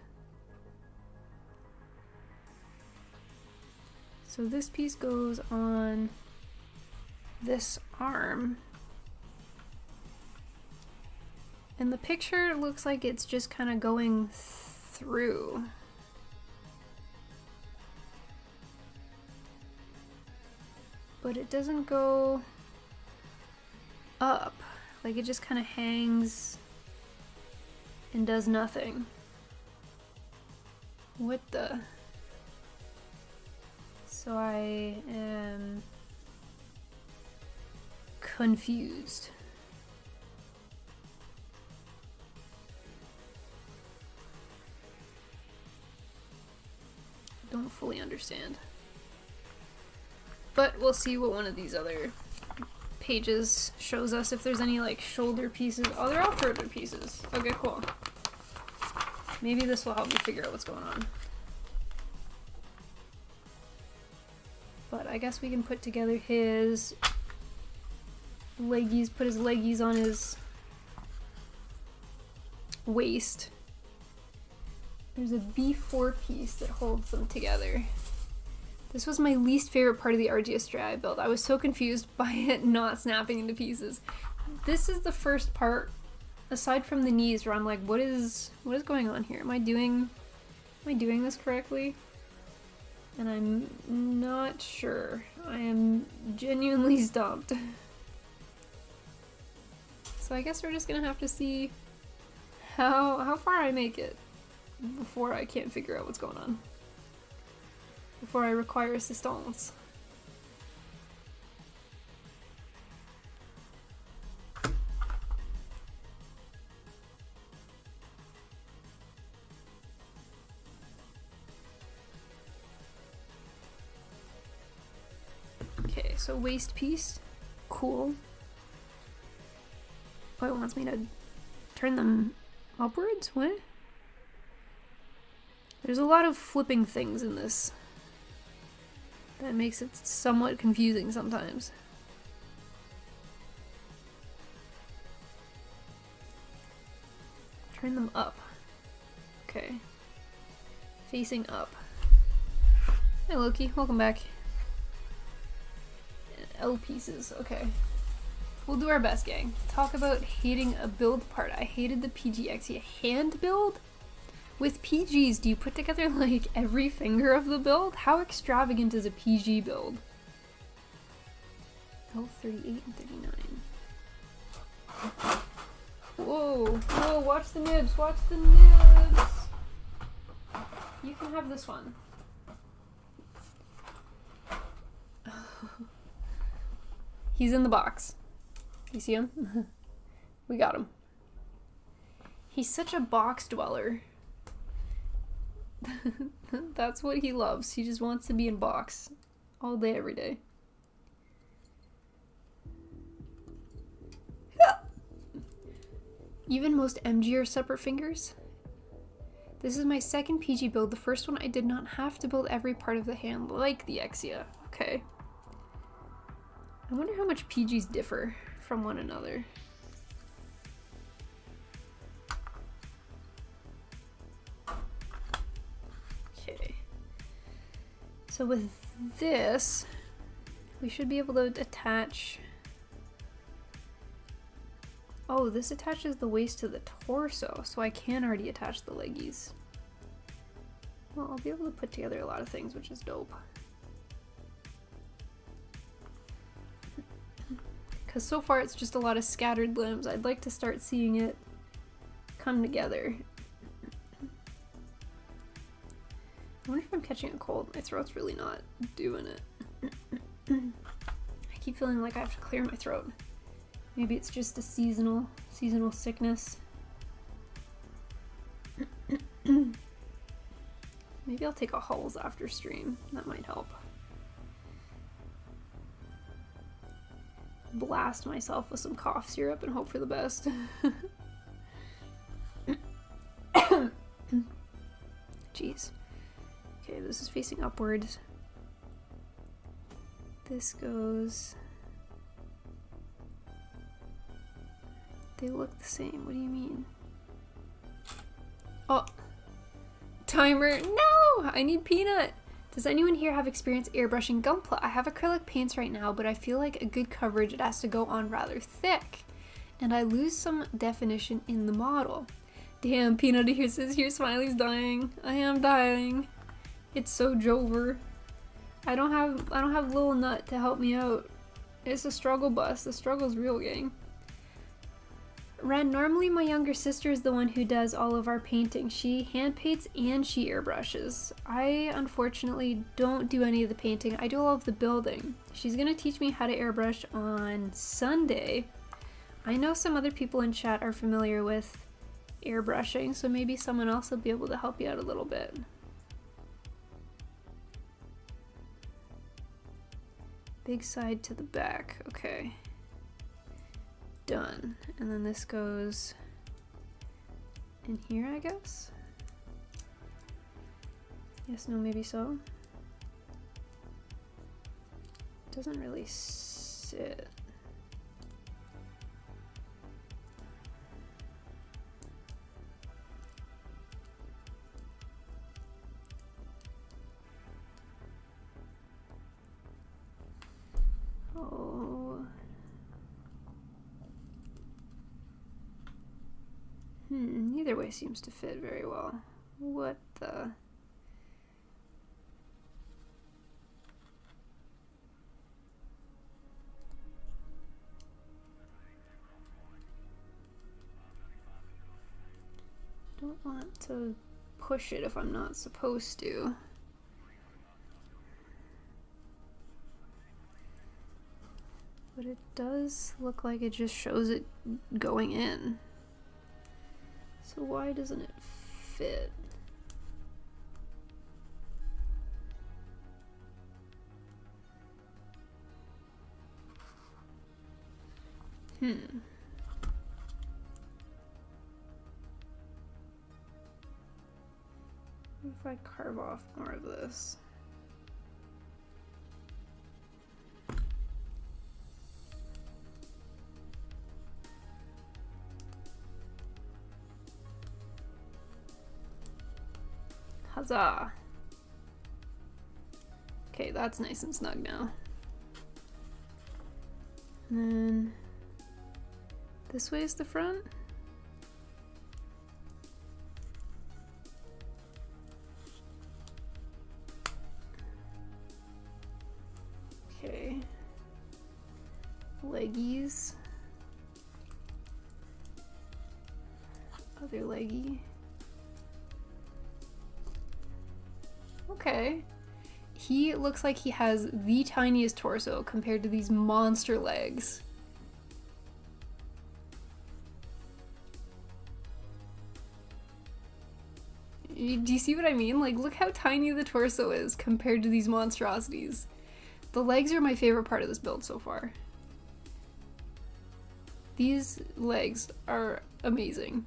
[SPEAKER 1] So this piece goes on this arm. And the picture looks like it's just kind of going through. But it doesn't go up. Like it just kind of hangs and does nothing. What the? So I am confused. Don't fully understand. But we'll see what one of these other pages shows us, if there's any like shoulder pieces. Oh, they're all shoulder pieces. Okay, cool. Maybe this will help me figure out what's going on. But I guess we can put together his leggies, put his leggies on his waist. There's a B4 piece that holds them together. This was my least favorite part of the RG Astray I built. I was so confused by it not snapping into pieces. This is the first part, aside from the knees, where I'm like, what is going on here? Am I doing this correctly? And I'm not sure. I am genuinely stumped. So I guess we're just gonna have to see how far I make it before I can't figure out what's going on. Before I require assistance. Okay, so waist piece. Cool. Oh, it wants me to turn them upwards? What? There's a lot of flipping things in this. That makes it somewhat confusing sometimes. Turn them up. Okay. Facing up. Hey Loki, welcome back. L pieces, okay. We'll do our best, gang. Talk about hating a build part. I hated the PGX hand build. With PGs, do you put together like every finger of the build? How extravagant is a PG build? Oh, 38 and 39. Whoa, whoa, watch the nibs, watch the nibs. You can have this one. He's in the box. You see him? We got him. He's such a box dweller. That's what he loves. He just wants to be in box all day, every day. Even most MG are separate fingers. This is my second PG build. The first one I did not have to build every part of the hand like the Exia. Okay. I wonder how much PGs differ from one another. Okay. So with this, we should be able to attach... Oh, this attaches the waist to the torso, so I can already attach the leggies. Well, I'll be able to put together a lot of things, which is dope. Because so far it's just a lot of scattered limbs. I'd like to start seeing it come together. I wonder if I'm catching a cold. My throat's really not doing it. I keep feeling like I have to clear my throat. Maybe it's just a seasonal sickness. Maybe I'll take a Halls after stream. That might help. Blast myself with some cough syrup and hope for the best. Jeez. Okay, this is facing upwards. This goes... They look the same. What do you mean? Oh. Timer. No! I need Peanut! Does anyone here have experience airbrushing Gunpla? I have acrylic paints right now, but I feel like a good coverage it has to go on rather thick. And I lose some definition in the model. Damn, Peanut here says here Smiley's dying. I am dying. It's so Jover. I don't have Lil Nut to help me out. It's a struggle bus. The struggle's real, gang. Ren, normally my younger sister is the one who does all of our painting. She hand paints and she airbrushes. I unfortunately don't do any of the painting. I do all of the building. She's gonna teach me how to airbrush on Sunday. I know some other people in chat are familiar with airbrushing, so maybe someone else will be able to help you out a little bit. Big side to the back, okay. Done. And then this goes in here, I guess? Yes, no, maybe so. Doesn't really sit. Oh. Either way seems to fit very well. What the... Don't want to push it if I'm not supposed to. But it does look like it just shows it going in. So why doesn't it fit? What if I carve off more of this? Huzzah. Okay, that's nice and snug now. And then this way is the front. Okay. Leggies. Other leggy. Okay. He looks like he has the tiniest torso compared to these monster legs. Do you see what I mean? Like, look how tiny the torso is compared to these monstrosities. The legs are my favorite part of this build so far. These legs are amazing.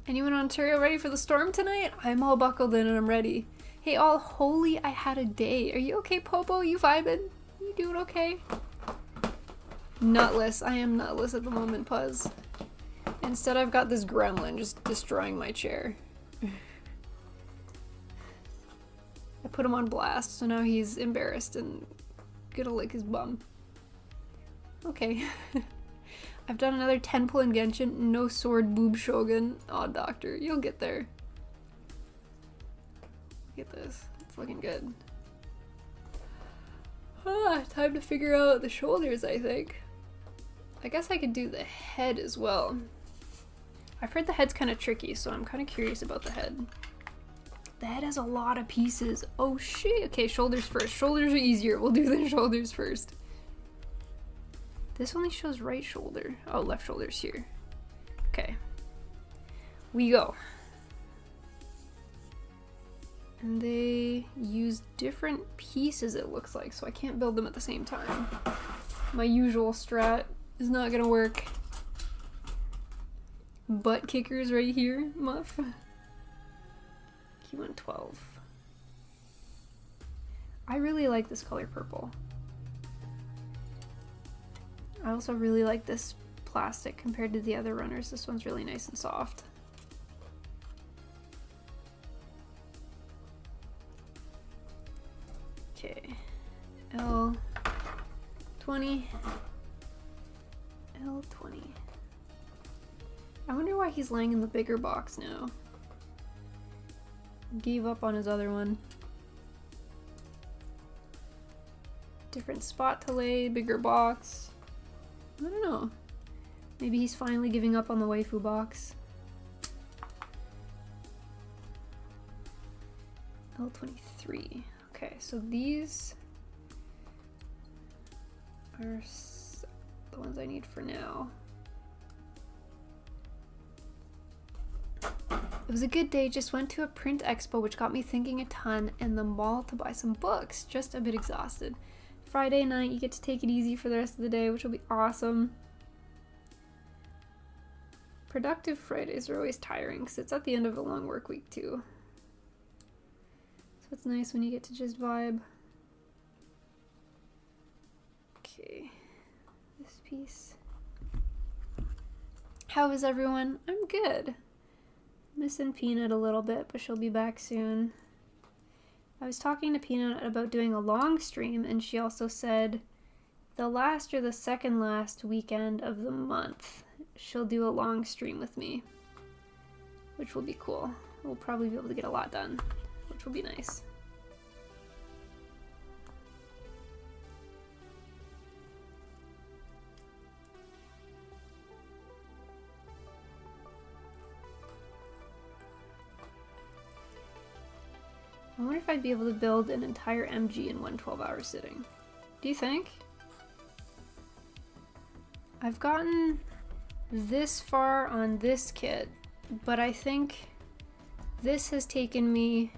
[SPEAKER 1] Anyone in Ontario ready for the storm tonight? I'm all buckled in and I'm ready. Hey all, holy, I had a day. Are you okay, Popo? You vibing? You doing okay? Nutless. I am nutless at the moment, Puzz. Instead, I've got this gremlin just destroying my chair. I put him on blast, so now he's embarrassed and gonna lick his bum. Okay. I've done another 10 pull in Genshin, no sword boob shogun. Aw, doctor, you'll get there. Look at this, it's looking good. Ah, time to figure out the shoulders, I think. I guess I could do the head as well. I've heard the head's kind of tricky, so I'm kind of curious about the head. The head has a lot of pieces. Oh shit. Okay, shoulders first. Shoulders are easier. We'll do the shoulders first. This only shows right shoulder. Oh, left shoulder's here. Okay. We go. And they use different pieces, it looks like, so I can't build them at the same time. My usual strat is not gonna work. Butt kickers right here, muff. Q112. I really like this color purple. I also really like this plastic compared to the other runners. This one's really nice and soft. Okay, L20, L20. I wonder why he's laying in the bigger box now. Gave up on his other one. Different spot to lay, bigger box. I don't know. Maybe he's finally giving up on the waifu box. L23. Okay, so these are the ones I need for now. It was a good day, just went to a print expo which got me thinking a ton, and the mall to buy some books. Just a bit exhausted. Friday night, you get to take it easy for the rest of the day, which will be awesome. Productive Fridays are always tiring because it's at the end of a long work week too. So it's nice when you get to just vibe. Okay, this piece. How is everyone? I'm good. Missing Peanut a little bit, but she'll be back soon. I was talking to Peanut about doing a long stream, and she also said the last or the second last weekend of the month she'll do a long stream with me, which will be cool. We'll probably be able to get a lot done, which will be nice. I wonder if I'd be able to build an entire MG in one 12-hour sitting. Do you think? I've gotten this far on this kit, but I think this has taken me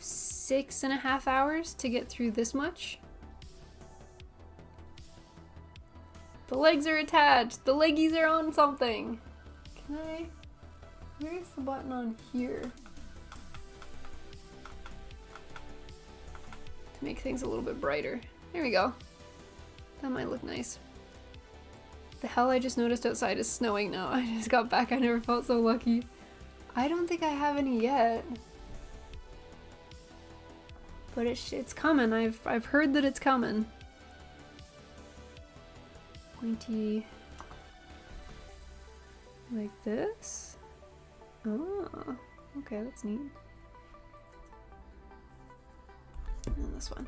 [SPEAKER 1] 6.5 hours to get through this much. The legs are attached! The leggies are on something! Can I... Where's the button on here? Make things a little bit brighter. There we go. That might look nice. The hell, I just noticed outside is snowing now. I just got back. I never felt so lucky. I don't think I have any yet. But it's coming. I've heard that it's coming. Pointy like this. Oh, okay, that's neat. And this one.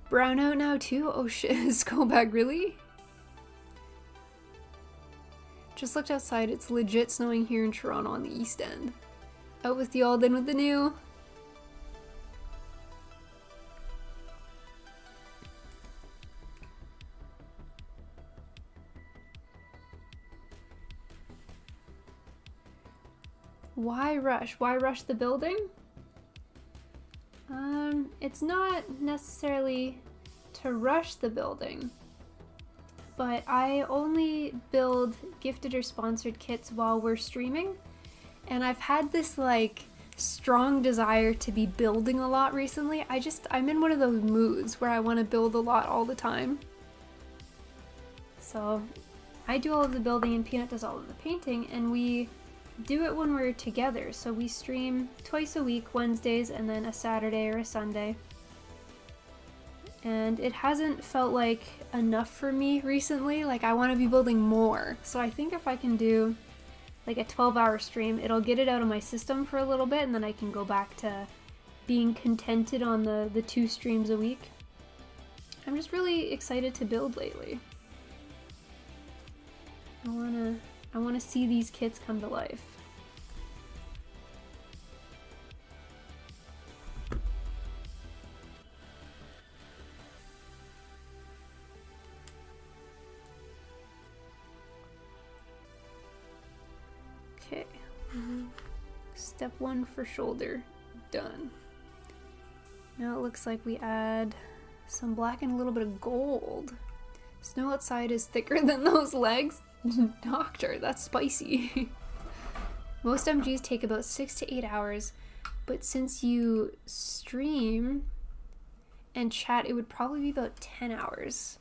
[SPEAKER 1] Brown out now too? Oh shit, skull bag, really? Just looked outside, it's legit snowing here in Toronto on the East End. Out with the old, in with the new. Why rush? Why rush the building? It's not necessarily to rush the building, but I only build gifted or sponsored kits while we're streaming, and I've had this like strong desire to be building a lot recently. I'm in one of those moods where I want to build a lot all the time. So I do all of the building and Peanut does all of the painting, and we do it when we're together. So we stream twice a week, Wednesdays, and then a Saturday or a Sunday. And it hasn't felt like enough for me recently. Like, I want to be building more. So I think if I can do like a 12-hour stream, it'll get it out of my system for a little bit, and then I can go back to being contented on the 2 streams a week. I'm just really excited to build lately. I wanna see these kits come to life. Okay. Step 1 for shoulder. Done. Now it looks like we add some black and a little bit of gold. Snow outside is thicker than those legs. Doctor, that's spicy. Most MGs take about 6 to 8 hours, but since you stream and chat, it would probably be about 10 hours.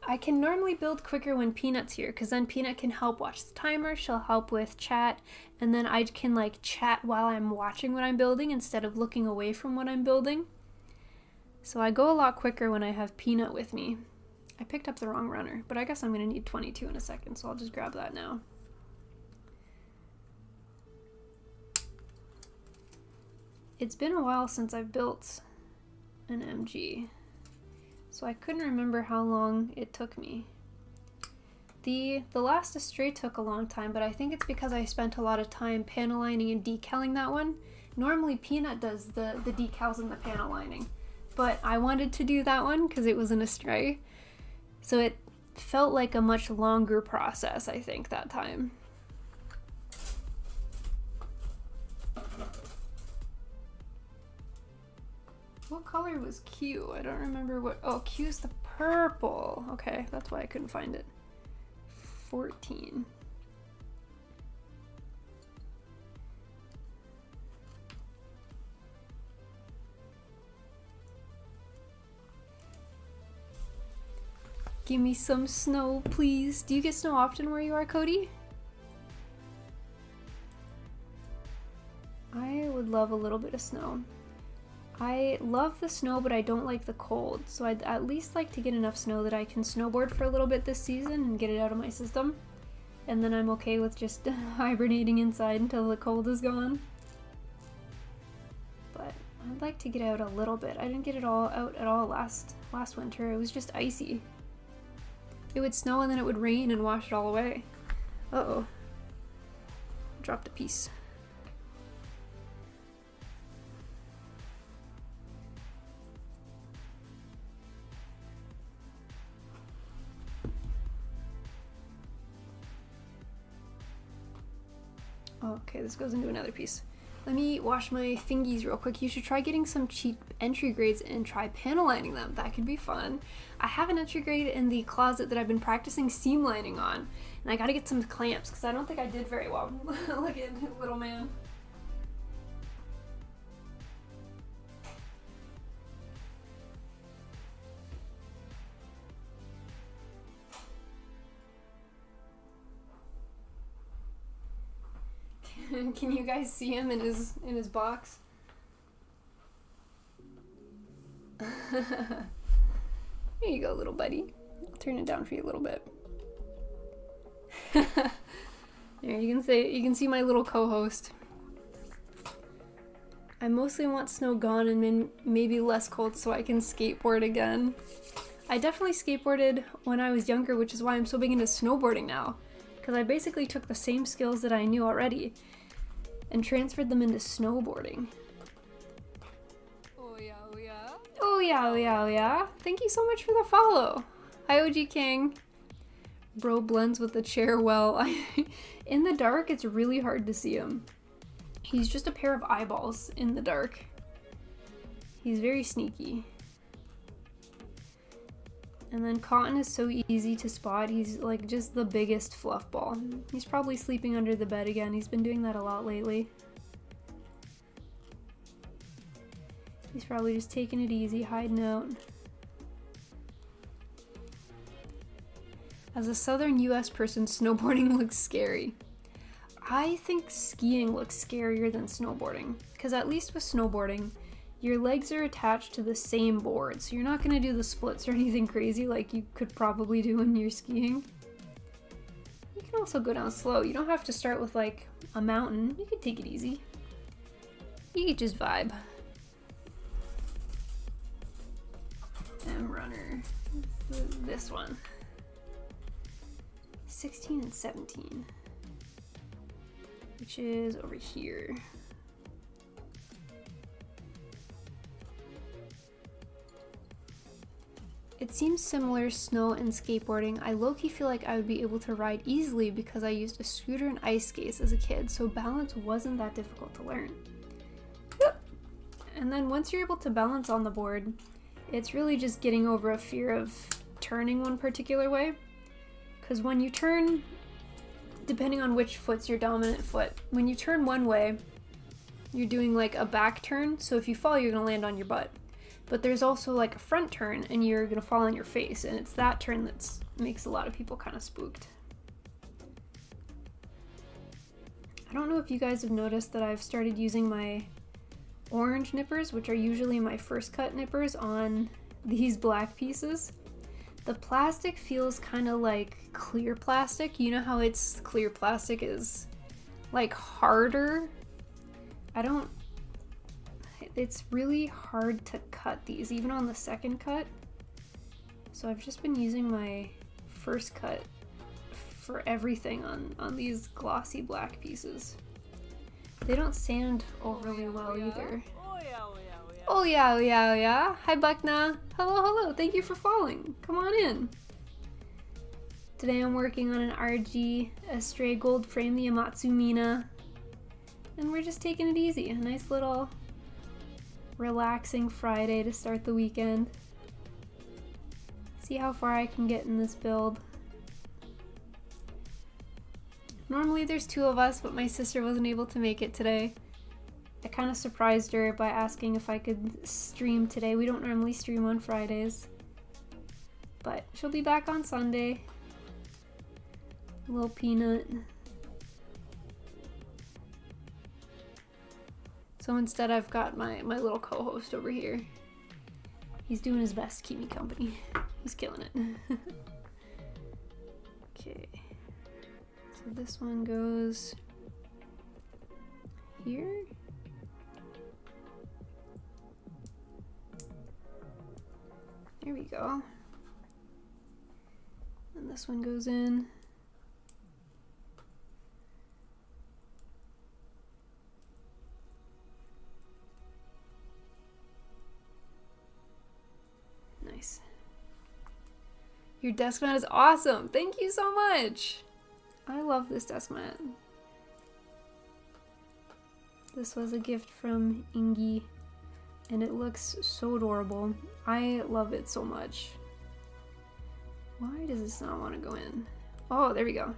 [SPEAKER 1] I can normally build quicker when Peanut's here, because then Peanut can help watch the timer, she'll help with chat, and then I can like chat while I'm watching what I'm building instead of looking away from what I'm building. So I go a lot quicker when I have Peanut with me. I picked up the wrong runner, but I guess I'm going to need 22 in a second, so I'll just grab that now. It's been a while since I've built an MG, so I couldn't remember how long it took me. The last Astray took a long time, but I think it's because I spent a lot of time panel lining and decaling that one. Normally Peanut does the decals and the panel lining, but I wanted to do that one because it was an Astray. So it felt like a much longer process, I think, that time. What color was Q? I don't remember what... Oh, Q's the purple. Okay, that's why I couldn't find it. 14. Give me some snow, please. Do you get snow often where you are, Cody? I would love a little bit of snow. I love the snow, but I don't like the cold. So I'd at least like to get enough snow that I can snowboard for a little bit this season and get it out of my system. And then I'm okay with just hibernating inside until the cold is gone. But I'd like to get out a little bit. I didn't get it all out at all last winter. It was just icy. It would snow and then it would rain and wash it all away. Uh-oh. Dropped a piece. Okay, this goes into another piece. Let me wash my fingies real quick. You should try getting some cheap entry grades and try panel lining them. That could be fun. I have an entry grade in the closet that I've been practicing seam lining on, and I gotta get some clamps because I don't think I did very well. Look at little man. Can you guys see him in his box? There you go, little buddy. I'll turn it down for you a little bit. There, you can see my little co-host. I mostly want snow gone and maybe less cold so I can skateboard again. I definitely skateboarded when I was younger, which is why I'm so big into snowboarding now. Because I basically took the same skills that I knew already and transferred them into snowboarding.
[SPEAKER 2] Oh yeah, oh yeah.
[SPEAKER 1] Oh yeah, oh yeah, oh yeah. Thank you so much for the follow. Hi OG King. Bro blends with the chair well. In the dark, it's really hard to see him. He's just a pair of eyeballs in the dark. He's very sneaky. And then Cotton is so easy to spot. He's like just the biggest fluff ball. He's probably sleeping under the bed again. He's been doing that a lot lately. He's probably just taking it easy, hiding out. As a southern US person, snowboarding looks scary. I think skiing looks scarier than snowboarding, because at least with snowboarding, your legs are attached to the same board, so you're not going to do the splits or anything crazy like you could probably do when you're skiing. You can also go down slow. You don't have to start with like a mountain. You can take it easy. You can just vibe. M runner. This one. 16 and 17. Which is over here. It seems similar snow and skateboarding. I low-key feel like I would be able to ride easily because I used a scooter and ice skates as a kid, so balance wasn't that difficult to learn. Yep. And then once you're able to balance on the board, it's really just getting over a fear of turning one particular way. Because when you turn, depending on which foot's your dominant foot, when you turn one way, you're doing like a back turn, so if you fall, you're gonna land on your butt. But there's also like a front turn and you're gonna fall on your face, and it's that turn that makes a lot of people kind of spooked. I don't know if you guys have noticed that I've started using my orange nippers, which are usually my first cut nippers, on these black pieces. The plastic feels kind of like clear plastic. You know how it's clear plastic is like harder? It's really hard to cut these, even on the second cut. So I've just been using my first cut for everything on these glossy black pieces. They don't sand overly well either.
[SPEAKER 2] Oh yeah, oh yeah, oh yeah.
[SPEAKER 1] Oh yeah, oh yeah, oh yeah. Hi Buckna. Hello, hello. Thank you for following. Come on in. Today I'm working on an RG Astray gold frame, the Amatsu Mina. And we're just taking it easy. A nice little relaxing Friday to start the weekend. See how far I can get in this build. Normally there's two of us, but my sister wasn't able to make it today. I kind of surprised her by asking if I could stream today. We don't normally stream on Fridays. But she'll be back on Sunday. Little peanut. So instead I've got my little co-host over here. He's doing his best to keep me company. He's killing it. Okay. So this one goes here. There we go. And this one goes in. Nice. Your desk mat is awesome. Thank you so much. I love this desk mat. This was a gift from Ingi, and it looks so adorable. I love it so much. Why does this not want to go in? Oh, there we go.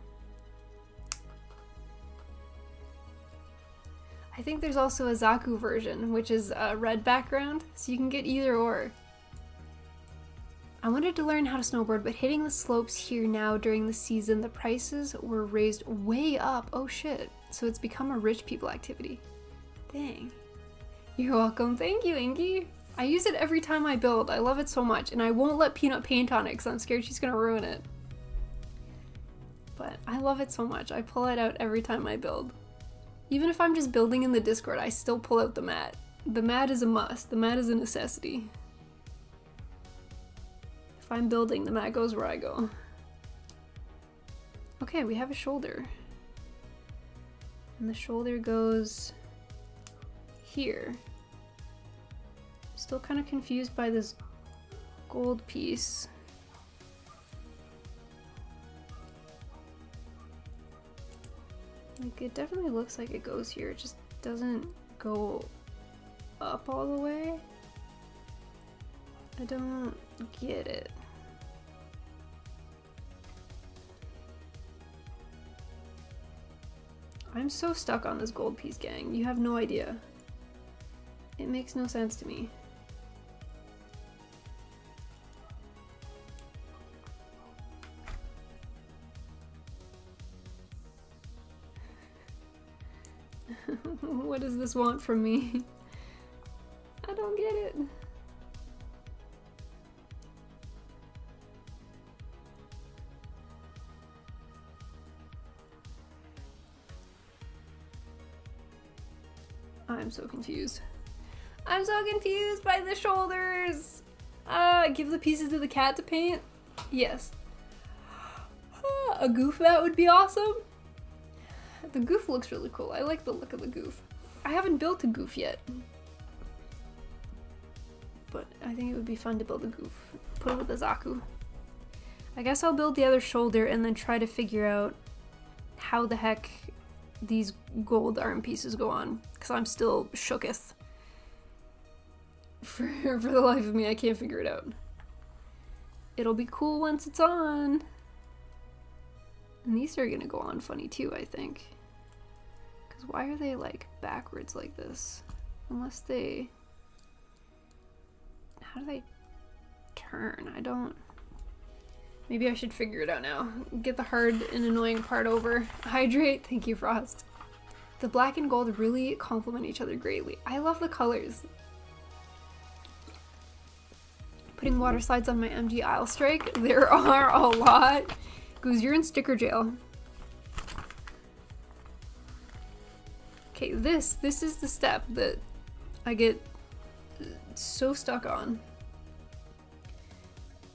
[SPEAKER 1] I think there's also a Zaku version, which is a red background, so you can get either or. I wanted to learn how to snowboard, but hitting the slopes here now during the season, the prices were raised way up. Oh shit. So it's become a rich people activity. Dang. You're welcome. Thank you, Inky. I use it every time I build. I love it so much, and I won't let Peanut paint on it because I'm scared she's gonna ruin it. But I love it so much. I pull it out every time I build. Even if I'm just building in the Discord, I still pull out the mat. The mat is a must. The mat is a necessity. If I'm building, the mat goes where I go. Okay, we have a shoulder. And the shoulder goes here. Still kind of confused by this gold piece. Like, it definitely looks like it goes here. It just doesn't go up all the way. I don't get it. I'm so stuck on this gold piece, gang. You have no idea. It makes no sense to me. What does this want from me? I don't get it. I'm so confused. I'm so confused by the shoulders. Give the pieces to the cat to paint? Yes. A goof that would be awesome. The goof looks really cool. I like the look of the goof. I haven't built a goof yet. But I think it would be fun to build a goof. Put it with a Zaku. I guess I'll build the other shoulder and then try to figure out how the heck these gold arm pieces go on. Because I'm still shooketh. For the life of me, I can't figure it out. It'll be cool once it's on. And these are gonna go on funny too, I think. Because why are they like backwards like this? Unless they... How do they turn? I don't... Maybe I should figure it out now. Get the hard and annoying part over. Hydrate. Thank you, Frost. The black and gold really complement each other greatly. I love the colors. Putting water slides on my MG Isle Strike. There are a lot. Goose, you're in sticker jail. Okay, this is the step that I get so stuck on.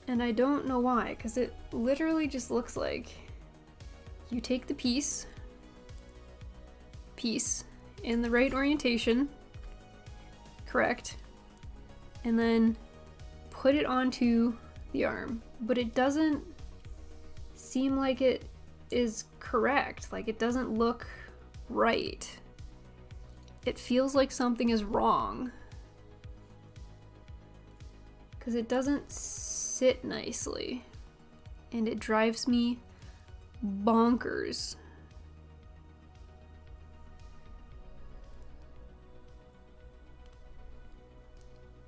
[SPEAKER 1] And I don't know why, because it literally just looks like you take the piece in the right orientation, correct, and then put it onto the arm, but it doesn't seem like it is correct. Like, it doesn't look right. It feels like something is wrong because it doesn't sit nicely, and it drives me bonkers.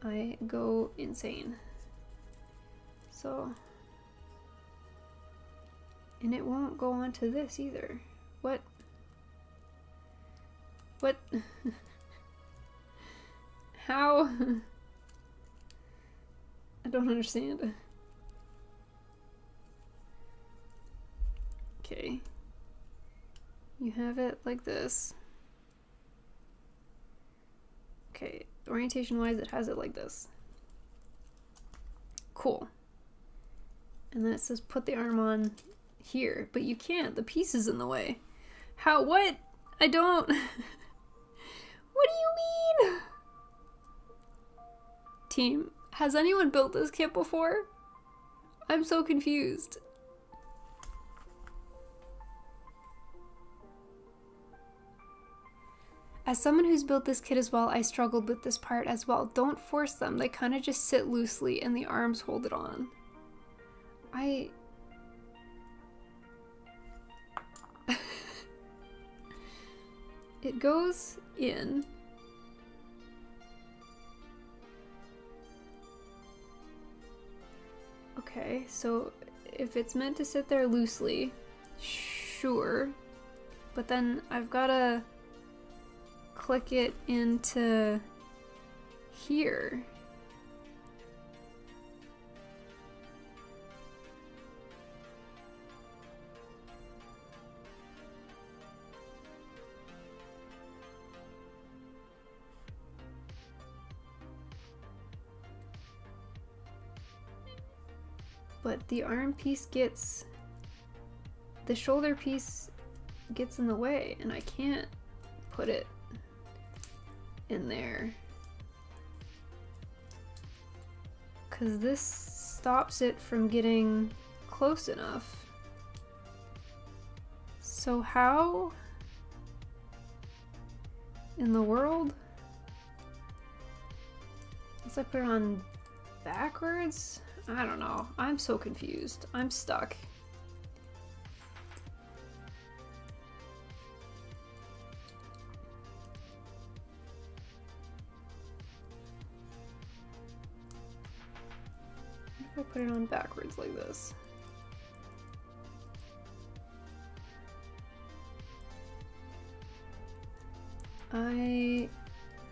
[SPEAKER 1] I go insane. So, and it won't go onto this either. What? How? I don't understand. Okay. You have it like this. Okay, orientation wise it has it like this. Cool. And then it says put the arm on here, but you can't. The piece is in the way. How? What? I don't... What do you mean? Team, has anyone built this kit before? I'm so confused. As someone who's built this kit as well, I struggled with this part as well. Don't force them. They kind of just sit loosely and the arms hold it on. It goes in. Okay, so if it's meant to sit there loosely, sure. But then I've gotta click it into here. But the arm piece gets, the shoulder piece gets in the way, and I can't put it in there. Because this stops it from getting close enough. So how in the world? Unless I put it on backwards? I don't know. I'm so confused. I'm stuck. What if I put it on backwards like this? I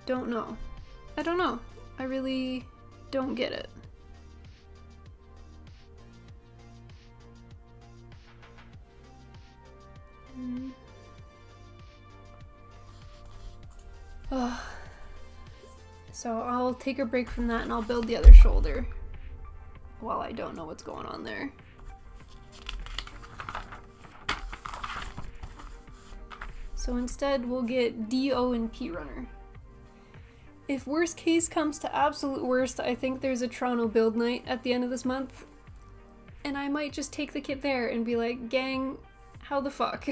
[SPEAKER 1] don't know. I don't know. I really don't get it. So I'll take a break from that and I'll build the other shoulder while I don't know what's going on there. So instead we'll get D, O, and P runner. If worst case comes to absolute worst, I think there's a Toronto build night at the end of this month. And I might just take the kit there and be like, gang, how the fuck?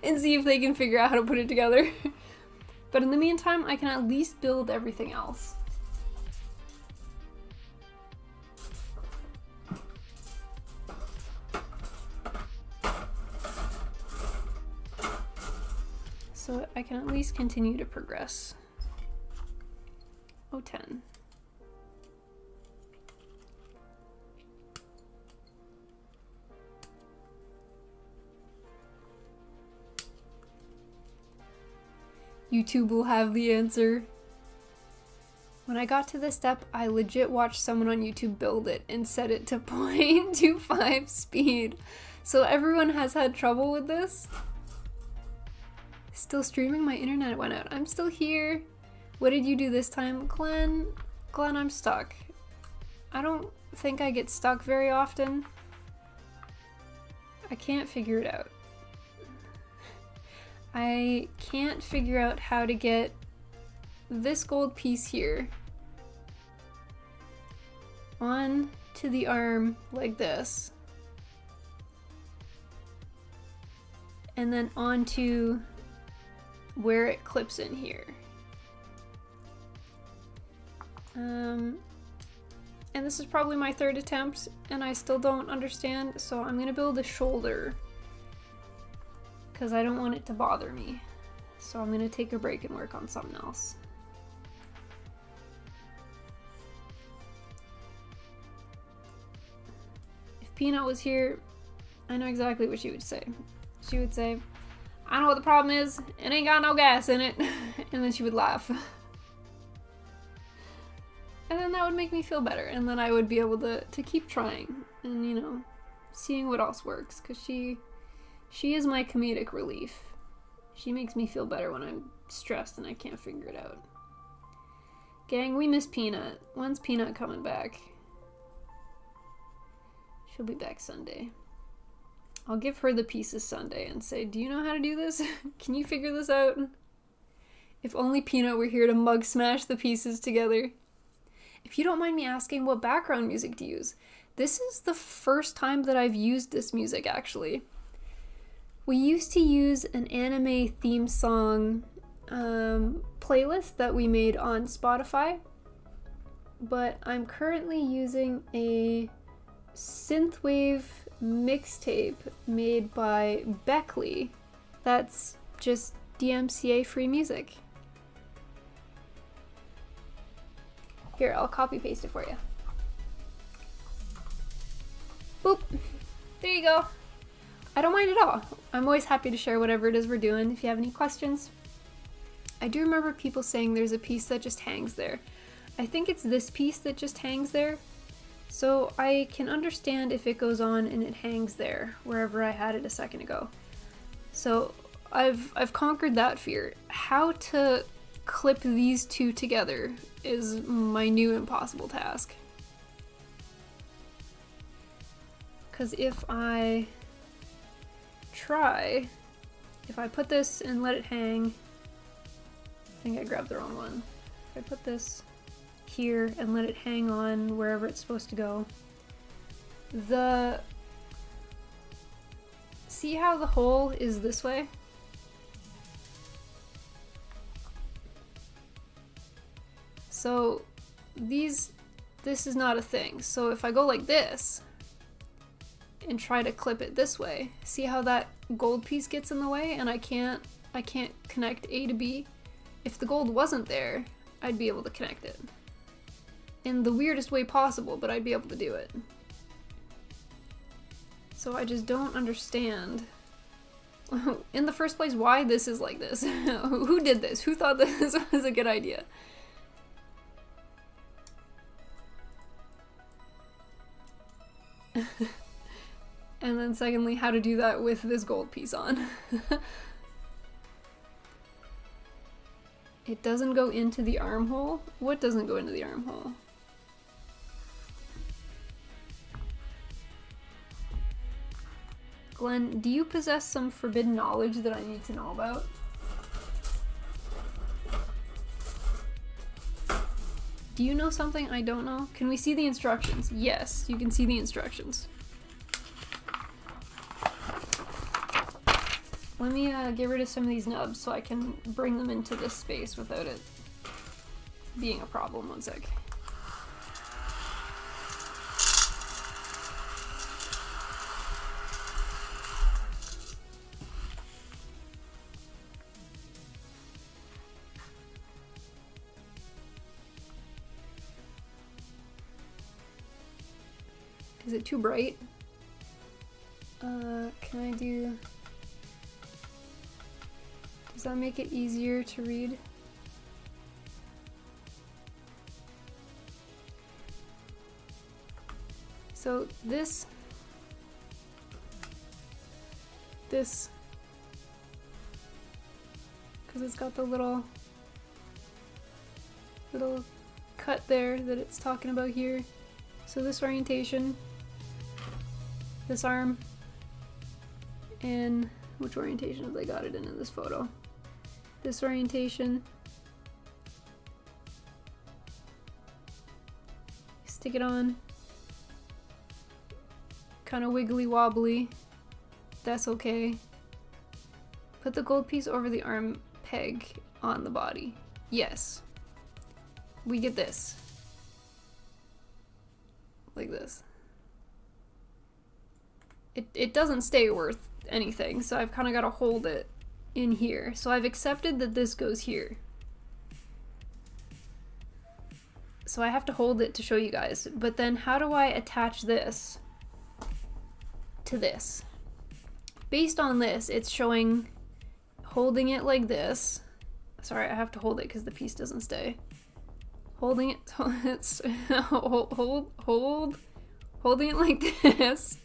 [SPEAKER 1] And see if they can figure out how to put it together. But in the meantime, I can at least build everything else. So I can at least continue to progress. 010. YouTube will have the answer. When I got to this step, I legit watched someone on YouTube build it and set it to 0.25 speed. So everyone has had trouble with this. Still streaming? My internet went out. I'm still here. What did you do this time? Glenn, I'm stuck. I don't think I get stuck very often. I can't figure it out. I can't figure out how to get this gold piece here on to the arm like this, and then onto where it clips in here. And this is probably my third attempt and I still don't understand, so I'm gonna build a shoulder because I don't want it to bother me. So I'm gonna take a break and work on something else. If Peanut was here, I know exactly what she would say. She would say, I know what the problem is, it ain't got no gas in it. And then she would laugh. And then that would make me feel better, and then I would be able to keep trying and, you know, seeing what else works, because she is my comedic relief. She makes me feel better when I'm stressed and I can't figure it out. Gang, we miss Peanut. When's Peanut coming back? She'll be back Sunday. I'll give her the pieces Sunday and say, do you know how to do this? Can you figure this out? If only Peanut were here to mug smash the pieces together. If you don't mind me asking, what background music do you use? This is the first time that I've used this music, actually. We used to use an anime theme song playlist that we made on Spotify, but I'm currently using a synthwave mixtape made by Beckley. That's just DMCA free music. Here, I'll copy paste it for you. Boop. There you go. I don't mind at all. I'm always happy to share whatever it is we're doing if you have any questions. I do remember people saying there's a piece that just hangs there. I think it's this piece that just hangs there. So I can understand if it goes on and it hangs there, wherever I had it a second ago. So I've conquered that fear. How to clip these two together is my new impossible task. Because if I try, if I put this and let it hang, I think I grabbed the wrong one. If I put this here and let it hang on wherever it's supposed to go, see how the hole is this way? So this is not a thing. So if I go like this and try to clip it this way, see how that gold piece gets in the way and I can't connect A to B? If the gold wasn't there, I'd be able to connect it. In the weirdest way possible, but I'd be able to do it. So I just don't understand, in the first place, why this is like this. Who did this? Who thought this was a good idea? And then secondly, how to do that with this gold piece on. It doesn't go into the armhole? What doesn't go into the armhole? Glenn, do you possess some forbidden knowledge that I need to know about? Do you know something I don't know? Can we see the instructions? Yes, you can see the instructions. Let me get rid of some of these nubs so I can bring them into this space without it being a problem. One sec. Is it too bright? Can I do... Does that make it easier to read? So this, because it's got the little cut there that it's talking about here. So this orientation, this arm, and which orientation have they got it in this photo? This orientation. Stick it on. Kind of wiggly wobbly. That's okay. Put the gold piece over the arm peg on the body. Yes. We get this. Like this. It doesn't stay worth anything, so I've kind of got to hold it in here. So I've accepted that this goes here. So I have to hold it to show you guys. But then how do I attach this to this? Based on this, it's showing holding it like this. Sorry, I have to hold it because the piece doesn't stay. Holding it, it's holding it like this.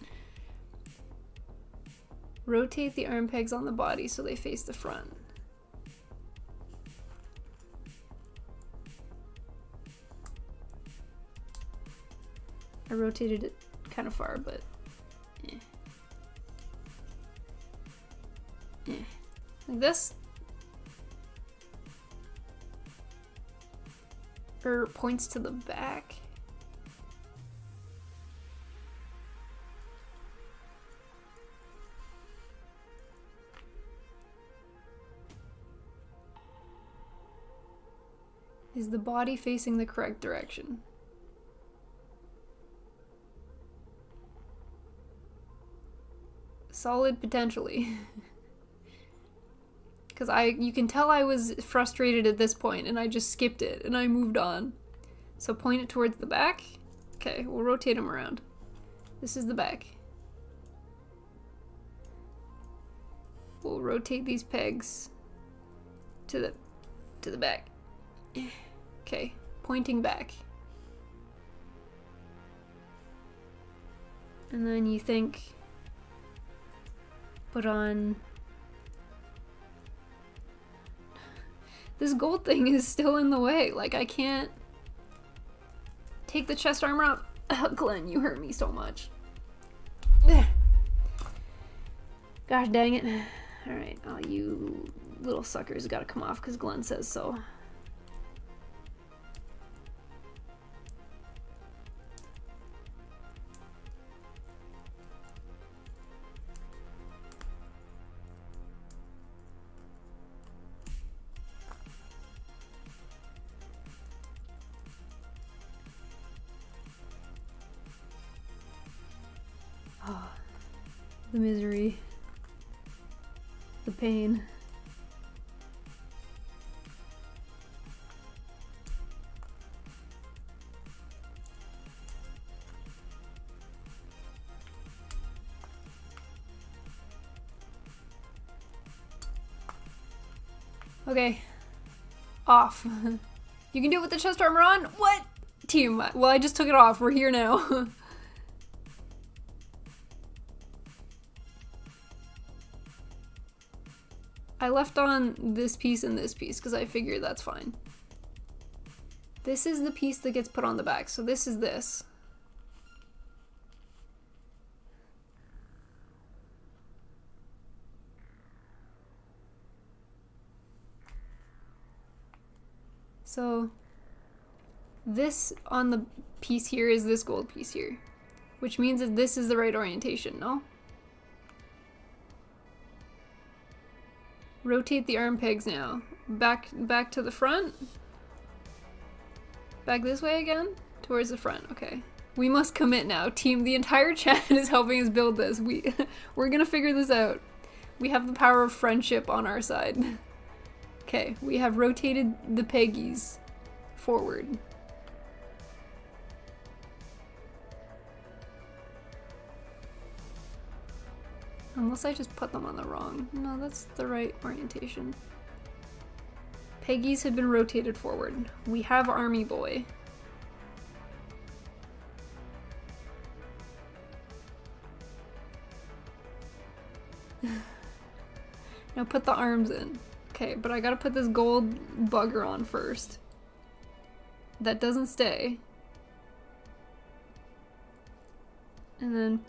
[SPEAKER 1] Rotate the arm pegs on the body so they face the front. I rotated it kind of far, but like this. Or points to the back. Is the body facing the correct direction? Solid potentially. Because you can tell I was frustrated at this point and I just skipped it and I moved on. So point it towards the back. Okay, we'll rotate them around. This is the back. we'll rotate these pegs to the back. Okay, pointing back. And then you think, put on... This gold thing is still in the way. Like, I can't take the chest armor off. Oh, Glenn, you hurt me so much. Gosh dang it. Alright, oh, you little suckers gotta come off because Glenn says so. Oh, the misery. The pain. Okay. Off. You can do it with the chest armor on? What? Team. Well, I just took it off. We're here now. I left on this piece and this piece because I figured that's fine. This is the piece that gets put on the back, so this is this. So this on the piece here is this gold piece here, which means that this is the right orientation, no? Rotate the arm pegs now. Back to the front. Back this way again? Towards the front, okay. We must commit now. Team, the entire chat is helping us build this. We're gonna figure this out. We have the power of friendship on our side. Okay, we have rotated the peggies forward. Unless I just put them on the wrong. No, that's the right orientation. Peggies have been rotated forward. We have Army Boy. Now put the arms in. Okay, but I gotta put this gold bugger on first. That doesn't stay. And then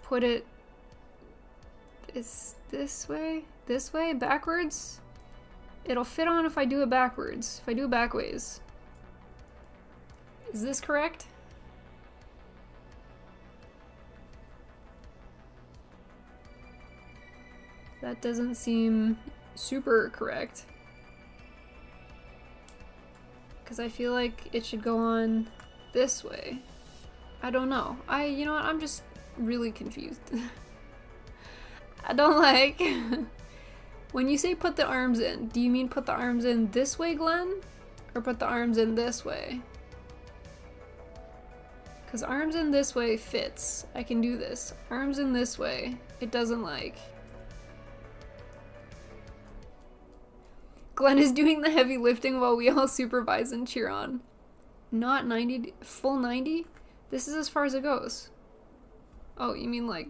[SPEAKER 1] put it... Is this way? This way? Backwards? It'll fit on if I do it backwards. If I do it backways. Is this correct? That doesn't seem super correct. Because I feel like it should go on this way. I don't know. You know what? I'm just really confused. I don't like... When you say put the arms in, do you mean put the arms in this way, Glenn? Or put the arms in this way? Because arms in this way fits. I can do this. Arms in this way, it doesn't like. Glenn is doing the heavy lifting while we all supervise and cheer on. Not 90, full 90? This is as far as it goes. Oh, you mean like...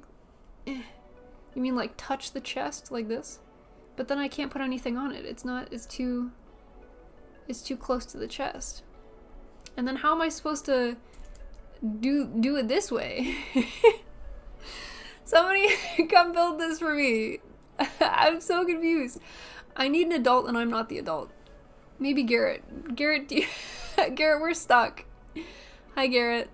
[SPEAKER 1] You mean like touch the chest like this? But then I can't put anything on it. It's too close to the chest. And then how am I supposed to do it this way? Somebody come build this for me. I'm so confused. I need an adult and I'm not the adult. Maybe Garrett. Garrett, Garrett, we're stuck. Hi, Garrett.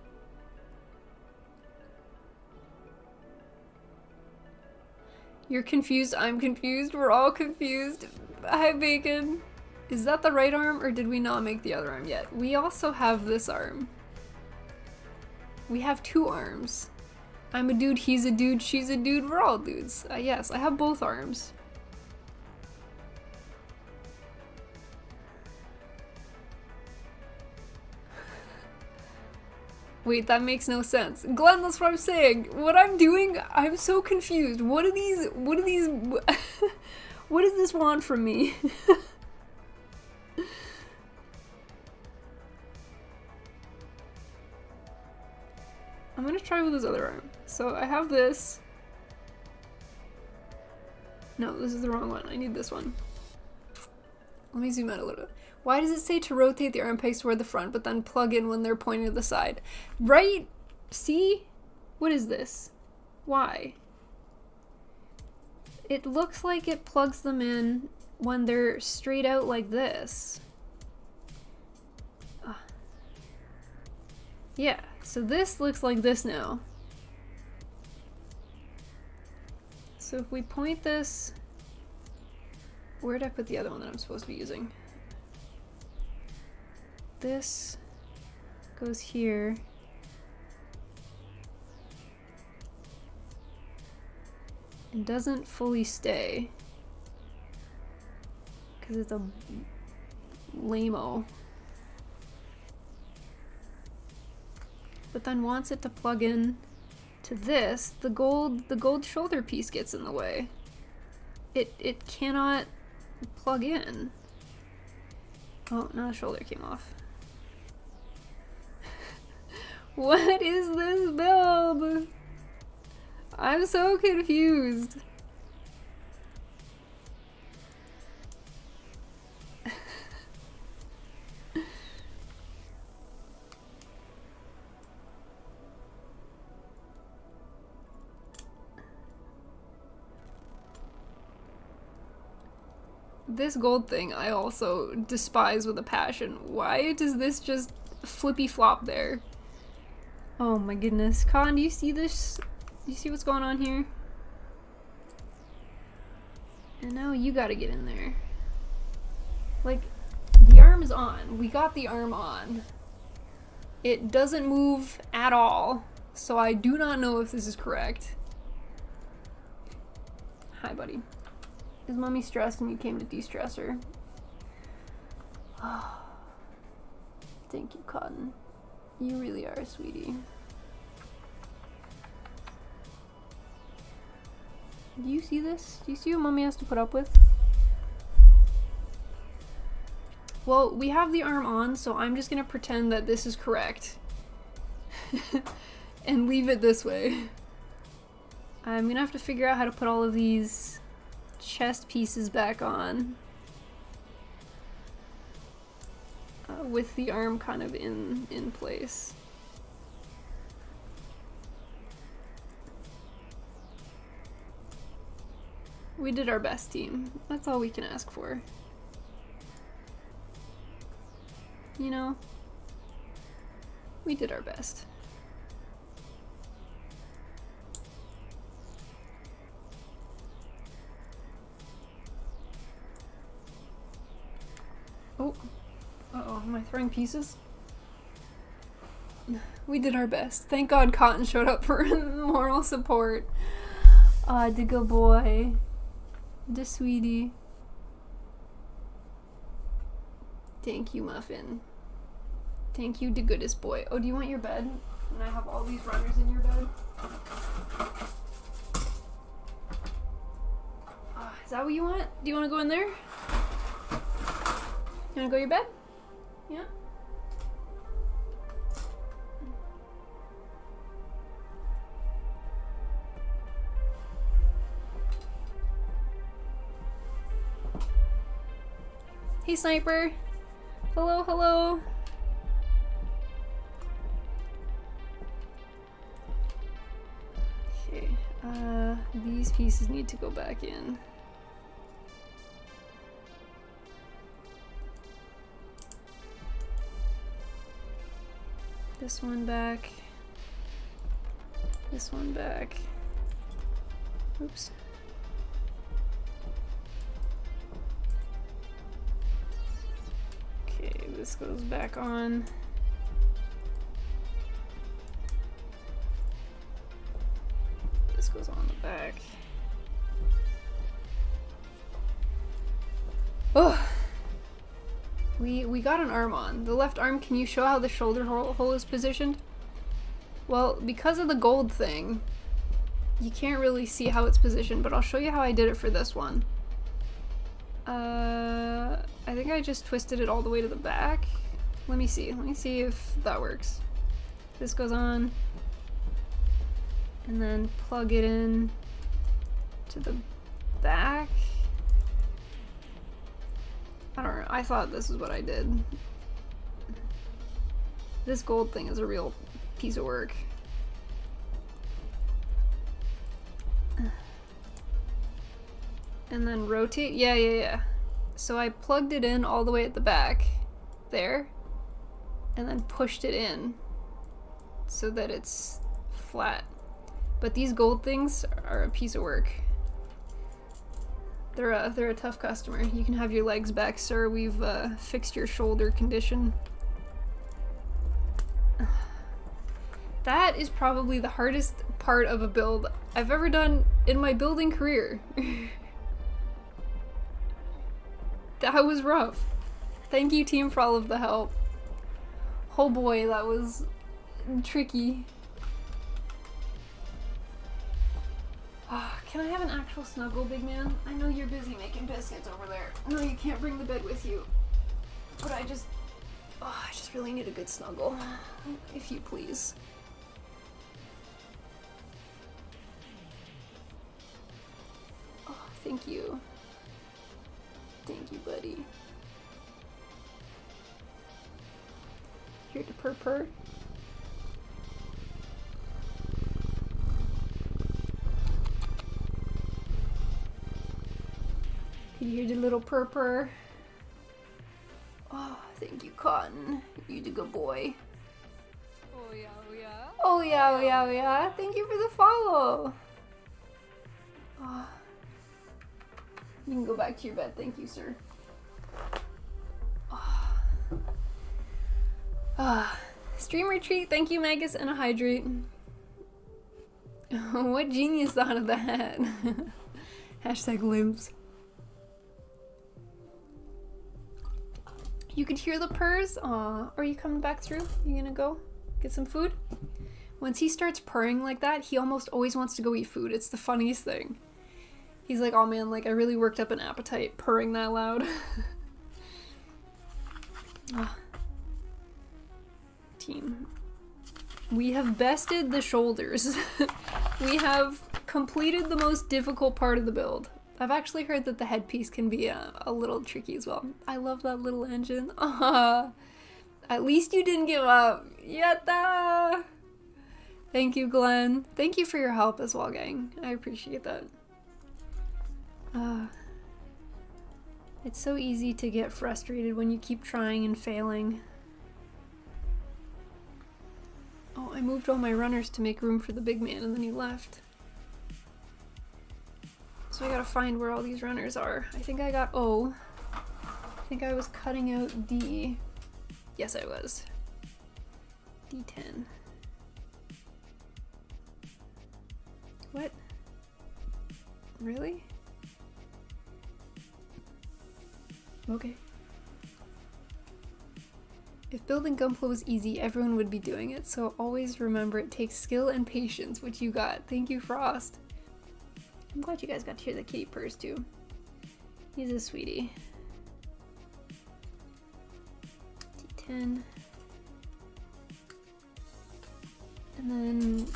[SPEAKER 1] You're confused, I'm confused, we're all confused. Hi, Bacon. Is that the right arm, or did we not make the other arm yet? We also have this arm. We have two arms. I'm a dude, he's a dude, she's a dude, we're all dudes. Yes, I have both arms. Wait, that makes no sense. Glenn, that's what I'm saying. What I'm doing, I'm so confused. What are these, what does this want from me? I'm gonna try with this other arm. So I have this. No, this is the wrong one. I need this one. Let me zoom out a little bit. Why does it say to rotate the arm pegs toward the front, but then plug in when they're pointing to the side? Right? See? What is this? Why? It looks like it plugs them in when they're straight out like this. Yeah, so this looks like this now. So if we point this... Where did I put the other one that I'm supposed to be using? This goes here. And doesn't fully stay. Because it's a lame-o. But then wants it to plug in to this, the gold shoulder piece gets in the way. It cannot plug in. Oh, now the shoulder came off. What is this build? I'm so confused. This gold thing I also despise with a passion. Why does this just flippy flop there? Oh my goodness. Con, do you see this? Do you see what's going on here? And now you gotta get in there. Like, the arm is on. We got the arm on. It doesn't move at all. So I do not know if this is correct. Hi, buddy. Is mommy stressed and you came to de-stress her? Oh, thank you, Cotton. You really are, sweetie. Do you see this? Do you see what mommy has to put up with? Well, we have the arm on, so I'm just gonna pretend that this is correct. And leave it this way. I'm gonna have to figure out how to put all of these chest pieces back on with the arm kind of in place. We did our best, team. That's all we can ask for. You know, we did our best. Oh, uh-oh, am I throwing pieces? We did our best. Thank God Cotton showed up for moral support. Ah, the good boy. The sweetie. Thank you, Muffin. Thank you, the goodest boy. Oh, do you want your bed? And I have all these runners in your bed? Is that what you want? Do you want to go in there? You wanna go to your bed? Yeah? Hey, Sniper. Hello, hello. Okay, these pieces need to go back in. This one back. This one back. Oops. Okay, this goes back on. This goes on the back. Oh! We got an arm on. The left arm, can you show how the shoulder hole is positioned? Well, because of the gold thing, you can't really see how it's positioned, but I'll show you how I did it for this one. I think I just twisted it all the way to the back. Let me see if that works. This goes on, and then plug it in to the back. I don't know, I thought this is what I did. This gold thing is a real piece of work. And then rotate, yeah. So I plugged it in all the way at the back, there, and then pushed it in so that it's flat. But these gold things are a piece of work. They're a tough customer. You can have your legs back, sir. We've fixed your shoulder condition. That is probably the hardest part of a build I've ever done in my building career. That was rough. Thank you, team, for all of the help. Oh boy, that was tricky. Can I have an actual snuggle, big man? I know you're busy making biscuits over there. No, you can't bring the bed with you. But I just really need a good snuggle. If you please. Oh, thank you. Thank you, buddy. Here to purr. Can you hear the little purr? Oh, thank you, Cotton. You the good boy.
[SPEAKER 2] Oh yeah, oh yeah.
[SPEAKER 1] Oh yeah, oh yeah, oh yeah. Thank you for the follow. Oh. You can go back to your bed. Thank you, sir. Stream retreat. Thank you, Magus, and a hydrate. What genius thought of that? Hashtag limbs. You could hear the purrs. Aw, are you coming back through? You gonna go get some food? Once he starts purring like that, he almost always wants to go eat food. It's the funniest thing. He's like, oh man, like I really worked up an appetite purring that loud. Team. We have bested the shoulders. We have completed the most difficult part of the build. I've actually heard that the headpiece can be a little tricky as well. I love that little engine. At least you didn't give up. Yatta! Thank you, Glenn. Thank you for your help as well, gang. I appreciate that. It's so easy to get frustrated when you keep trying and failing. Oh, I moved all my runners to make room for the big man and then he left. So I gotta find where all these runners are. I think I got O. I think I was cutting out D. Yes, I was. D10. What? Really? Okay. If building Gunpla was easy, everyone would be doing it, so always remember it takes skill and patience, which you got. Thank you, Frost. I'm glad you guys got to hear the kitty purrs too. He's a sweetie. D10. And then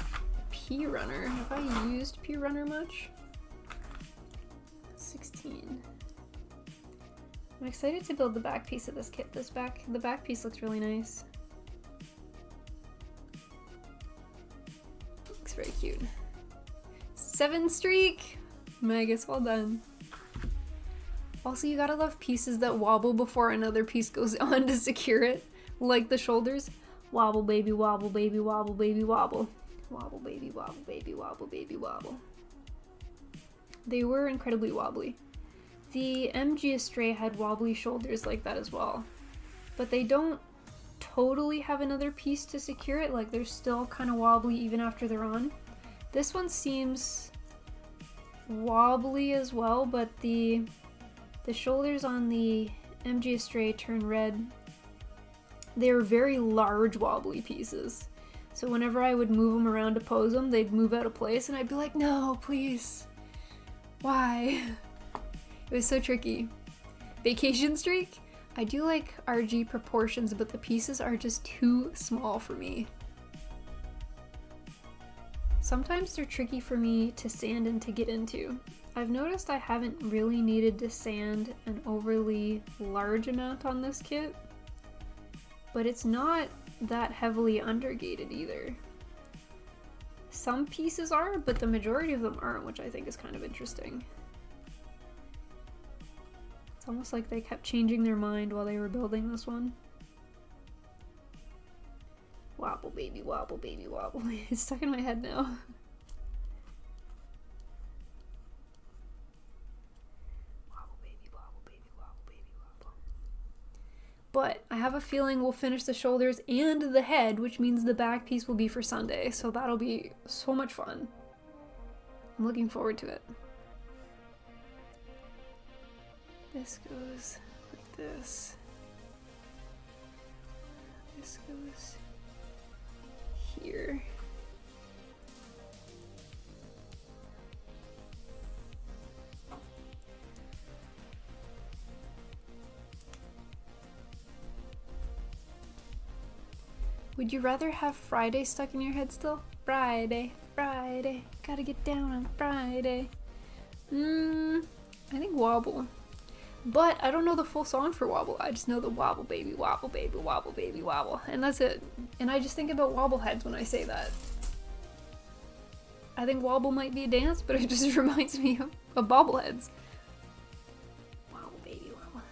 [SPEAKER 1] P Runner. Have I used P Runner much? 16. I'm excited to build the back piece of this kit. The back piece looks really nice. Looks very cute. 7 streak! Magus, well done. Also, you gotta love pieces that wobble before another piece goes on to secure it. Like the shoulders. Wobble, baby, wobble, baby, wobble, baby, wobble. Wobble, baby, wobble, baby, wobble, baby, wobble. They were incredibly wobbly. The MG Astray had wobbly shoulders like that as well. But they don't totally have another piece to secure it, like they're still kind of wobbly even after they're on. This one seems wobbly as well, but the shoulders on the MG Astray turn red. They're very large wobbly pieces. So whenever I would move them around to pose them, they'd move out of place and I'd be like, no, please. Why? It was so tricky. Vacation streak? I do like RG proportions, but the pieces are just too small for me. Sometimes they're tricky for me to sand and to get into. I've noticed I haven't really needed to sand an overly large amount on this kit, but it's not that heavily undergated either. Some pieces are, but the majority of them aren't, which I think is kind of interesting. It's almost like they kept changing their mind while they were building this one. Wobble baby, wobble baby, wobble. It's stuck in my head now. Wobble baby, wobble baby, wobble baby, wobble. But I have a feeling we'll finish the shoulders and the head, which means the back piece will be for Sunday, so that'll be so much fun. I'm looking forward to it. This goes like this. This goes here. Would you rather have Friday stuck in your head still? Friday, Friday, gotta get down on Friday. I think wobble. But I don't know the full song for wobble. I just know the wobble baby, wobble baby, wobble baby, wobble. And that's it. And I just think about wobble heads when I say that. I think wobble might be a dance, but it just reminds me of bobbleheads. Wobble baby, wobble.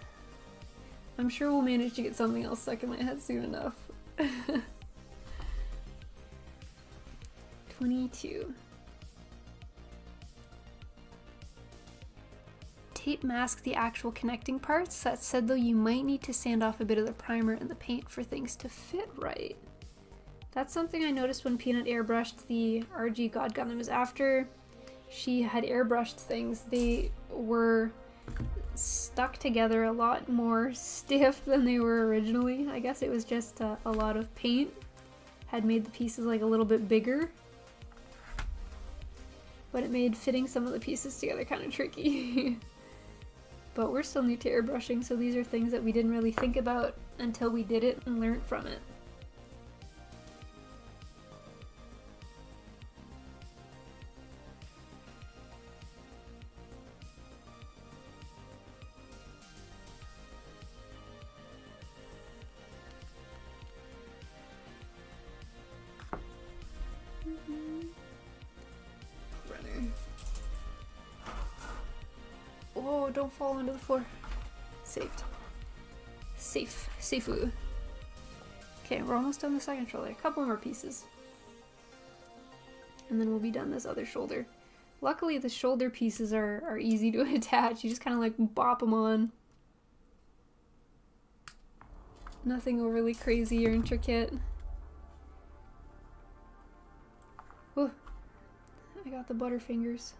[SPEAKER 1] I'm sure we'll manage to get something else stuck in my head soon enough. 22. Tape mask the actual connecting parts. That said though, you might need to sand off a bit of the primer and the paint for things to fit right. That's something I noticed when Peanut airbrushed the RG God Gundam, is after she had airbrushed things, they were stuck together a lot more stiff than they were originally. I guess it was just a lot of paint had made the pieces like a little bit bigger, but it made fitting some of the pieces together kind of tricky. But we're still new to airbrushing, so these are things that we didn't really think about until we did it and learned from it. Oh, don't fall onto the floor. Saved. Safe. Safeu. Okay, we're almost done the second shoulder. A couple more pieces. And then we'll be done this other shoulder. Luckily, the shoulder pieces are easy to attach. You just kind of like bop them on. Nothing overly crazy or intricate. Oh, I got the butterfingers.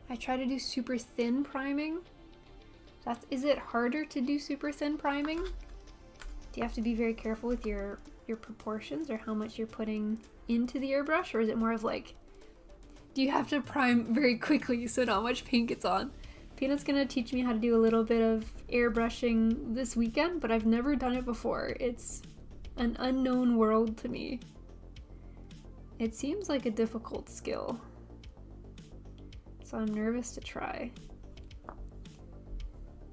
[SPEAKER 1] I try to do super thin priming. Is it harder to do super thin priming? Do you have to be very careful with your proportions or how much you're putting into the airbrush, or is it more of like, do you have to prime very quickly so not much paint gets on? Peanut's gonna teach me how to do a little bit of airbrushing this weekend, but I've never done it before. It's an unknown world to me. It seems like a difficult skill, so I'm nervous to try.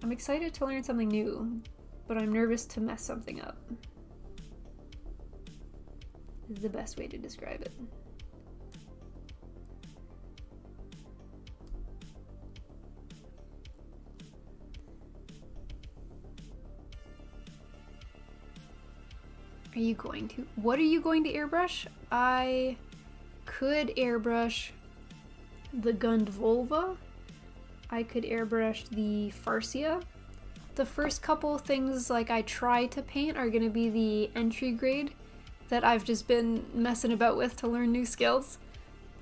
[SPEAKER 1] I'm excited to learn something new, but I'm nervous to mess something up. Is the best way to describe it. What are you going to airbrush? I could airbrush the Gund Volva. I could airbrush the Farsia. The first couple things like I try to paint are gonna be the entry grade that I've just been messing about with to learn new skills.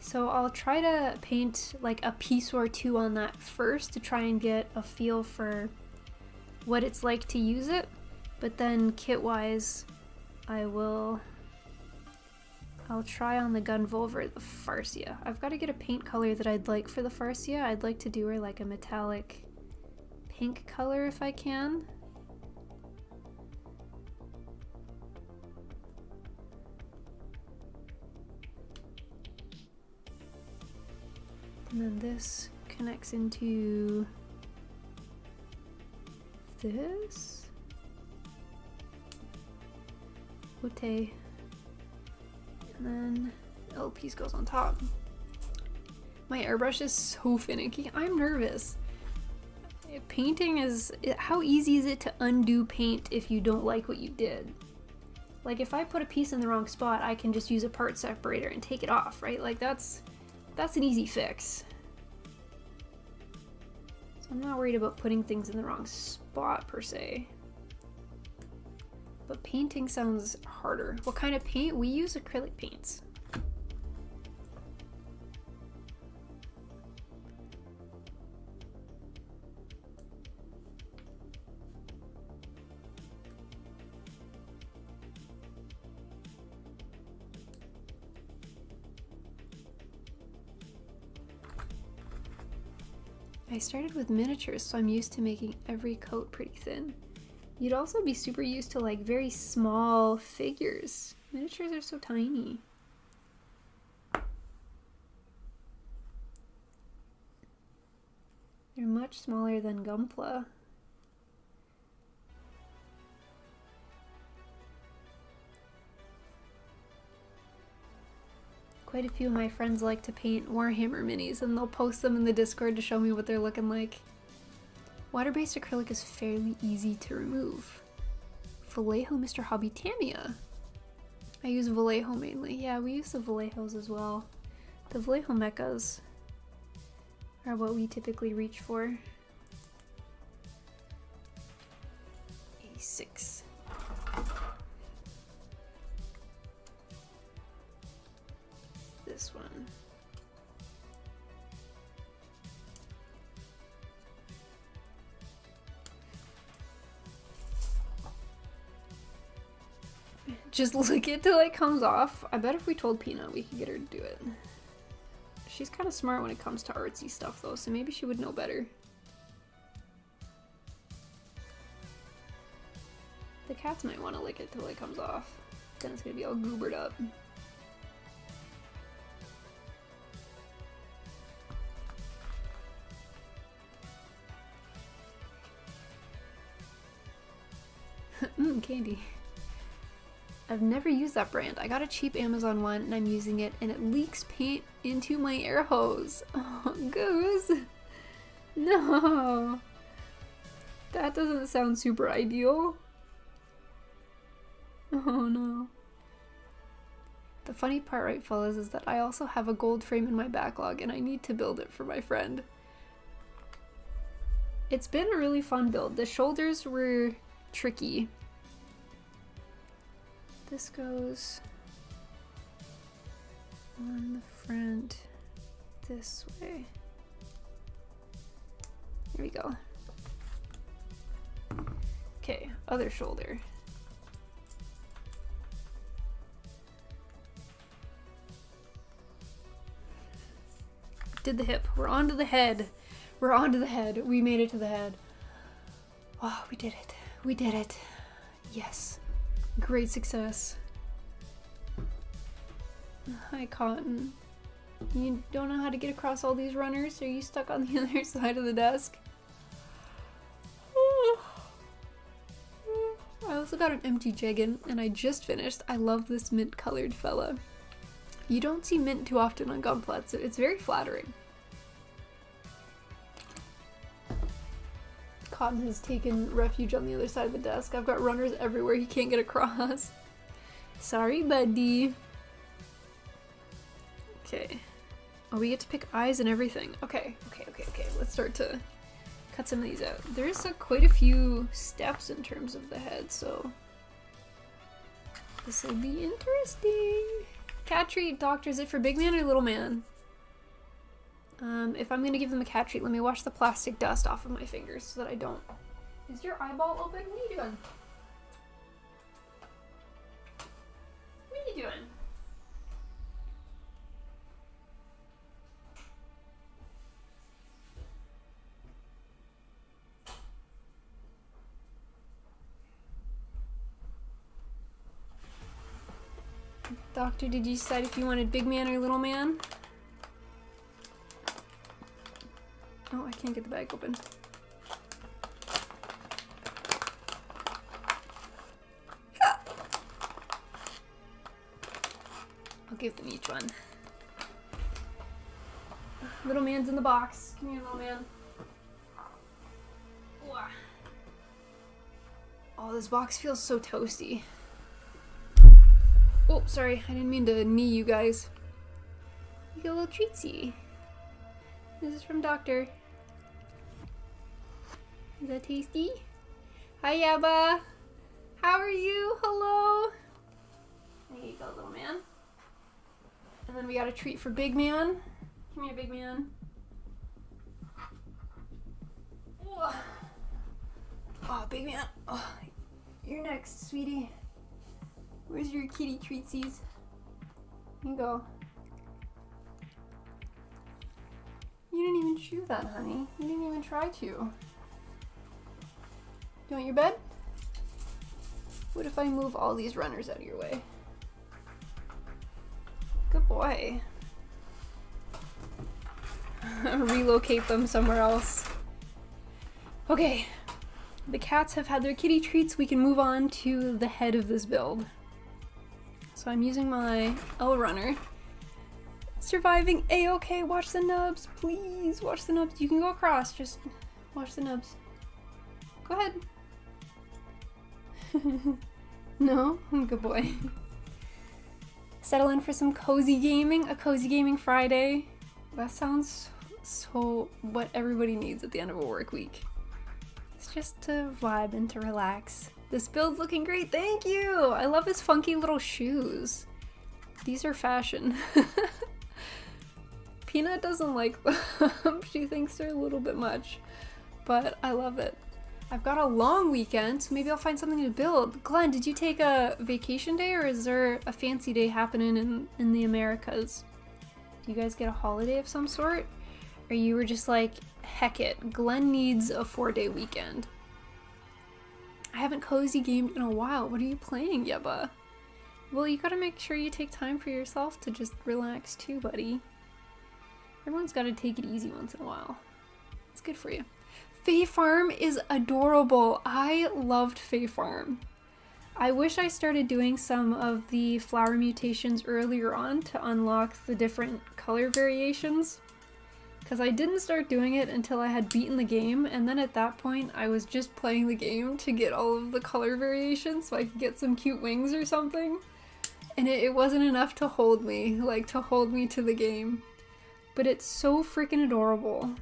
[SPEAKER 1] So I'll try to paint like a piece or two on that first to try and get a feel for what it's like to use it. But then kit-wise, I'll try on the Gunvolver the Farsia. I've got to get a paint color that I'd like for the Farsia. I'd like to do her like a metallic pink color if I can. And then this connects into this. Ote. And then the piece goes on top. My airbrush is so finicky. I'm nervous. Painting is... How easy is it to undo paint if you don't like what you did? Like if I put a piece in the wrong spot, I can just use a part separator and take it off, right? Like that's an easy fix. So I'm not worried about putting things in the wrong spot per se. But painting sounds harder. What kind of paint? We use acrylic paints. I started with miniatures, so I'm used to making every coat pretty thin. You'd also be super used to like very small figures. Miniatures are so tiny. They're much smaller than Gunpla. Quite a few of my friends like to paint Warhammer minis, and they'll post them in the Discord to show me what they're looking like. Water-based acrylic is fairly easy to remove. Vallejo Mr. Hobby Tamiya. I use Vallejo mainly. Yeah, we use the Vallejos as well. The Vallejo mechas are what we typically reach for. 86. This one. Just lick it till it comes off. I bet if we told Peanut, we could get her to do it. She's kind of smart when it comes to artsy stuff though, so maybe she would know better. The cats might want to lick it till it comes off. Then it's gonna be all goobered up. Candy. I've never used that brand. I got a cheap Amazon one and I'm using it and it leaks paint into my air hose. Oh, Goose. No. That doesn't sound super ideal. Oh no. The funny part, right, fellas, is that I also have a gold frame in my backlog and I need to build it for my friend. It's been a really fun build. The shoulders were tricky. This goes on the front this way. There we go. Okay, other shoulder. Did the hip. We're on to the head. We're on to the head. We made it to the head. Oh, we did it. We did it. Yes. Great success. Hi, Cotton. You don't know how to get across all these runners? Are you stuck on the other side of the desk? I also got an empty Jeggin, and I just finished. I love this mint colored fella. You don't see mint too often on Gunpla, so it's very flattering. Cotton has taken refuge on the other side of the desk. I've got runners everywhere he can't get across. Sorry, buddy. Okay. Oh, we get to pick eyes and everything. Okay. Let's start to cut some of these out. There's quite a few steps in terms of the head, so this will be interesting. Cat treat, doctor, is it for big man or little man? If I'm gonna give them a cat treat, let me wash the plastic dust off of my fingers so that I don't. Is your eyeball open? What are you doing? What are you doing? Doctor, did you decide if you wanted big man or little man? Oh, I can't get the bag open. I'll give them each one. Little man's in the box. Come here, little man. Oh, this box feels so toasty. Oh, sorry, I didn't mean to knee you guys. You get a little treatsy. This is from Doctor. Is that tasty? Hi, Yabba. How are you? Hello. There you go, little man. And then we got a treat for Big Man. Come here, Big Man. Oh, Big Man. Oh, you're next, sweetie. Where's your kitty treatsies? Here you go. You didn't even chew that, honey. You didn't even try to. You want your bed? What if I move all these runners out of your way? Good boy. Relocate them somewhere else. Okay. The cats have had their kitty treats. We can move on to the head of this build. So I'm using my L runner. Surviving A-okay. Watch the nubs, please. Watch the nubs. You can go across. Just watch the nubs. Go ahead. No? Good boy. Settle in for some cozy gaming. A cozy gaming Friday. That sounds so what everybody needs at the end of a work week. It's just to vibe and to relax. This build's looking great, thank you! I love his funky little shoes. These are fashion. Peanut doesn't like them. She thinks they're a little bit much, but I love it. I've got a long weekend, so maybe I'll find something to build. Glenn, did you take a vacation day, or is there a fancy day happening in the Americas? Do you guys get a holiday of some sort? Or you were just like, heck it, Glenn needs a 4-day weekend. I haven't cozy gamed in a while. What are you playing, Yeba? Well, you gotta make sure you take time for yourself to just relax too, buddy. Everyone's gotta take it easy once in a while. It's good for you. Fae Farm is adorable. I loved Fae Farm. I wish I started doing some of the flower mutations earlier on to unlock the different color variations. Because I didn't start doing it until I had beaten the game, and then at that point I was just playing the game to get all of the color variations so I could get some cute wings or something. And it wasn't enough to hold me, like to hold me to the game. But it's so freaking adorable.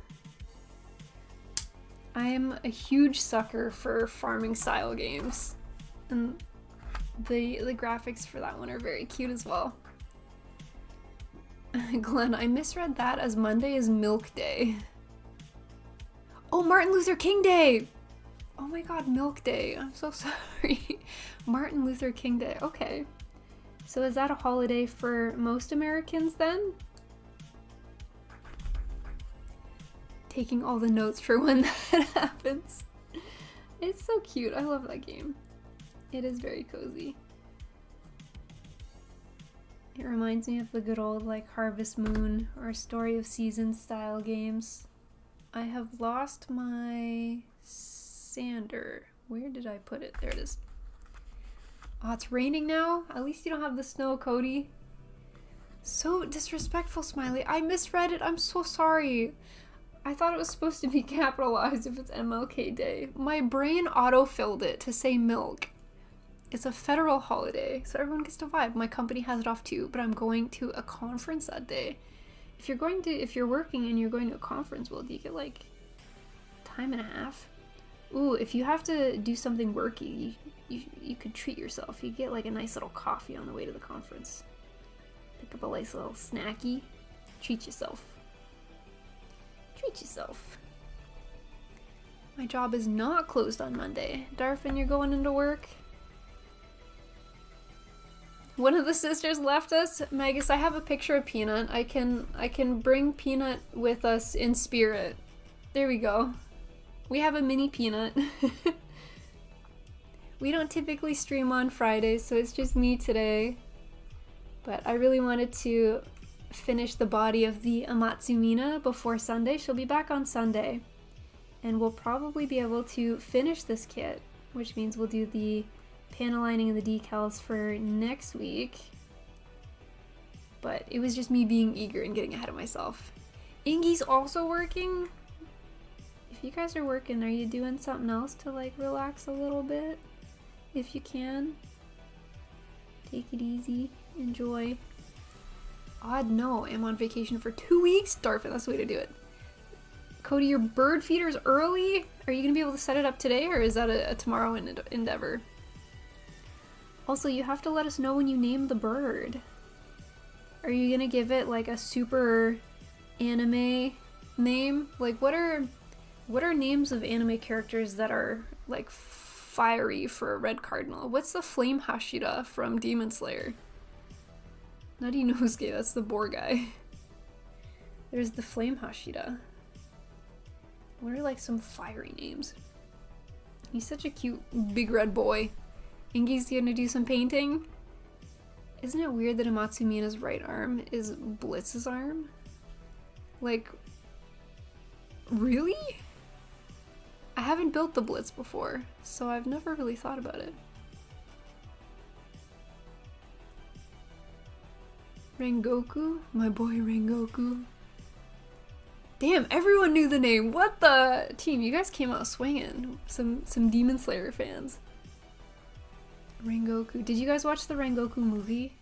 [SPEAKER 1] I am a huge sucker for farming style games. And the graphics for that one are very cute as well. Glenn, I misread that as Monday is Milk Day. Oh, Martin Luther King Day! Oh my god, Milk Day. I'm so sorry. Martin Luther King Day. Okay. So is that a holiday for most Americans then? Taking all the notes for when that happens. It's so cute. I love that game. It is very cozy. It reminds me of the good old like Harvest Moon or Story of Seasons style games. I have lost my sander. Where did I put it? There it is. Oh, it's raining now? At least you don't have the snow, Cody. So disrespectful, Smiley. I misread it. I'm so sorry. I thought it was supposed to be capitalized if it's MLK Day. My brain auto-filled it to say milk. It's a federal holiday, so everyone gets to vibe. My company has it off too, but I'm going to a conference that day. If you're working and you're going to a conference, well, do you get like time and a half? Ooh, if you have to do something worky, you could treat yourself. You get like a nice little coffee on the way to the conference. Pick up a nice little snacky. Treat yourself. Treat yourself. My job is not closed on Monday. Darfin, you're going into work? One of the sisters left us. Magus, I have a picture of Peanut. I can bring Peanut with us in spirit. There we go. We have a mini Peanut. We don't typically stream on Fridays, so it's just me today. But I really wanted to finish the body of the Amatsu Mina before Sunday. She'll be back on Sunday. And we'll probably be able to finish this kit, which means we'll do the panel lining and the decals for next week. But it was just me being eager and getting ahead of myself. Ingy's also working. If you guys are working, are you doing something else to like relax a little bit? If you can. Take it easy. Enjoy. Odd no, I'm on vacation for 2 weeks? Darfin, that's the way to do it. Cody, your bird feeder's early? Are you gonna be able to set it up today, or is that a tomorrow endeavor? Also, you have to let us know when you name the bird. Are you gonna give it like a super anime name? Like what are names of anime characters that are like fiery for a red cardinal? What's the flame Hashira from Demon Slayer? Nutty Nosuke, that's the boar guy. There's the flame Hashira. What are like some fiery names? He's such a cute big red boy. Ingy's gonna do some painting. Isn't it weird that Amatsu Mina's right arm is Blitz's arm? Like, really? I haven't built the Blitz before, so I've never really thought about it. Rengoku? My boy Rengoku. Damn, everyone knew the name. What the? Team, you guys came out swinging. Some Demon Slayer fans. Rengoku. Did you guys watch the Rengoku movie?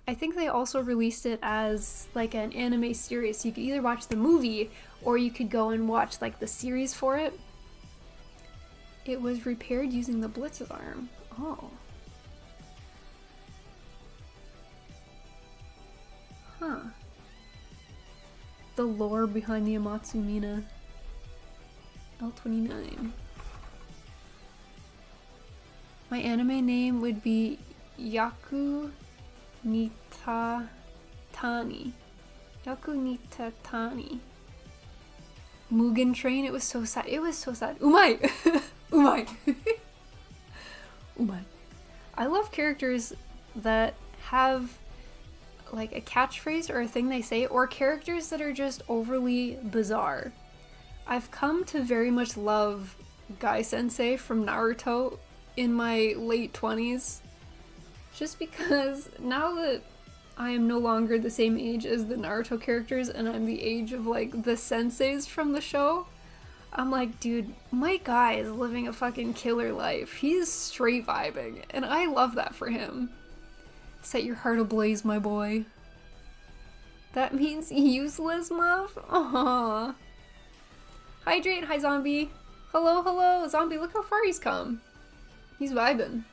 [SPEAKER 1] I think they also released it as like an anime series. So you could either watch the movie or you could go and watch like the series for it. It was repaired using the Blitz's arm. Oh. Huh. The lore behind the Amatsu Mina. L29. My anime name would be Yaku Nitatani. Yaku Nitatani. Mugen Train, it was so sad. It was so sad. Umai! Umai! Umai. I love characters that have like a catchphrase or a thing they say, or characters that are just overly bizarre. I've come to very much love Guy Sensei from Naruto in my late 20s, just because now that I am no longer the same age as the Naruto characters and I'm the age of like the senseis from the show, I'm like, dude, my guy is living a fucking killer life. He's straight vibing, and I love that for him. Set your heart ablaze, my boy. That means useless, muff? Aww. Hydrate, hi zombie. Hello, hello, zombie, look how far he's come. He's vibing.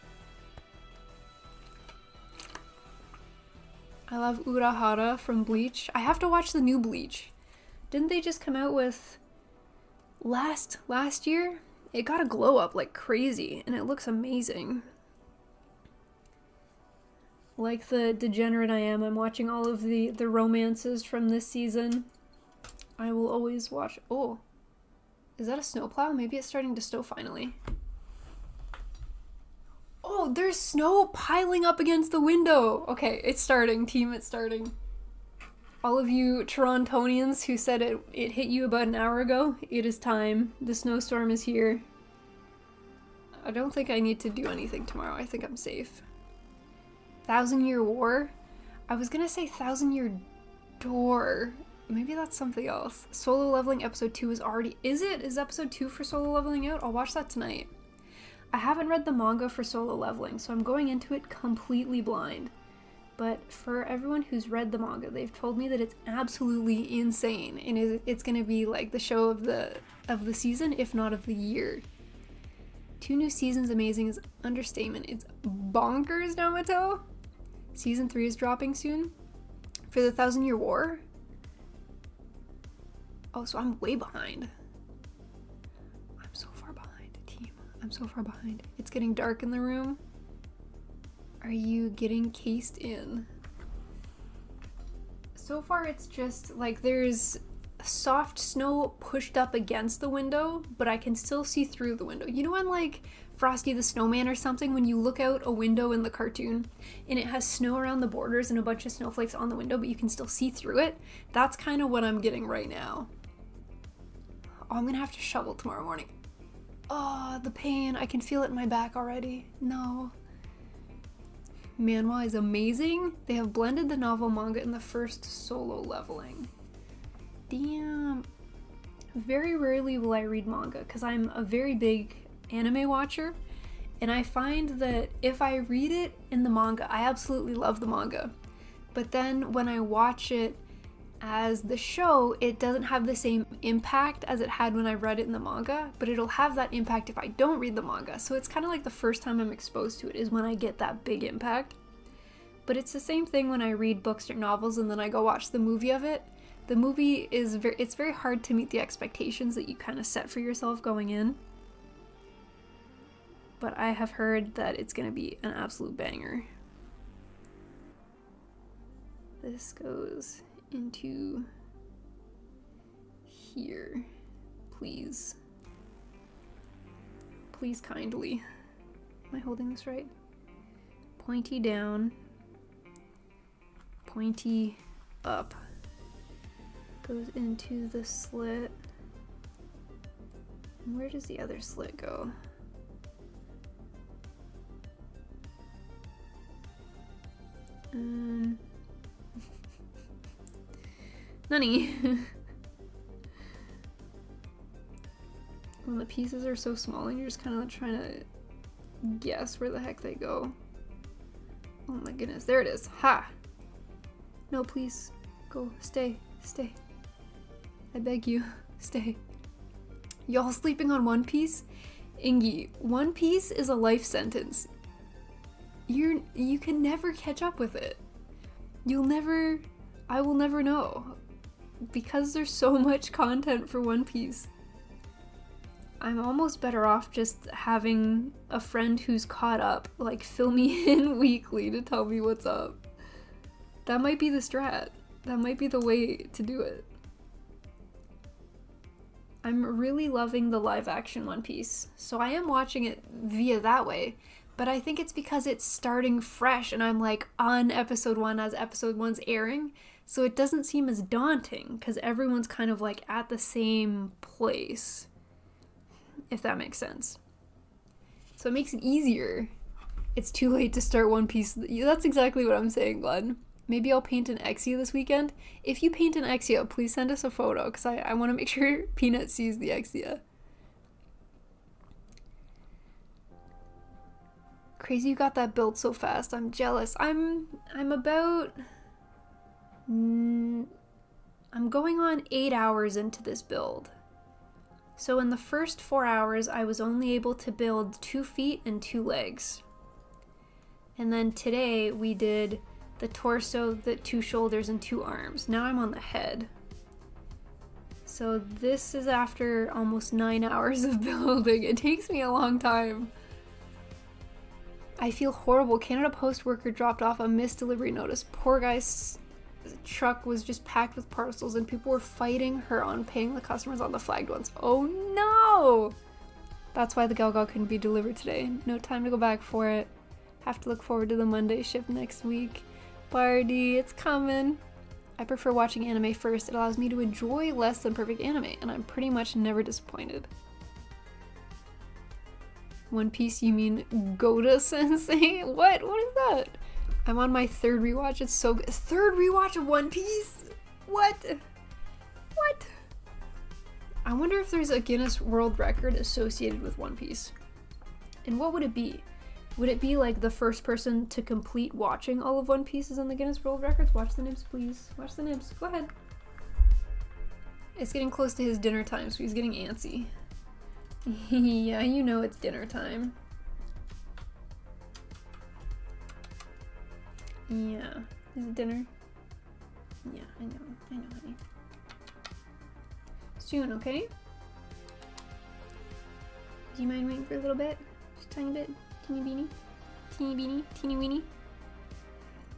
[SPEAKER 1] I love Urahara from Bleach. I have to watch the new Bleach. Didn't they just come out with last year? It got a glow up like crazy, and it looks amazing. Like the degenerate I am, I'm watching all of the romances from this season. I will always watch. Oh, is that a snowplow? Maybe it's starting to snow finally. Oh, there's snow piling up against the window. Okay, it's starting, team, it's starting. All of you Torontonians who said it hit you about an hour ago, it is time. The snowstorm is here. I don't think I need to do anything tomorrow. I think I'm safe. 1,000-Year War? I was gonna say 1,000-Year Door. Maybe that's something else. Solo Leveling episode 2 is already... Is it? Is episode 2 for Solo Leveling out? I'll watch that tonight. I haven't read the manga for Solo Leveling, so I'm going into it completely blind. But for everyone who's read the manga, they've told me that it's absolutely insane, and it's gonna be like the show of the season, if not of the year. 2 new seasons amazing is understatement. It's bonkers, Namato. Season 3 is dropping soon for the 1,000-Year War. Oh, so I'm way behind. I'm so far behind, team. I'm so far behind. It's getting dark in the room. Are you getting cased in? So far it's just like there's soft snow pushed up against the window, but I can still see through the window. You know when like Frosty the Snowman or something, when you look out a window in the cartoon and it has snow around the borders and a bunch of snowflakes on the window, but you can still see through it? That's kind of what I'm getting right now. Oh, I'm gonna have to shovel tomorrow morning. Oh, the pain. I can feel it in my back already. No. Manhwa is amazing. They have blended the novel manga in the first solo leveling. Damn. Very rarely will I read manga because I'm a very big anime watcher, and I find that if I read it in the manga, I absolutely love the manga. But then when I watch it as the show, it doesn't have the same impact as it had when I read it in the manga, but it'll have that impact if I don't read the manga. So it's kind of like the first time I'm exposed to it is when I get that big impact. But it's the same thing when I read books or novels and then I go watch the movie of it. The movie is it's very hard to meet the expectations that you kind of set for yourself going in. But I have heard that it's going to be an absolute banger. This goes into here, please. Please kindly. Am I holding this right? Pointy down, pointy up. Goes into the slit. And where does the other slit go? Nani. When the pieces are so small and you're just kind of trying to guess where the heck they go. Oh my goodness, there it is. Ha! No, please. Go. Stay. Stay. I beg you. Stay. Y'all sleeping on One Piece? Ingi, One Piece is a life sentence. You can never catch up with it. I will never know. Because there's so much content for One Piece. I'm almost better off just having a friend who's caught up, like, fill me in weekly to tell me what's up. That might be the strat. That might be the way to do it. I'm really loving the live action One Piece, so I am watching it via that way, but I think it's because it's starting fresh and I'm like on episode 1 as episode 1's airing, so it doesn't seem as daunting because everyone's kind of like at the same place, if that makes sense. So it makes it easier. It's too late to start One Piece. That's exactly what I'm saying, Glenn. Maybe I'll paint an Exia this weekend. If you paint an Exia, please send us a photo because I want to make sure Peanut sees the Exia. Crazy you got that built so fast. I'm jealous. I'm going on 8 hours into this build. So in the first 4 hours, I was only able to build 2 feet and 2 legs. And then today we did the torso, the 2 shoulders, and 2 arms. Now I'm on the head. So this is after almost 9 hours of building. It takes me a long time. I feel horrible. Canada Post worker dropped off a missed delivery notice. Poor guy's truck was just packed with parcels and people were fighting her on paying the customers on the flagged ones. Oh no! That's why the Galgal couldn't be delivered today. No time to go back for it. Have to look forward to the Monday ship next week. Bardy, it's coming. I prefer watching anime first. It allows me to enjoy less than perfect anime, and I'm pretty much never disappointed. One Piece, you mean Goda Sensei? What? What is that? I'm on my 3rd rewatch. It's so good. 3rd rewatch of One Piece? What? What? I wonder if there's a Guinness World Record associated with One Piece. And what would it be? Would it be like the first person to complete watching all of One Piece is on the Guinness World Records? Watch the nibs, please. Watch the nibs. Go ahead. It's getting close to his dinner time, so he's getting antsy. Yeah, you know it's dinner time. Yeah. Is it dinner? Yeah, I know, honey. Soon, okay? Do you mind waiting for a little bit? Just a tiny bit? Teeny beanie? Teeny beanie? Teeny weeny?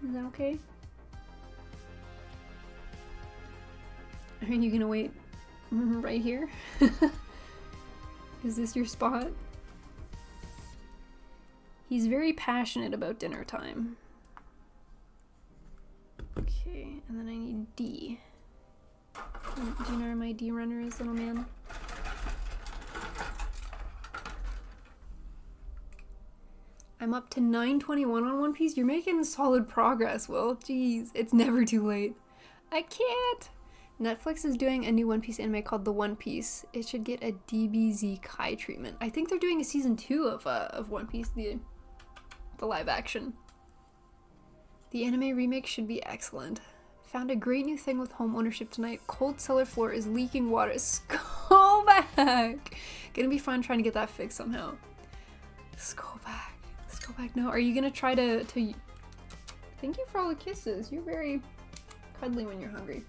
[SPEAKER 1] Is that okay? Are you gonna wait right here? Is this your spot? He's very passionate about dinner time. Okay, and then I need D. Do you know where my D runner is, little man? I'm up to 921 on One Piece. You're making solid progress, Will. Jeez, it's never too late. I can't! Netflix is doing a new One Piece anime called The One Piece. It should get a DBZ Kai treatment. I think they're doing a season 2 of One Piece, the live action. The anime remake should be excellent. Found a great new thing with home ownership tonight. Cold cellar floor is leaking water. Go back! Gonna be fun trying to get that fixed somehow. Go back. Go back. No, are you gonna try to... Thank you for all the kisses. You're very cuddly when you're hungry.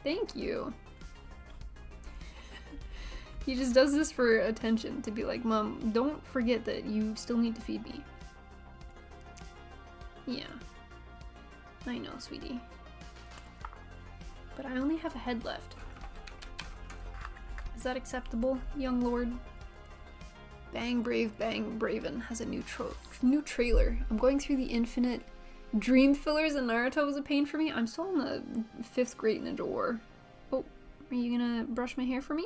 [SPEAKER 1] Thank you. He just does this for attention, to be like, Mom, don't forget that you still need to feed me. Yeah. I know, sweetie. But I only have a head left. Is that acceptable, young lord? Bang Brave Bang Braven has a new trailer. I'm going through the infinite dream fillers and Naruto was a pain for me. I'm still in the 5th Great Ninja War. Oh, are you gonna brush my hair for me?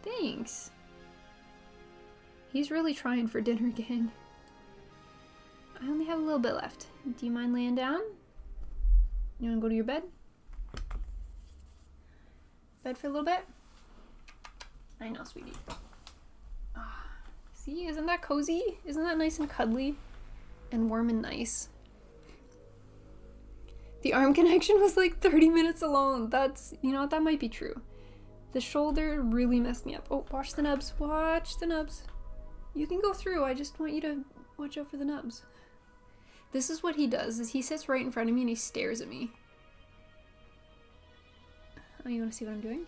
[SPEAKER 1] Thanks. He's really trying for dinner, gang. I only have a little bit left. Do you mind laying down? You wanna go to your bed? Bed for a little bit? I know, sweetie. See, isn't that cozy? Isn't that nice and cuddly? And warm and nice? The arm connection was like 30 minutes alone. That's, you know what, that might be true. The shoulder really messed me up. Oh, watch the nubs. Watch the nubs. You can go through. I just want you to watch out for the nubs. This is what he does, is he sits right in front of me and he stares at me. Oh, you want to see what I'm doing?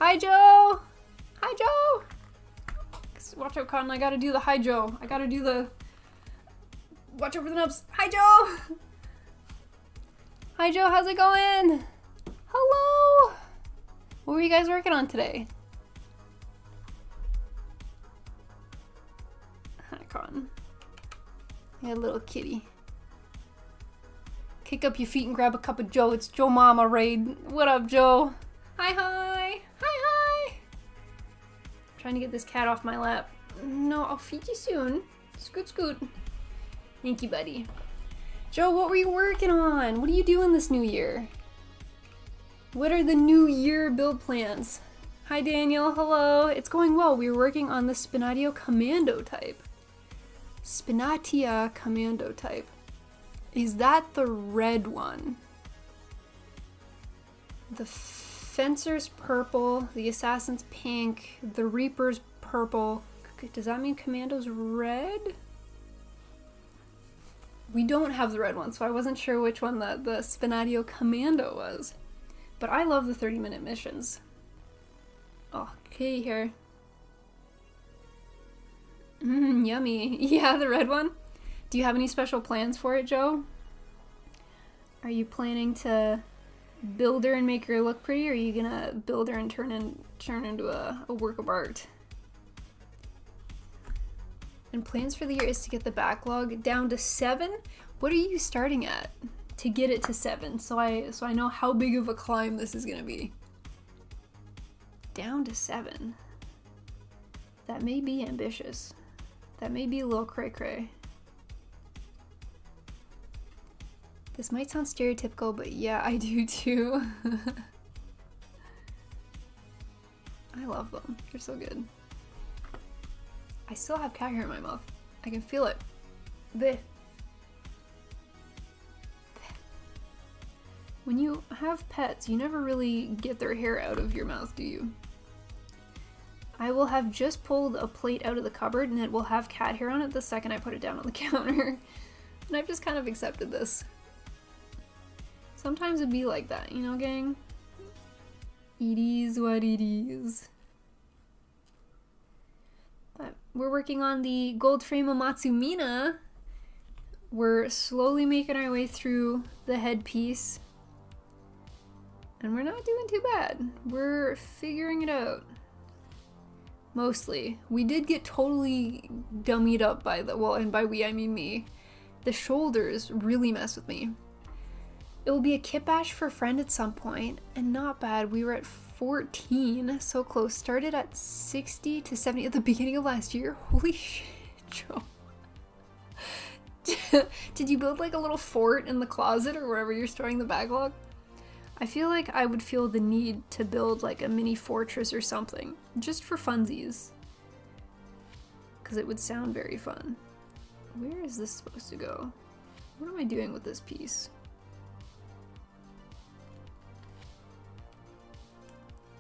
[SPEAKER 1] Hi, Joe! Hi, Joe! Watch out, Cotton. I gotta do the hi, Joe. I gotta do the... Watch out for the nubs. Hi, Joe! Hi, Joe. How's it going? Hello! What were you guys working on today? Hi, Cotton. Yeah, little kitty. Kick up your feet and grab a cup of Joe. It's Joe Mama Raid. What up, Joe? Hi, hi! Hi, hi! Trying to get this cat off my lap. No, I'll feed you soon. Scoot, scoot. Thank you, buddy. Joe, what were you working on? What are you doing this new year? What are the new year build plans? Hi, Daniel. Hello. It's going well. We were working on the Spinatio Commando type. Spinatia Commando type. Is that the red one? The Fencer's purple, the Assassin's pink, the Reaper's purple. Does that mean Commando's red? We don't have the red one, so I wasn't sure which one the Spinatio Commando was. But I love the 30-minute missions. Oh, kitty hair. Yummy. Yeah, the red one. Do you have any special plans for it, Joe? Are you planning to build her and make her look pretty, or are you gonna build her and turn into a work of art? And plans for the year is to get the backlog down to 7. What are you starting at to get it to 7? So I know how big of a climb this is gonna be. Down to 7. That may be ambitious. That may be a little cray-cray. This might sound stereotypical, but yeah, I do too. I love them. They're so good. I still have cat hair in my mouth. I can feel it. Blech. When you have pets, you never really get their hair out of your mouth, do you? I will have just pulled a plate out of the cupboard and it will have cat hair on it the second I put it down on the counter. And I've just kind of accepted this. Sometimes it'd be like that, you know, gang? It is what it is. But we're working on the gold frame Amatsu Mina. We're slowly making our way through the headpiece. And we're not doing too bad. We're figuring it out. Mostly. We did get totally dummied up by the, well, and by we I mean me. The shoulders really mess with me. It will be a kit bash for a friend at some point, and not bad. We were at 14, so close. Started at 60 to 70 at the beginning of last year. Holy shit, Joe. Did you build like a little fort in the closet or wherever you're storing the backlog? I feel like I would feel the need to build like a mini fortress or something, just for funsies. Because it would sound very fun. Where is this supposed to go? What am I doing with this piece?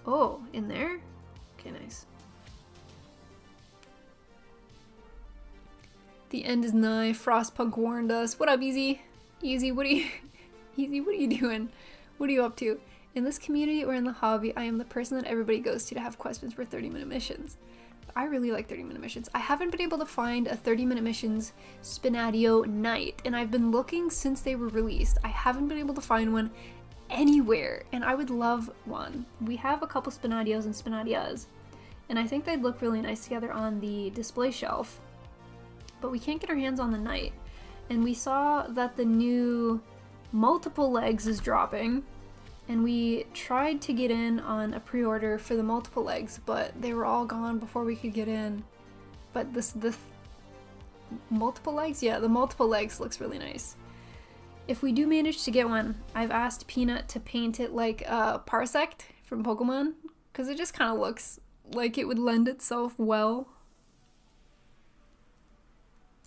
[SPEAKER 1] Oh, in there? Okay, nice. The end is nigh. Frostpunk warned us. What up, Easy? Easy, what are you... Easy, what are you doing? What are you up to? In this community or in the hobby, I am the person that everybody goes to have questions for 30-minute missions. I really like 30-minute missions. I haven't been able to find a 30-minute missions Spinadio night, and I've been looking since they were released. I haven't been able to find one anywhere, and I would love one. We have a couple Spinadios and Spinadias, and I think they'd look really nice together on the display shelf, but we can't get our hands on the night. And we saw that the new multiple legs is dropping, and we tried to get in on a pre-order for the multiple legs, but they were all gone before we could get in. But the multiple legs? Yeah, the multiple legs looks really nice. If we do manage to get one, I've asked Peanut to paint it like Parsect from Pokemon, because it just kind of looks like it would lend itself well.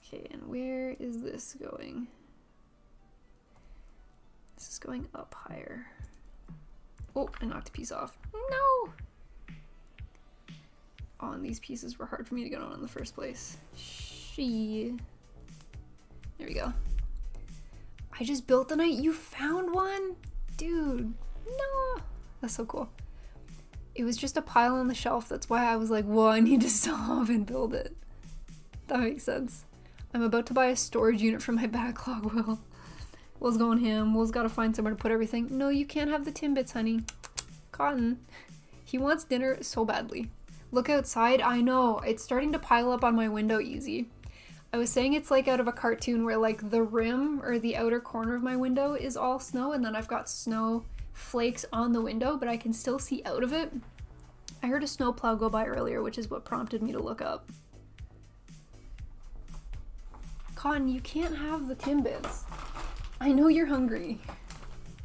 [SPEAKER 1] Okay, and where is this going? This is going up higher. Oh, I knocked a piece off. No! Oh, and these pieces were hard for me to get on in the first place. There we go. I just built the knight. You found one? Dude, no. That's so cool. It was just a pile on the shelf. That's why I was like, whoa, I need to stop and build it. That makes sense. I'm about to buy a storage unit for my backlog, Will. Will's going ham. Will's got to find somewhere to put everything. No, you can't have the Timbits, honey. Cotton. He wants dinner so badly. Look outside. I know. It's starting to pile up on my window, Easy. I was saying it's like out of a cartoon where like the rim or the outer corner of my window is all snow, and then I've got snow flakes on the window, but I can still see out of it. I heard a snowplow go by earlier, which is what prompted me to look up. Cotton, you can't have the Timbits. I know you're hungry.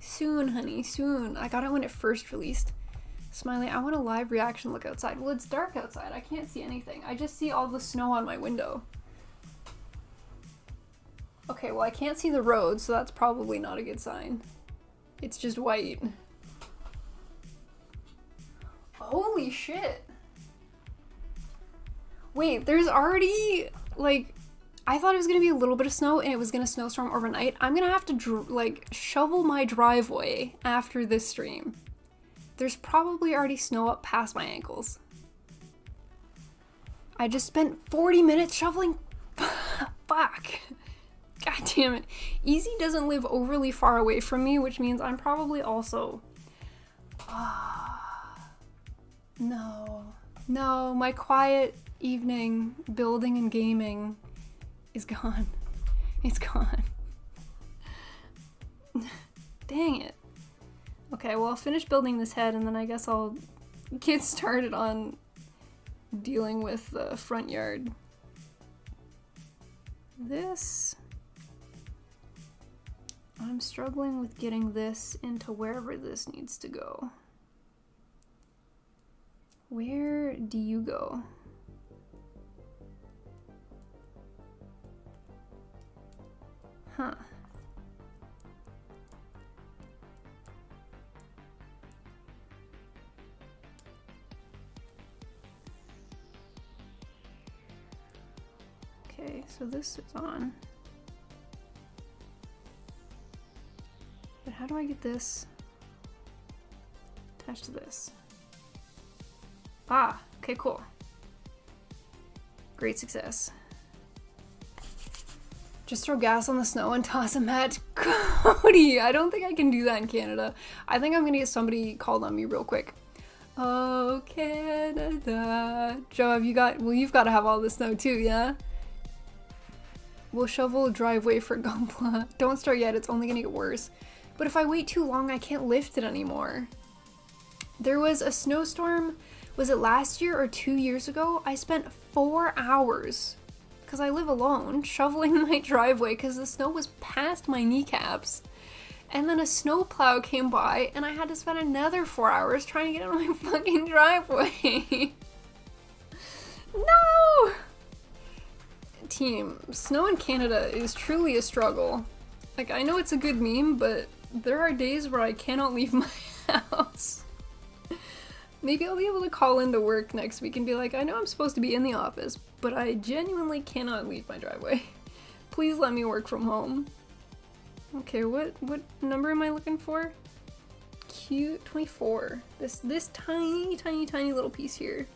[SPEAKER 1] Soon, honey, soon. I got it when it first released. Smiley, I want a live reaction look outside. Well, it's dark outside. I can't see anything. I just see all the snow on my window. Okay, well, I can't see the road, so that's probably not a good sign. It's just white. Holy shit. Wait, there's already, like, I thought it was gonna be a little bit of snow and it was gonna snowstorm overnight. I'm gonna have to, like, shovel my driveway after this stream. There's probably already snow up past my ankles. I just spent 40 minutes shoveling. Fuck. God damn it. Easy doesn't live overly far away from me, which means I'm probably also... No. No, my quiet evening building and gaming is gone. It's gone. Dang it. Okay, well, I'll finish building this head and then I guess I'll get started on dealing with the front yard. This... I'm struggling with getting this into wherever this needs to go. Where do you go? Huh. Okay, so this is on. But how do I get this attached to this? Ah, okay, cool. Great success. Just throw gas on the snow and toss a match. Cody, I don't think I can do that in Canada. I think I'm gonna get somebody called on me real quick. Oh, Canada. Joe, you've got to have all the snow too, yeah? We'll shovel a driveway for Gumpla. Don't start yet, it's only gonna get worse. But if I wait too long, I can't lift it anymore. There was a snowstorm, was it last year or 2 years ago? I spent 4 hours, because I live alone, shoveling my driveway because the snow was past my kneecaps. And then a snowplow came by and I had to spend another 4 hours trying to get out of my fucking driveway. No! Team, snow in Canada is truly a struggle. Like, I know it's a good meme, but there are days where I cannot leave my house. Maybe I'll be able to call into work next week and be like, I know I'm supposed to be in the office, but I genuinely cannot leave my driveway. Please let me work from home. Okay, what number am I looking for? Q24. This tiny little piece here.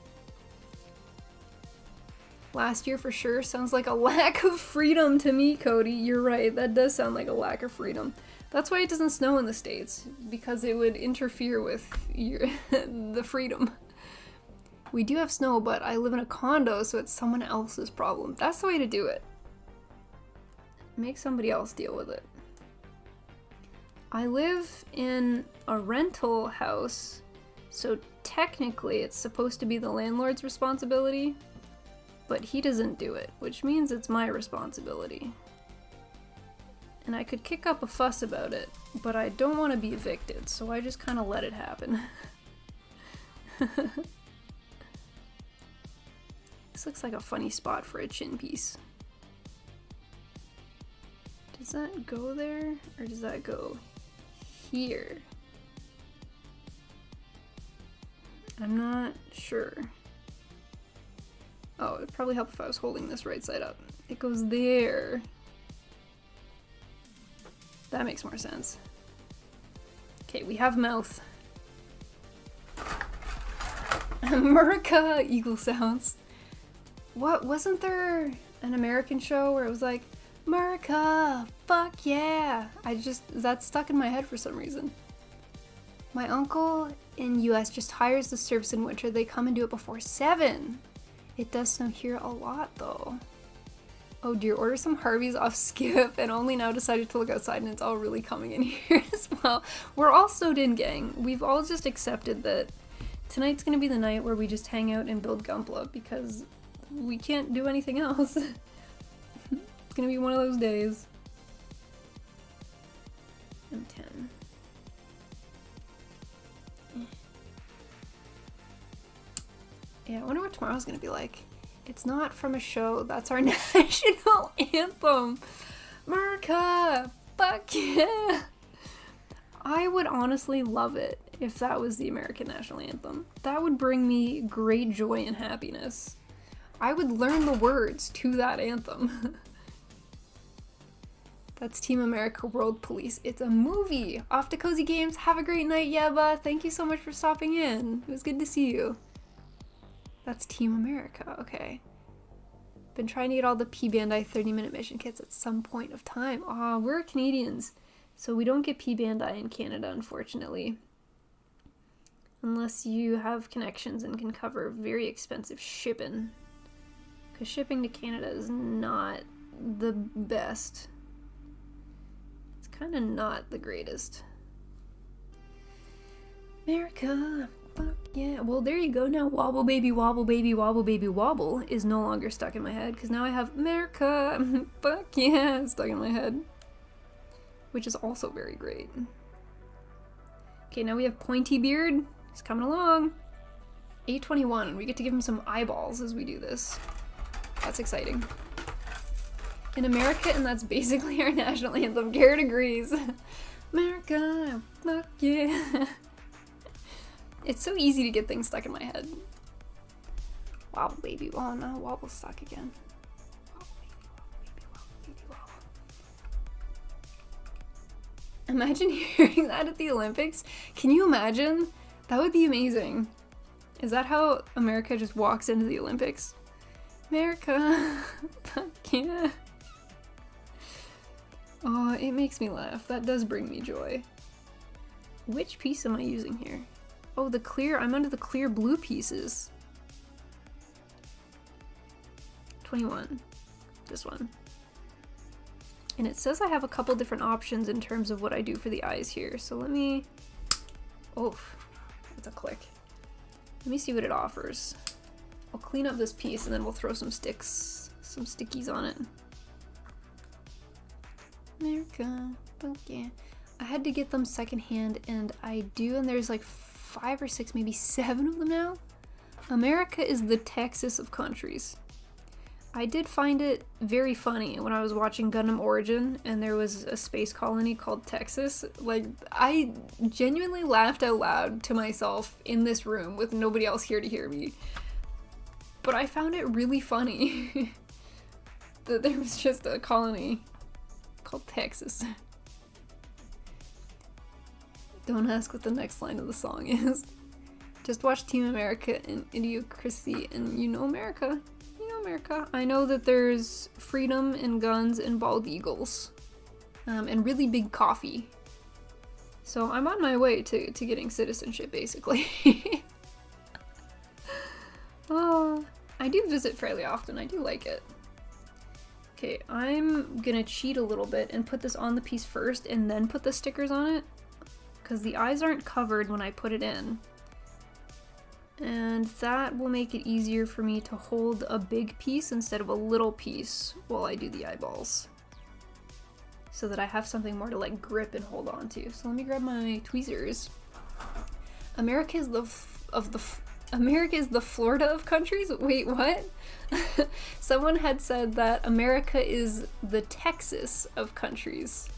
[SPEAKER 1] Last year for sure sounds like a lack of freedom to me, Cody. You're right, that does sound like a lack of freedom. That's why it doesn't snow in the States, because it would interfere with the freedom. We do have snow, but I live in a condo, so it's someone else's problem. That's the way to do it. Make somebody else deal with it. I live in a rental house, so technically it's supposed to be the landlord's responsibility, but he doesn't do it, which means it's my responsibility. And I could kick up a fuss about it, but I don't want to be evicted, so I just kind of let it happen. This looks like a funny spot for a chin piece. Does that go there, or does that go here? I'm not sure. Oh, it'd probably help if I was holding this right side up. It goes there. That makes more sense. Okay, we have mouth. America eagle sounds. What, wasn't there an American show where it was like, America, fuck yeah. That's stuck in my head for some reason. My uncle in US just hires the service in winter. They come and do it before 7. It does snow here a lot though. Oh dear, order some Harveys off Skip and only now decided to look outside and it's all really coming in here as well. We're all snowed in, gang. We've all just accepted that tonight's gonna be the night where we just hang out and build Gunpla because we can't do anything else. It's gonna be one of those days. M10. Yeah, I wonder what tomorrow's gonna be like. It's not from a show, that's our national anthem. America! Fuck yeah! I would honestly love it if that was the American national anthem. That would bring me great joy and happiness. I would learn the words to that anthem. That's Team America World Police. It's a movie! Off to Cozy Games. Have a great night, Yeba. Thank you so much for stopping in. It was good to see you. That's Team America, okay. Been trying to get all the P-Bandai 30-minute mission kits at some point of time. Aw, we're Canadians, so we don't get P-Bandai in Canada, unfortunately. Unless you have connections and can cover very expensive shipping. Because shipping to Canada is not the best. It's kind of not the greatest. America! Fuck yeah. Well, there you go. Now wobble baby wobble baby wobble baby wobble is no longer stuck in my head because now I have America. Fuck yeah, stuck in my head. Which is also very great. Okay, now we have Pointy Beard. He's coming along. 821, and we get to give him some eyeballs as we do this. That's exciting. In America, and that's basically our national anthem. Garrett agrees. America, fuck yeah. It's so easy to get things stuck in my head. Wobble baby, oh no, wobble stuck again. Wobble baby. Imagine hearing that at the Olympics. Can you imagine? That would be amazing. Is that how America just walks into the Olympics? America. Fuck yeah. Oh, it makes me laugh. That does bring me joy. Which piece am I using here? Oh, the clear. I'm under the clear blue pieces. 21. This one. And it says I have a couple different options in terms of what I do for the eyes here. So let me... Oh, that's a click. Let me see what it offers. I'll clean up this piece and then we'll throw some sticks, some stickies on it. America, fuck yeah. I had to get them secondhand and I do, and there's like 5 or 6, maybe 7 of them now. America is the Texas of countries. I did find it very funny when I was watching Gundam Origin and there was a space colony called Texas. Like, I genuinely laughed out loud to myself in this room with nobody else here to hear me. But I found it really funny that there was just a colony called Texas. Don't ask what the next line of the song is. Just watch Team America and Idiocracy and you know America. You know America. I know that there's freedom and guns and bald eagles. And really big coffee. So I'm on my way to getting citizenship, basically. Oh, I do visit fairly often. I do like it. Okay, I'm gonna cheat a little bit and put this on the piece first and then put the stickers on it. Because the eyes aren't covered when I put it in. And that will make it easier for me to hold a big piece instead of a little piece while I do the eyeballs. So that I have something more to like grip and hold on to. So let me grab my tweezers. America is the Florida of countries? Wait, what? Someone had said that America is the Texas of countries.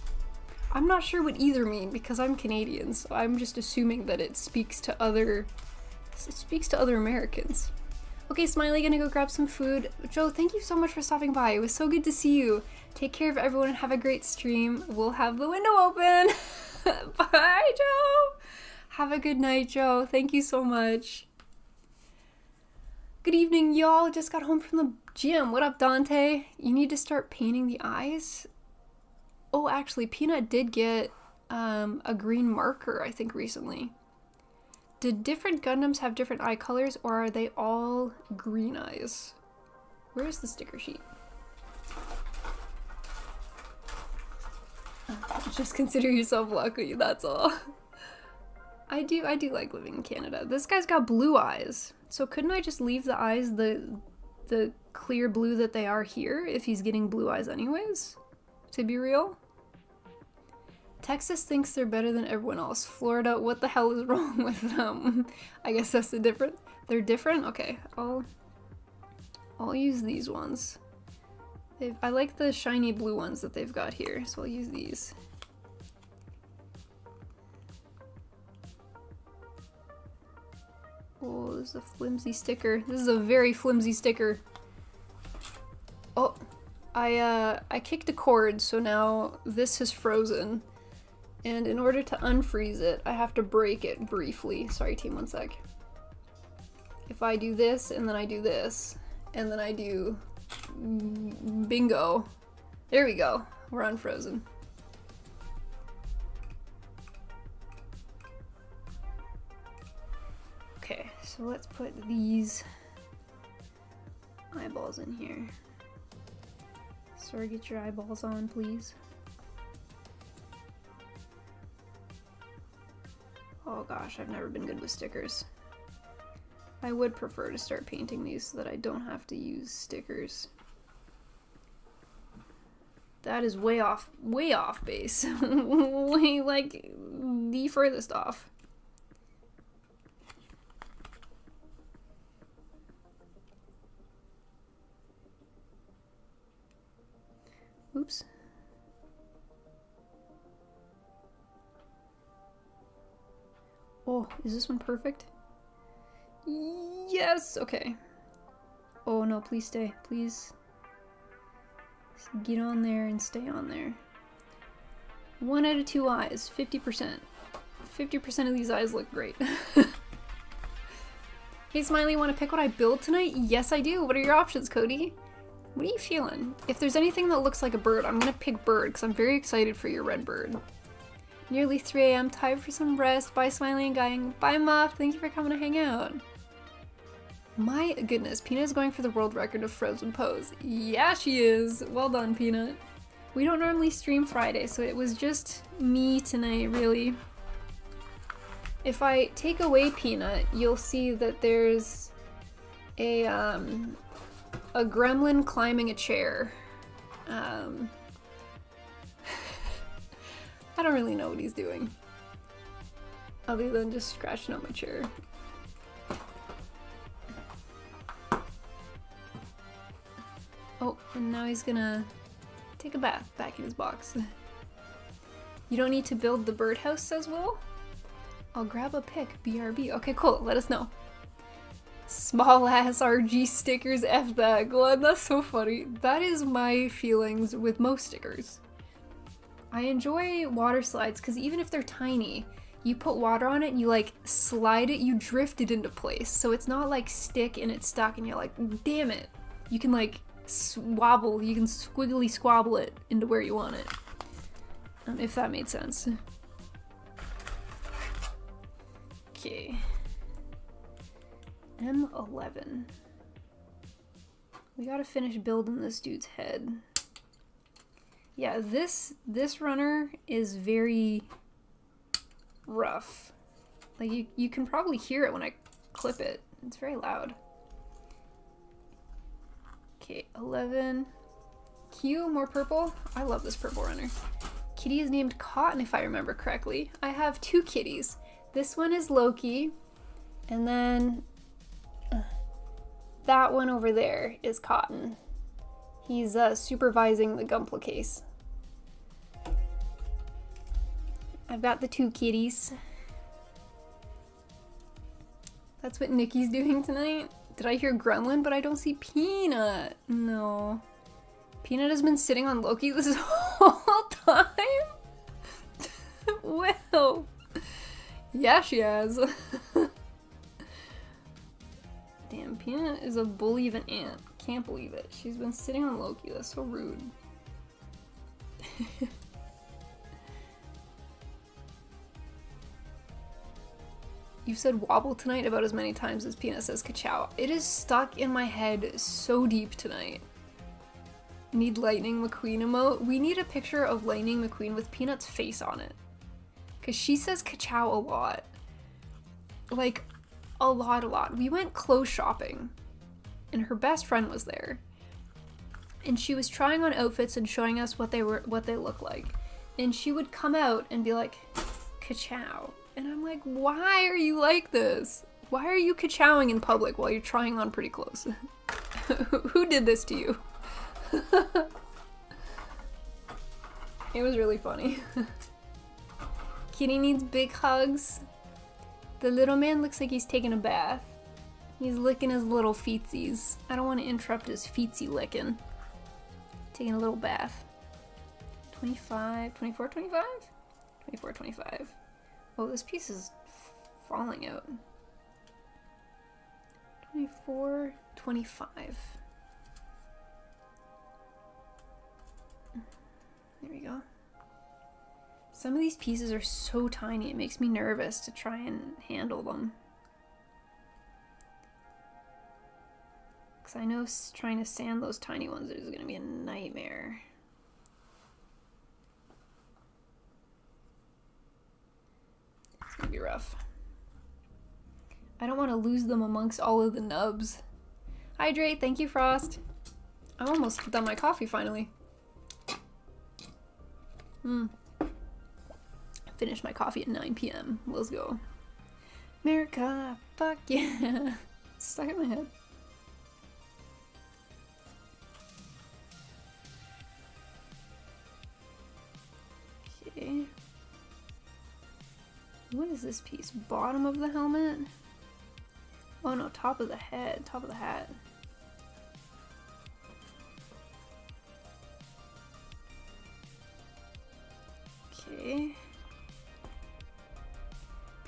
[SPEAKER 1] I'm not sure what either mean because I'm Canadian, so I'm just assuming that it speaks to other Americans. Okay, Smiley, gonna go grab some food. Joe, thank you so much for stopping by. It was so good to see you. Take care of everyone and have a great stream. We'll have the window open. Bye, Joe. Have a good night, Joe. Thank you so much. Good evening, y'all. Just got home from the gym. What up, Dante? You need to start painting the eyes? Oh, actually, Peanut did get a green marker, I think, recently. Did different Gundams have different eye colors, or are they all green eyes? Where's the sticker sheet? Just consider yourself lucky, that's all. I do like living in Canada. This guy's got blue eyes. So couldn't I just leave the eyes the clear blue that they are here if he's getting blue eyes anyways? To be real? Texas thinks they're better than everyone else. Florida, what the hell is wrong with them? I guess that's the different. They're different? Okay, I'll use these ones. I like the shiny blue ones that they've got here, so I'll use these. Oh, this is a flimsy sticker. This is a very flimsy sticker. Oh, I kicked a cord, so now this is frozen. And in order to unfreeze it, I have to break it briefly. Sorry, team, one sec. If I do this, and then I do this, and then I do... bingo. There we go. We're unfrozen. Okay, so let's put these eyeballs in here. Sorry, get your eyeballs on, please. Oh gosh, I've never been good with stickers. I would prefer to start painting these so that I don't have to use stickers. That is way off base. Way, like, the furthest off. Oops. Oh, is this one perfect? Yes! Okay. Oh no, please stay. Please. Get on there and stay on there. 1 out of 2 eyes, 50%. 50% of these eyes look great. Hey Smiley, want to pick what I build tonight? Yes I do. What are your options, Cody? What are you feeling? If there's anything that looks like a bird, I'm gonna pick bird because I'm very excited for your red bird. Nearly 3 a.m. Time for some rest. Bye Smiley and Gang. Bye Muff. Thank you for coming to hang out. My goodness, Peanut's going for the world record of frozen pose. Yeah, she is. Well done, Peanut. We don't normally stream Friday, so it was just me tonight, really. If I take away Peanut, you'll see that there's a gremlin climbing a chair. I don't really know what he's doing, other than just scratching up my chair. Oh, and now he's gonna take a bath back in his box. You don't need to build the birdhouse, says Will. I'll grab a pic, BRB. Okay, cool, let us know. Small ass RG stickers, F that, Glenn, that's so funny. That is my feelings with most stickers. I enjoy water slides because even if they're tiny, you put water on it and you like slide it, you drift it into place. So it's not like stick and it's stuck and you're like, damn it. You can like swabble, you can squiggly squabble it into where you want it. If that made sense. Okay. M11. We gotta finish building this dude's head. Yeah, this runner is very rough. Like you can probably hear it when I clip it. It's very loud. Okay, 11. Q, more purple. I love this purple runner. Kitty is named Cotton, if I remember correctly. I have 2 kitties. This one is Loki, and then that one over there is Cotton. He's supervising the Gunpla case. I've got the 2 kitties. That's what Nikki's doing tonight. Did I hear Gremlin? But I don't see Peanut. No. Peanut has been sitting on Loki this whole time? Well. Yeah, she has. Damn, Peanut is a bully of an ant. Can't believe it. She's been sitting on Loki. That's so rude. You've said wobble tonight about as many times as Peanut says ka-chow. It is stuck in my head so deep tonight. Need Lightning McQueen emote? We need a picture of Lightning McQueen with Peanut's face on it. Because she says ka-chow a lot. Like, a lot. We went clothes shopping. And her best friend was there. And she was trying on outfits and showing us what they look like. And she would come out and be like, ka-chow. And I'm like, why are you like this? Why are you ka-chowing in public while you're trying on pretty clothes? Who did this to you? It was really funny. Kitty needs big hugs. The little man looks like he's taking a bath. He's licking his little feetsies. I don't want to interrupt his feetsy licking. Taking a little bath. 25, 24, 25? 24, 25. Oh, this piece is falling out. 24, 25. There we go. Some of these pieces are so tiny, it makes me nervous to try and handle them. Because I know trying to sand those tiny ones is going to be a nightmare. It's going to be rough. I don't want to lose them amongst all of the nubs. Hydrate, thank you, Frost. I'm almost done my coffee finally. Finished my coffee at 9 p.m. Let's go. America, fuck yeah. Stuck in my head. Okay. What is this piece? Bottom of the helmet? Oh no, top of the head, top of the hat.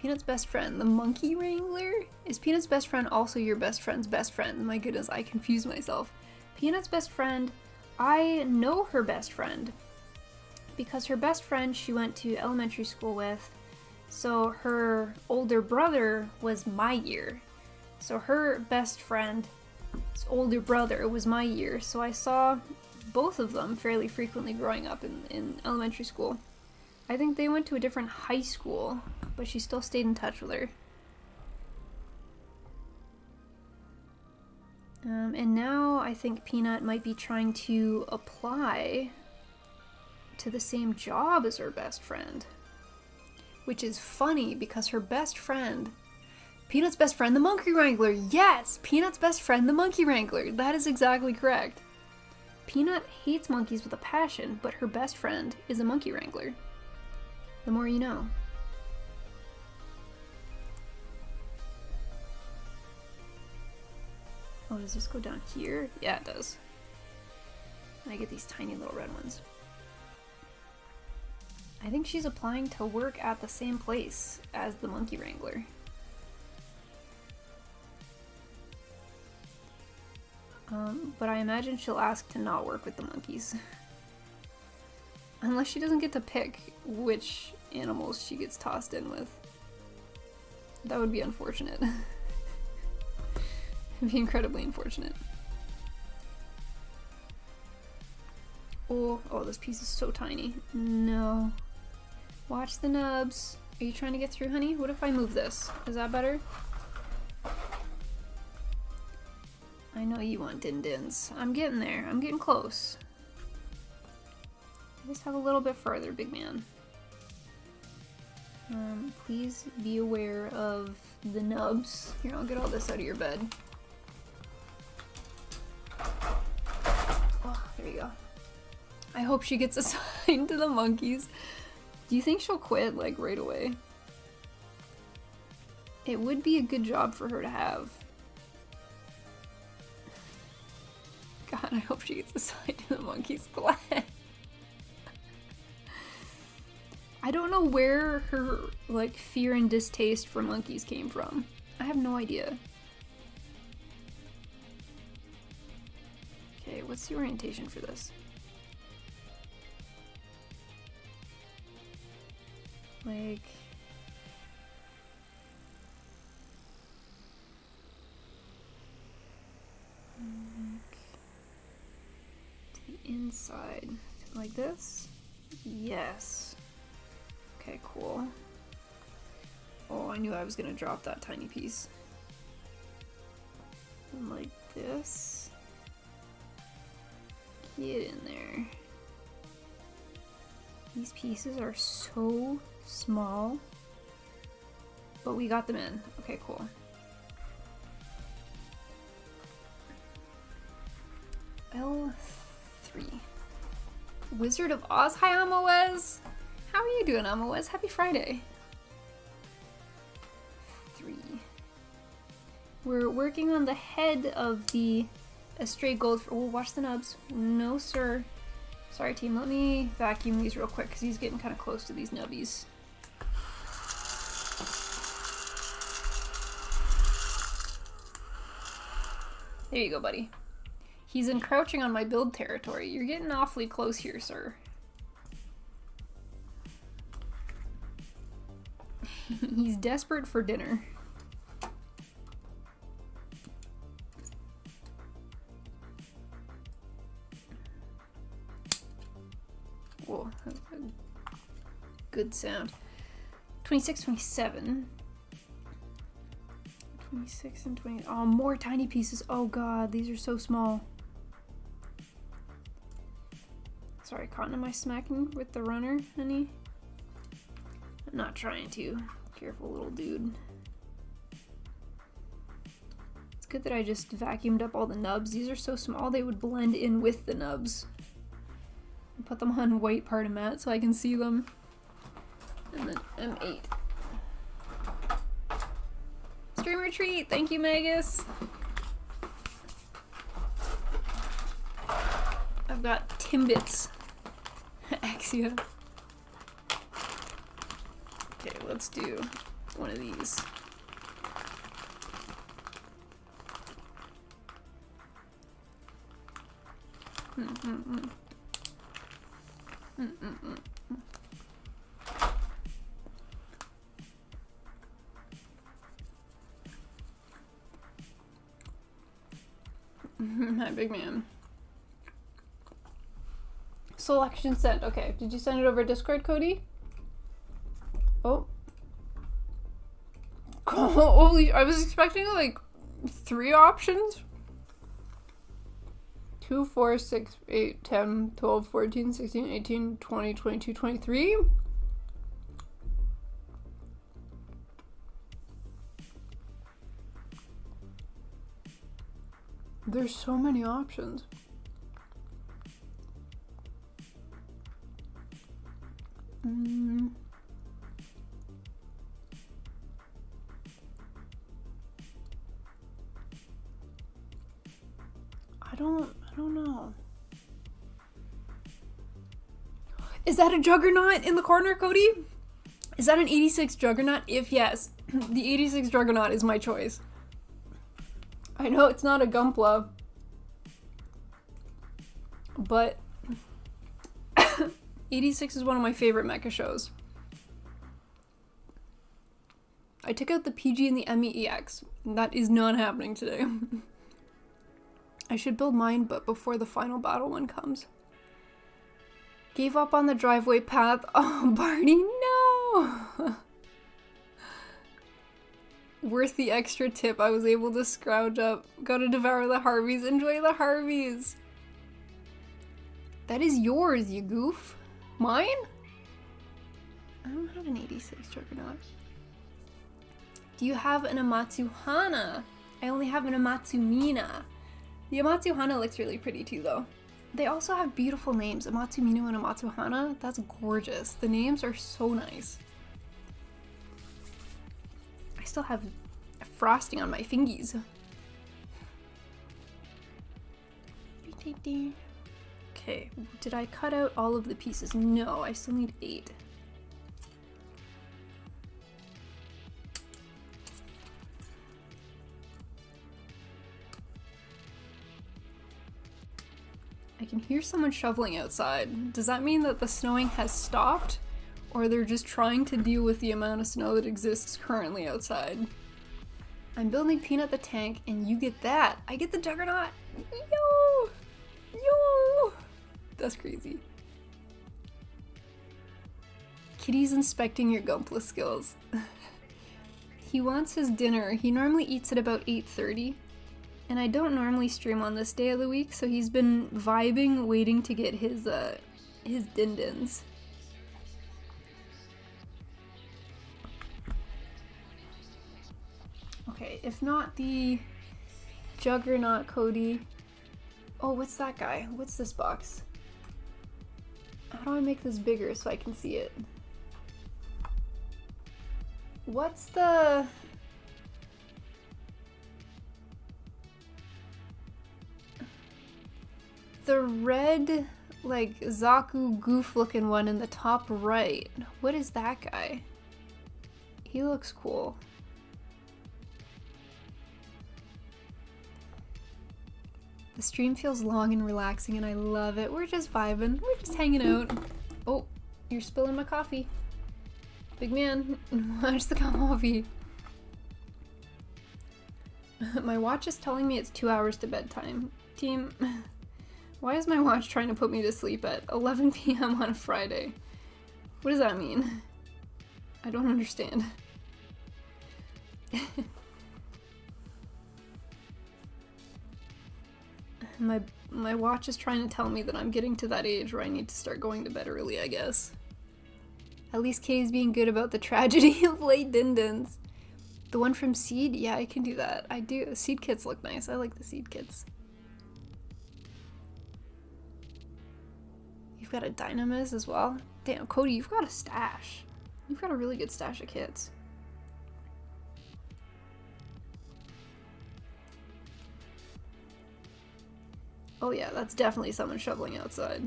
[SPEAKER 1] Peanut's best friend, the monkey wrangler? Is Peanut's best friend also your best friend's best friend? My goodness, I confuse myself. Peanut's best friend, I know her best friend. Because her best friend she went to elementary school with, so her older brother was my year. So her best friend's older brother was my year, so I saw both of them fairly frequently growing up in elementary school. I think they went to a different high school, but she still stayed in touch with her. And now I think Peanut might be trying to apply to the same job as her best friend. Which is funny because her best friend, Peanut's best friend, the monkey wrangler. Yes! Peanut's best friend, the monkey wrangler. That is exactly correct. Peanut hates monkeys with a passion, but her best friend is a monkey wrangler. The more you know. Oh, does this go down here? Yeah, it does. And I get these tiny little red ones. I think she's applying to work at the same place as the monkey wrangler. But I imagine she'll ask to not work with the monkeys. Unless she doesn't get to pick which animals she gets tossed in with. That would be unfortunate. It'd be incredibly unfortunate. Oh, this piece is so tiny. No. Watch the nubs. Are you trying to get through, honey? What if I move this? Is that better? I know you want din-dins. I'm getting there. I'm getting close. Just have a little bit further, big man. Please be aware of the nubs. Here, I'll get all this out of your bed. Oh, there you go. I hope she gets assigned to the monkeys. Do you think she'll quit, like, right away? It would be a good job for her to have. God, I hope she gets assigned to the monkeys' class. I don't know where her, like, fear and distaste for monkeys came from. I have no idea. Okay, what's the orientation for this? Like... to the inside. Like this? Yes. Okay, cool. Oh, I knew I was gonna drop that tiny piece. And like this. Get in there. These pieces are so small, but we got them in. Okay, cool. L3. Wizard of Oz. Hi, Amawez. How are you doing, Amawez? Happy Friday. 3. We're working on the head of the Astray gold. Oh, watch the nubs. No, sir. Sorry, team. Let me vacuum these real quick because he's getting kind of close to these nubbies. There you go, buddy. He's encroaching on my build territory. You're getting awfully close here, sir. He's desperate for dinner. Whoa, that's a good sound. 26, 27. 26 and 20. Oh, more tiny pieces. Oh god, these are so small. Sorry, Cotton, am I smacking with the runner, honey? I'm not trying to. Careful, little dude. It's good that I just vacuumed up all the nubs. These are so small they would blend in with the nubs. Put them on white part of mat so I can see them. And then M8. Stream retreat! Thank you, Magus! I've got Timbits. Axia. Okay, let's do one of these. Hi, big man. Selection sent. Okay, did you send it over Discord, Cody? Oh. Holy, I was expecting like 3 options. 2, 4, 6, 8, 10, 12, 14, 16, 18, 20, 22, 23. There's so many options. I don't know. Is that a Juggernaut in the corner, Cody? Is that an 86 Juggernaut? If yes, the 86 Juggernaut is my choice. I know it's not a Gunpla, but 86 is one of my favorite mecha shows. I took out the PG and the MEEX. That is not happening today. I should build mine, but before the final battle one comes. Gave up on the driveway path. Oh, Barney, no! Worth the extra tip. I was able to scrouge up. Gotta devour the Harveys. Enjoy the Harveys. That is yours, you goof. Mine? I don't have an 86 Juggernaut. Do you have an Amatsu Hana? I only have an Amatsu Mina. The Amatsu Hana looks really pretty too, though. They also have beautiful names. Amatsu Mina and Amatsu Hana. That's gorgeous. The names are so nice. I still have frosting on my fingies. Okay, did I cut out all of the pieces? No, I still need 8. I can hear someone shoveling outside. Does that mean that the snowing has stopped? Or they're just trying to deal with the amount of snow that exists currently outside? I'm building Peanut the Tank, and you get that. I get the Juggernaut. Yo! Yo! That's crazy. Kitty's inspecting your Gunpla skills. He wants his dinner. He normally eats at about 8:30. And I don't normally stream on this day of the week, so he's been vibing, waiting to get his din-dins. Okay, if not the Juggernaut, Cody. Oh, what's that guy? What's this box? How do I make this bigger so I can see it? What's the... The red, like, Zaku goof looking one in the top right. What is that guy? He looks cool. The stream feels long and relaxing and I love it. We're just vibing. We're just hanging out. Oh, you're spilling my coffee. Big man, watch the coffee. My watch is telling me it's 2 hours to bedtime. Team, why is my watch trying to put me to sleep at 11 p.m. on a Friday? What does that mean? I don't understand. My watch is trying to tell me that I'm getting to that age where I need to start going to bed early, I guess. At least Katie's being good about the tragedy of late din-dins. The one from Seed? Yeah, I can do that. I do. Seed kits look nice. I like the Seed kits. You've got a Dynamis as well? Damn, Cody, you've got a stash. You've got a really good stash of kits. Oh yeah, that's definitely someone shoveling outside.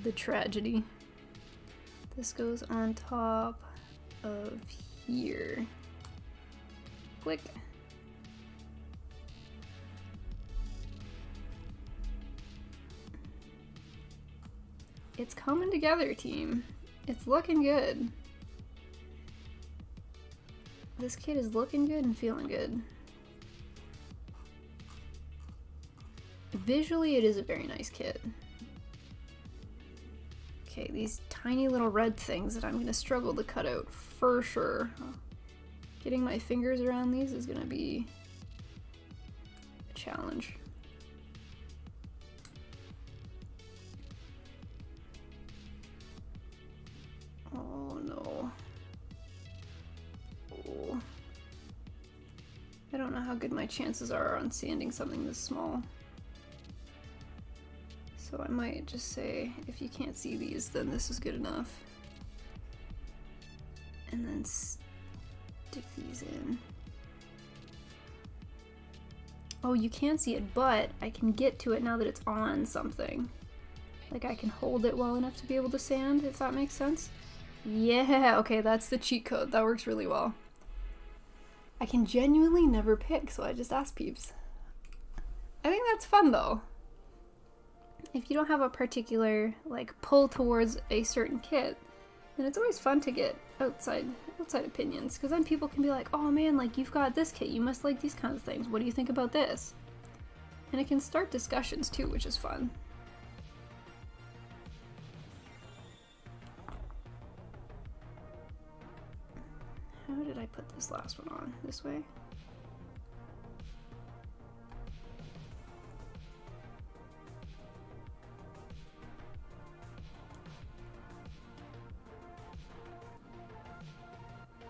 [SPEAKER 1] The tragedy. This goes on top of here. Click. It's coming together, team. It's looking good. This kit is looking good and feeling good. Visually, it is a very nice kit. Okay, these tiny little red things that I'm gonna struggle to cut out for sure. Getting my fingers around these is gonna be a challenge. Oh no. Oh. I don't know how good my chances are on sanding something this small. So I might just say, if you can't see these, then this is good enough. And then stick these in. Oh, you can't see it, but I can get to it now that it's on something. Like I can hold it well enough to be able to sand, if that makes sense. Yeah, okay, that's the cheat code. That works really well. I can genuinely never pick, so I just ask peeps. I think that's fun though. If you don't have a particular like pull towards a certain kit, then it's always fun to get outside opinions, because then people can be like, oh man, like you've got this kit, you must like these kinds of things. What do you think about this? And it can start discussions too, which is fun. How did I put this last one on? This way?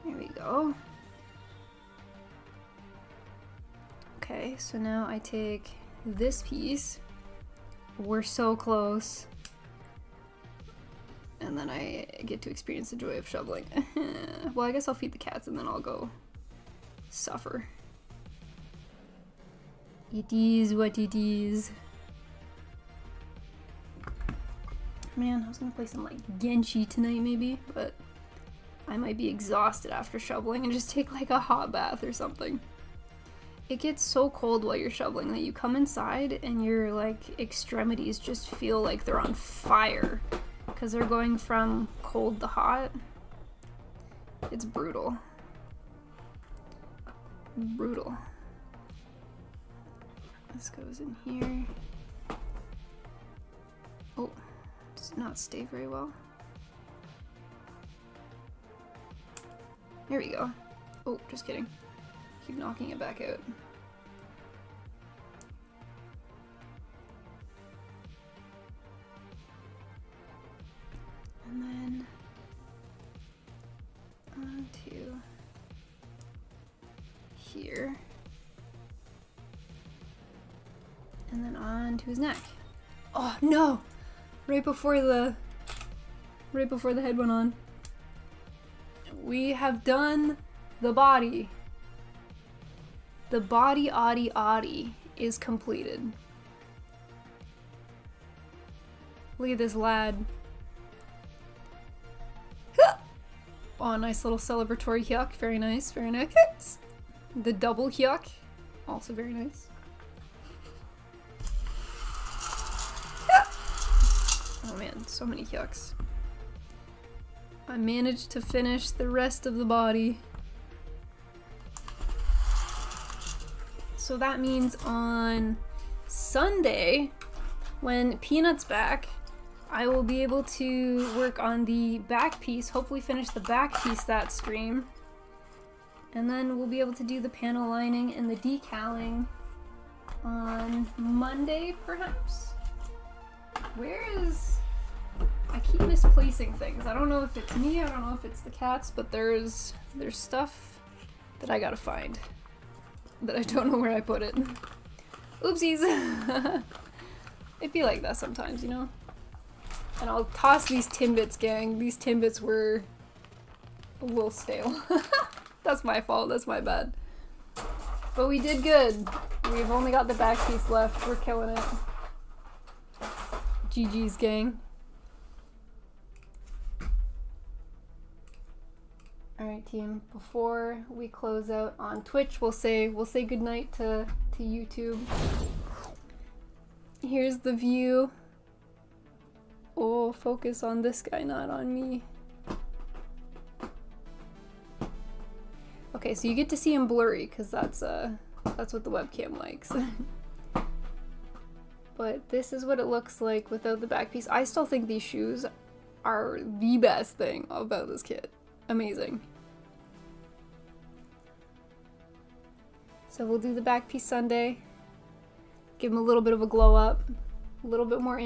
[SPEAKER 1] There we go. Okay, so now I take this piece. We're so close. And then I get to experience the joy of shoveling. Well, I guess I'll feed the cats and then I'll go suffer. It is what it is. Man, I was gonna play some like Genshi tonight maybe, but I might be exhausted after shoveling and just take like a hot bath or something. It gets so cold while you're shoveling that you come inside and your like extremities just feel like they're on fire because they're going from cold to hot. It's brutal. Brutal. This goes in here. Oh, does not stay very well. There we go. Oh, just kidding. Keep knocking it back out. And then onto here. And then onto his neck. Oh no! Right before the head went on. We have done the body. The body oddy is completed. Look at this lad. Oh, nice little celebratory hyuk. Very nice, very nice. The double hyuk. Also very nice. Oh man, so many hyuks. I managed to finish the rest of the body. So that means on Sunday, when Peanut's back, I will be able to work on the back piece, hopefully finish the back piece that stream. And then we'll be able to do the panel lining and the decaling on Monday, perhaps? Where is... I keep misplacing things. I don't know if it's me, I don't know if it's the cats, but there's stuff that I gotta find. That I don't know where I put it. Oopsies! It'd be like that sometimes, you know? And I'll toss these Timbits, gang. These Timbits were a little stale. That's my fault, that's my bad. But we did good. We've only got the back piece left. We're killing it. GG's, gang. team. Before we close out on Twitch, we'll say goodnight to YouTube. Here's the view. Oh, focus on this guy, not on me. Okay, so you get to see him blurry because that's what the webcam likes. But this is what it looks like without the back piece. I still think these shoes are the best thing about this kit. Amazing. So we'll do the back piece Sunday. Give him a little bit of a glow up, a little bit more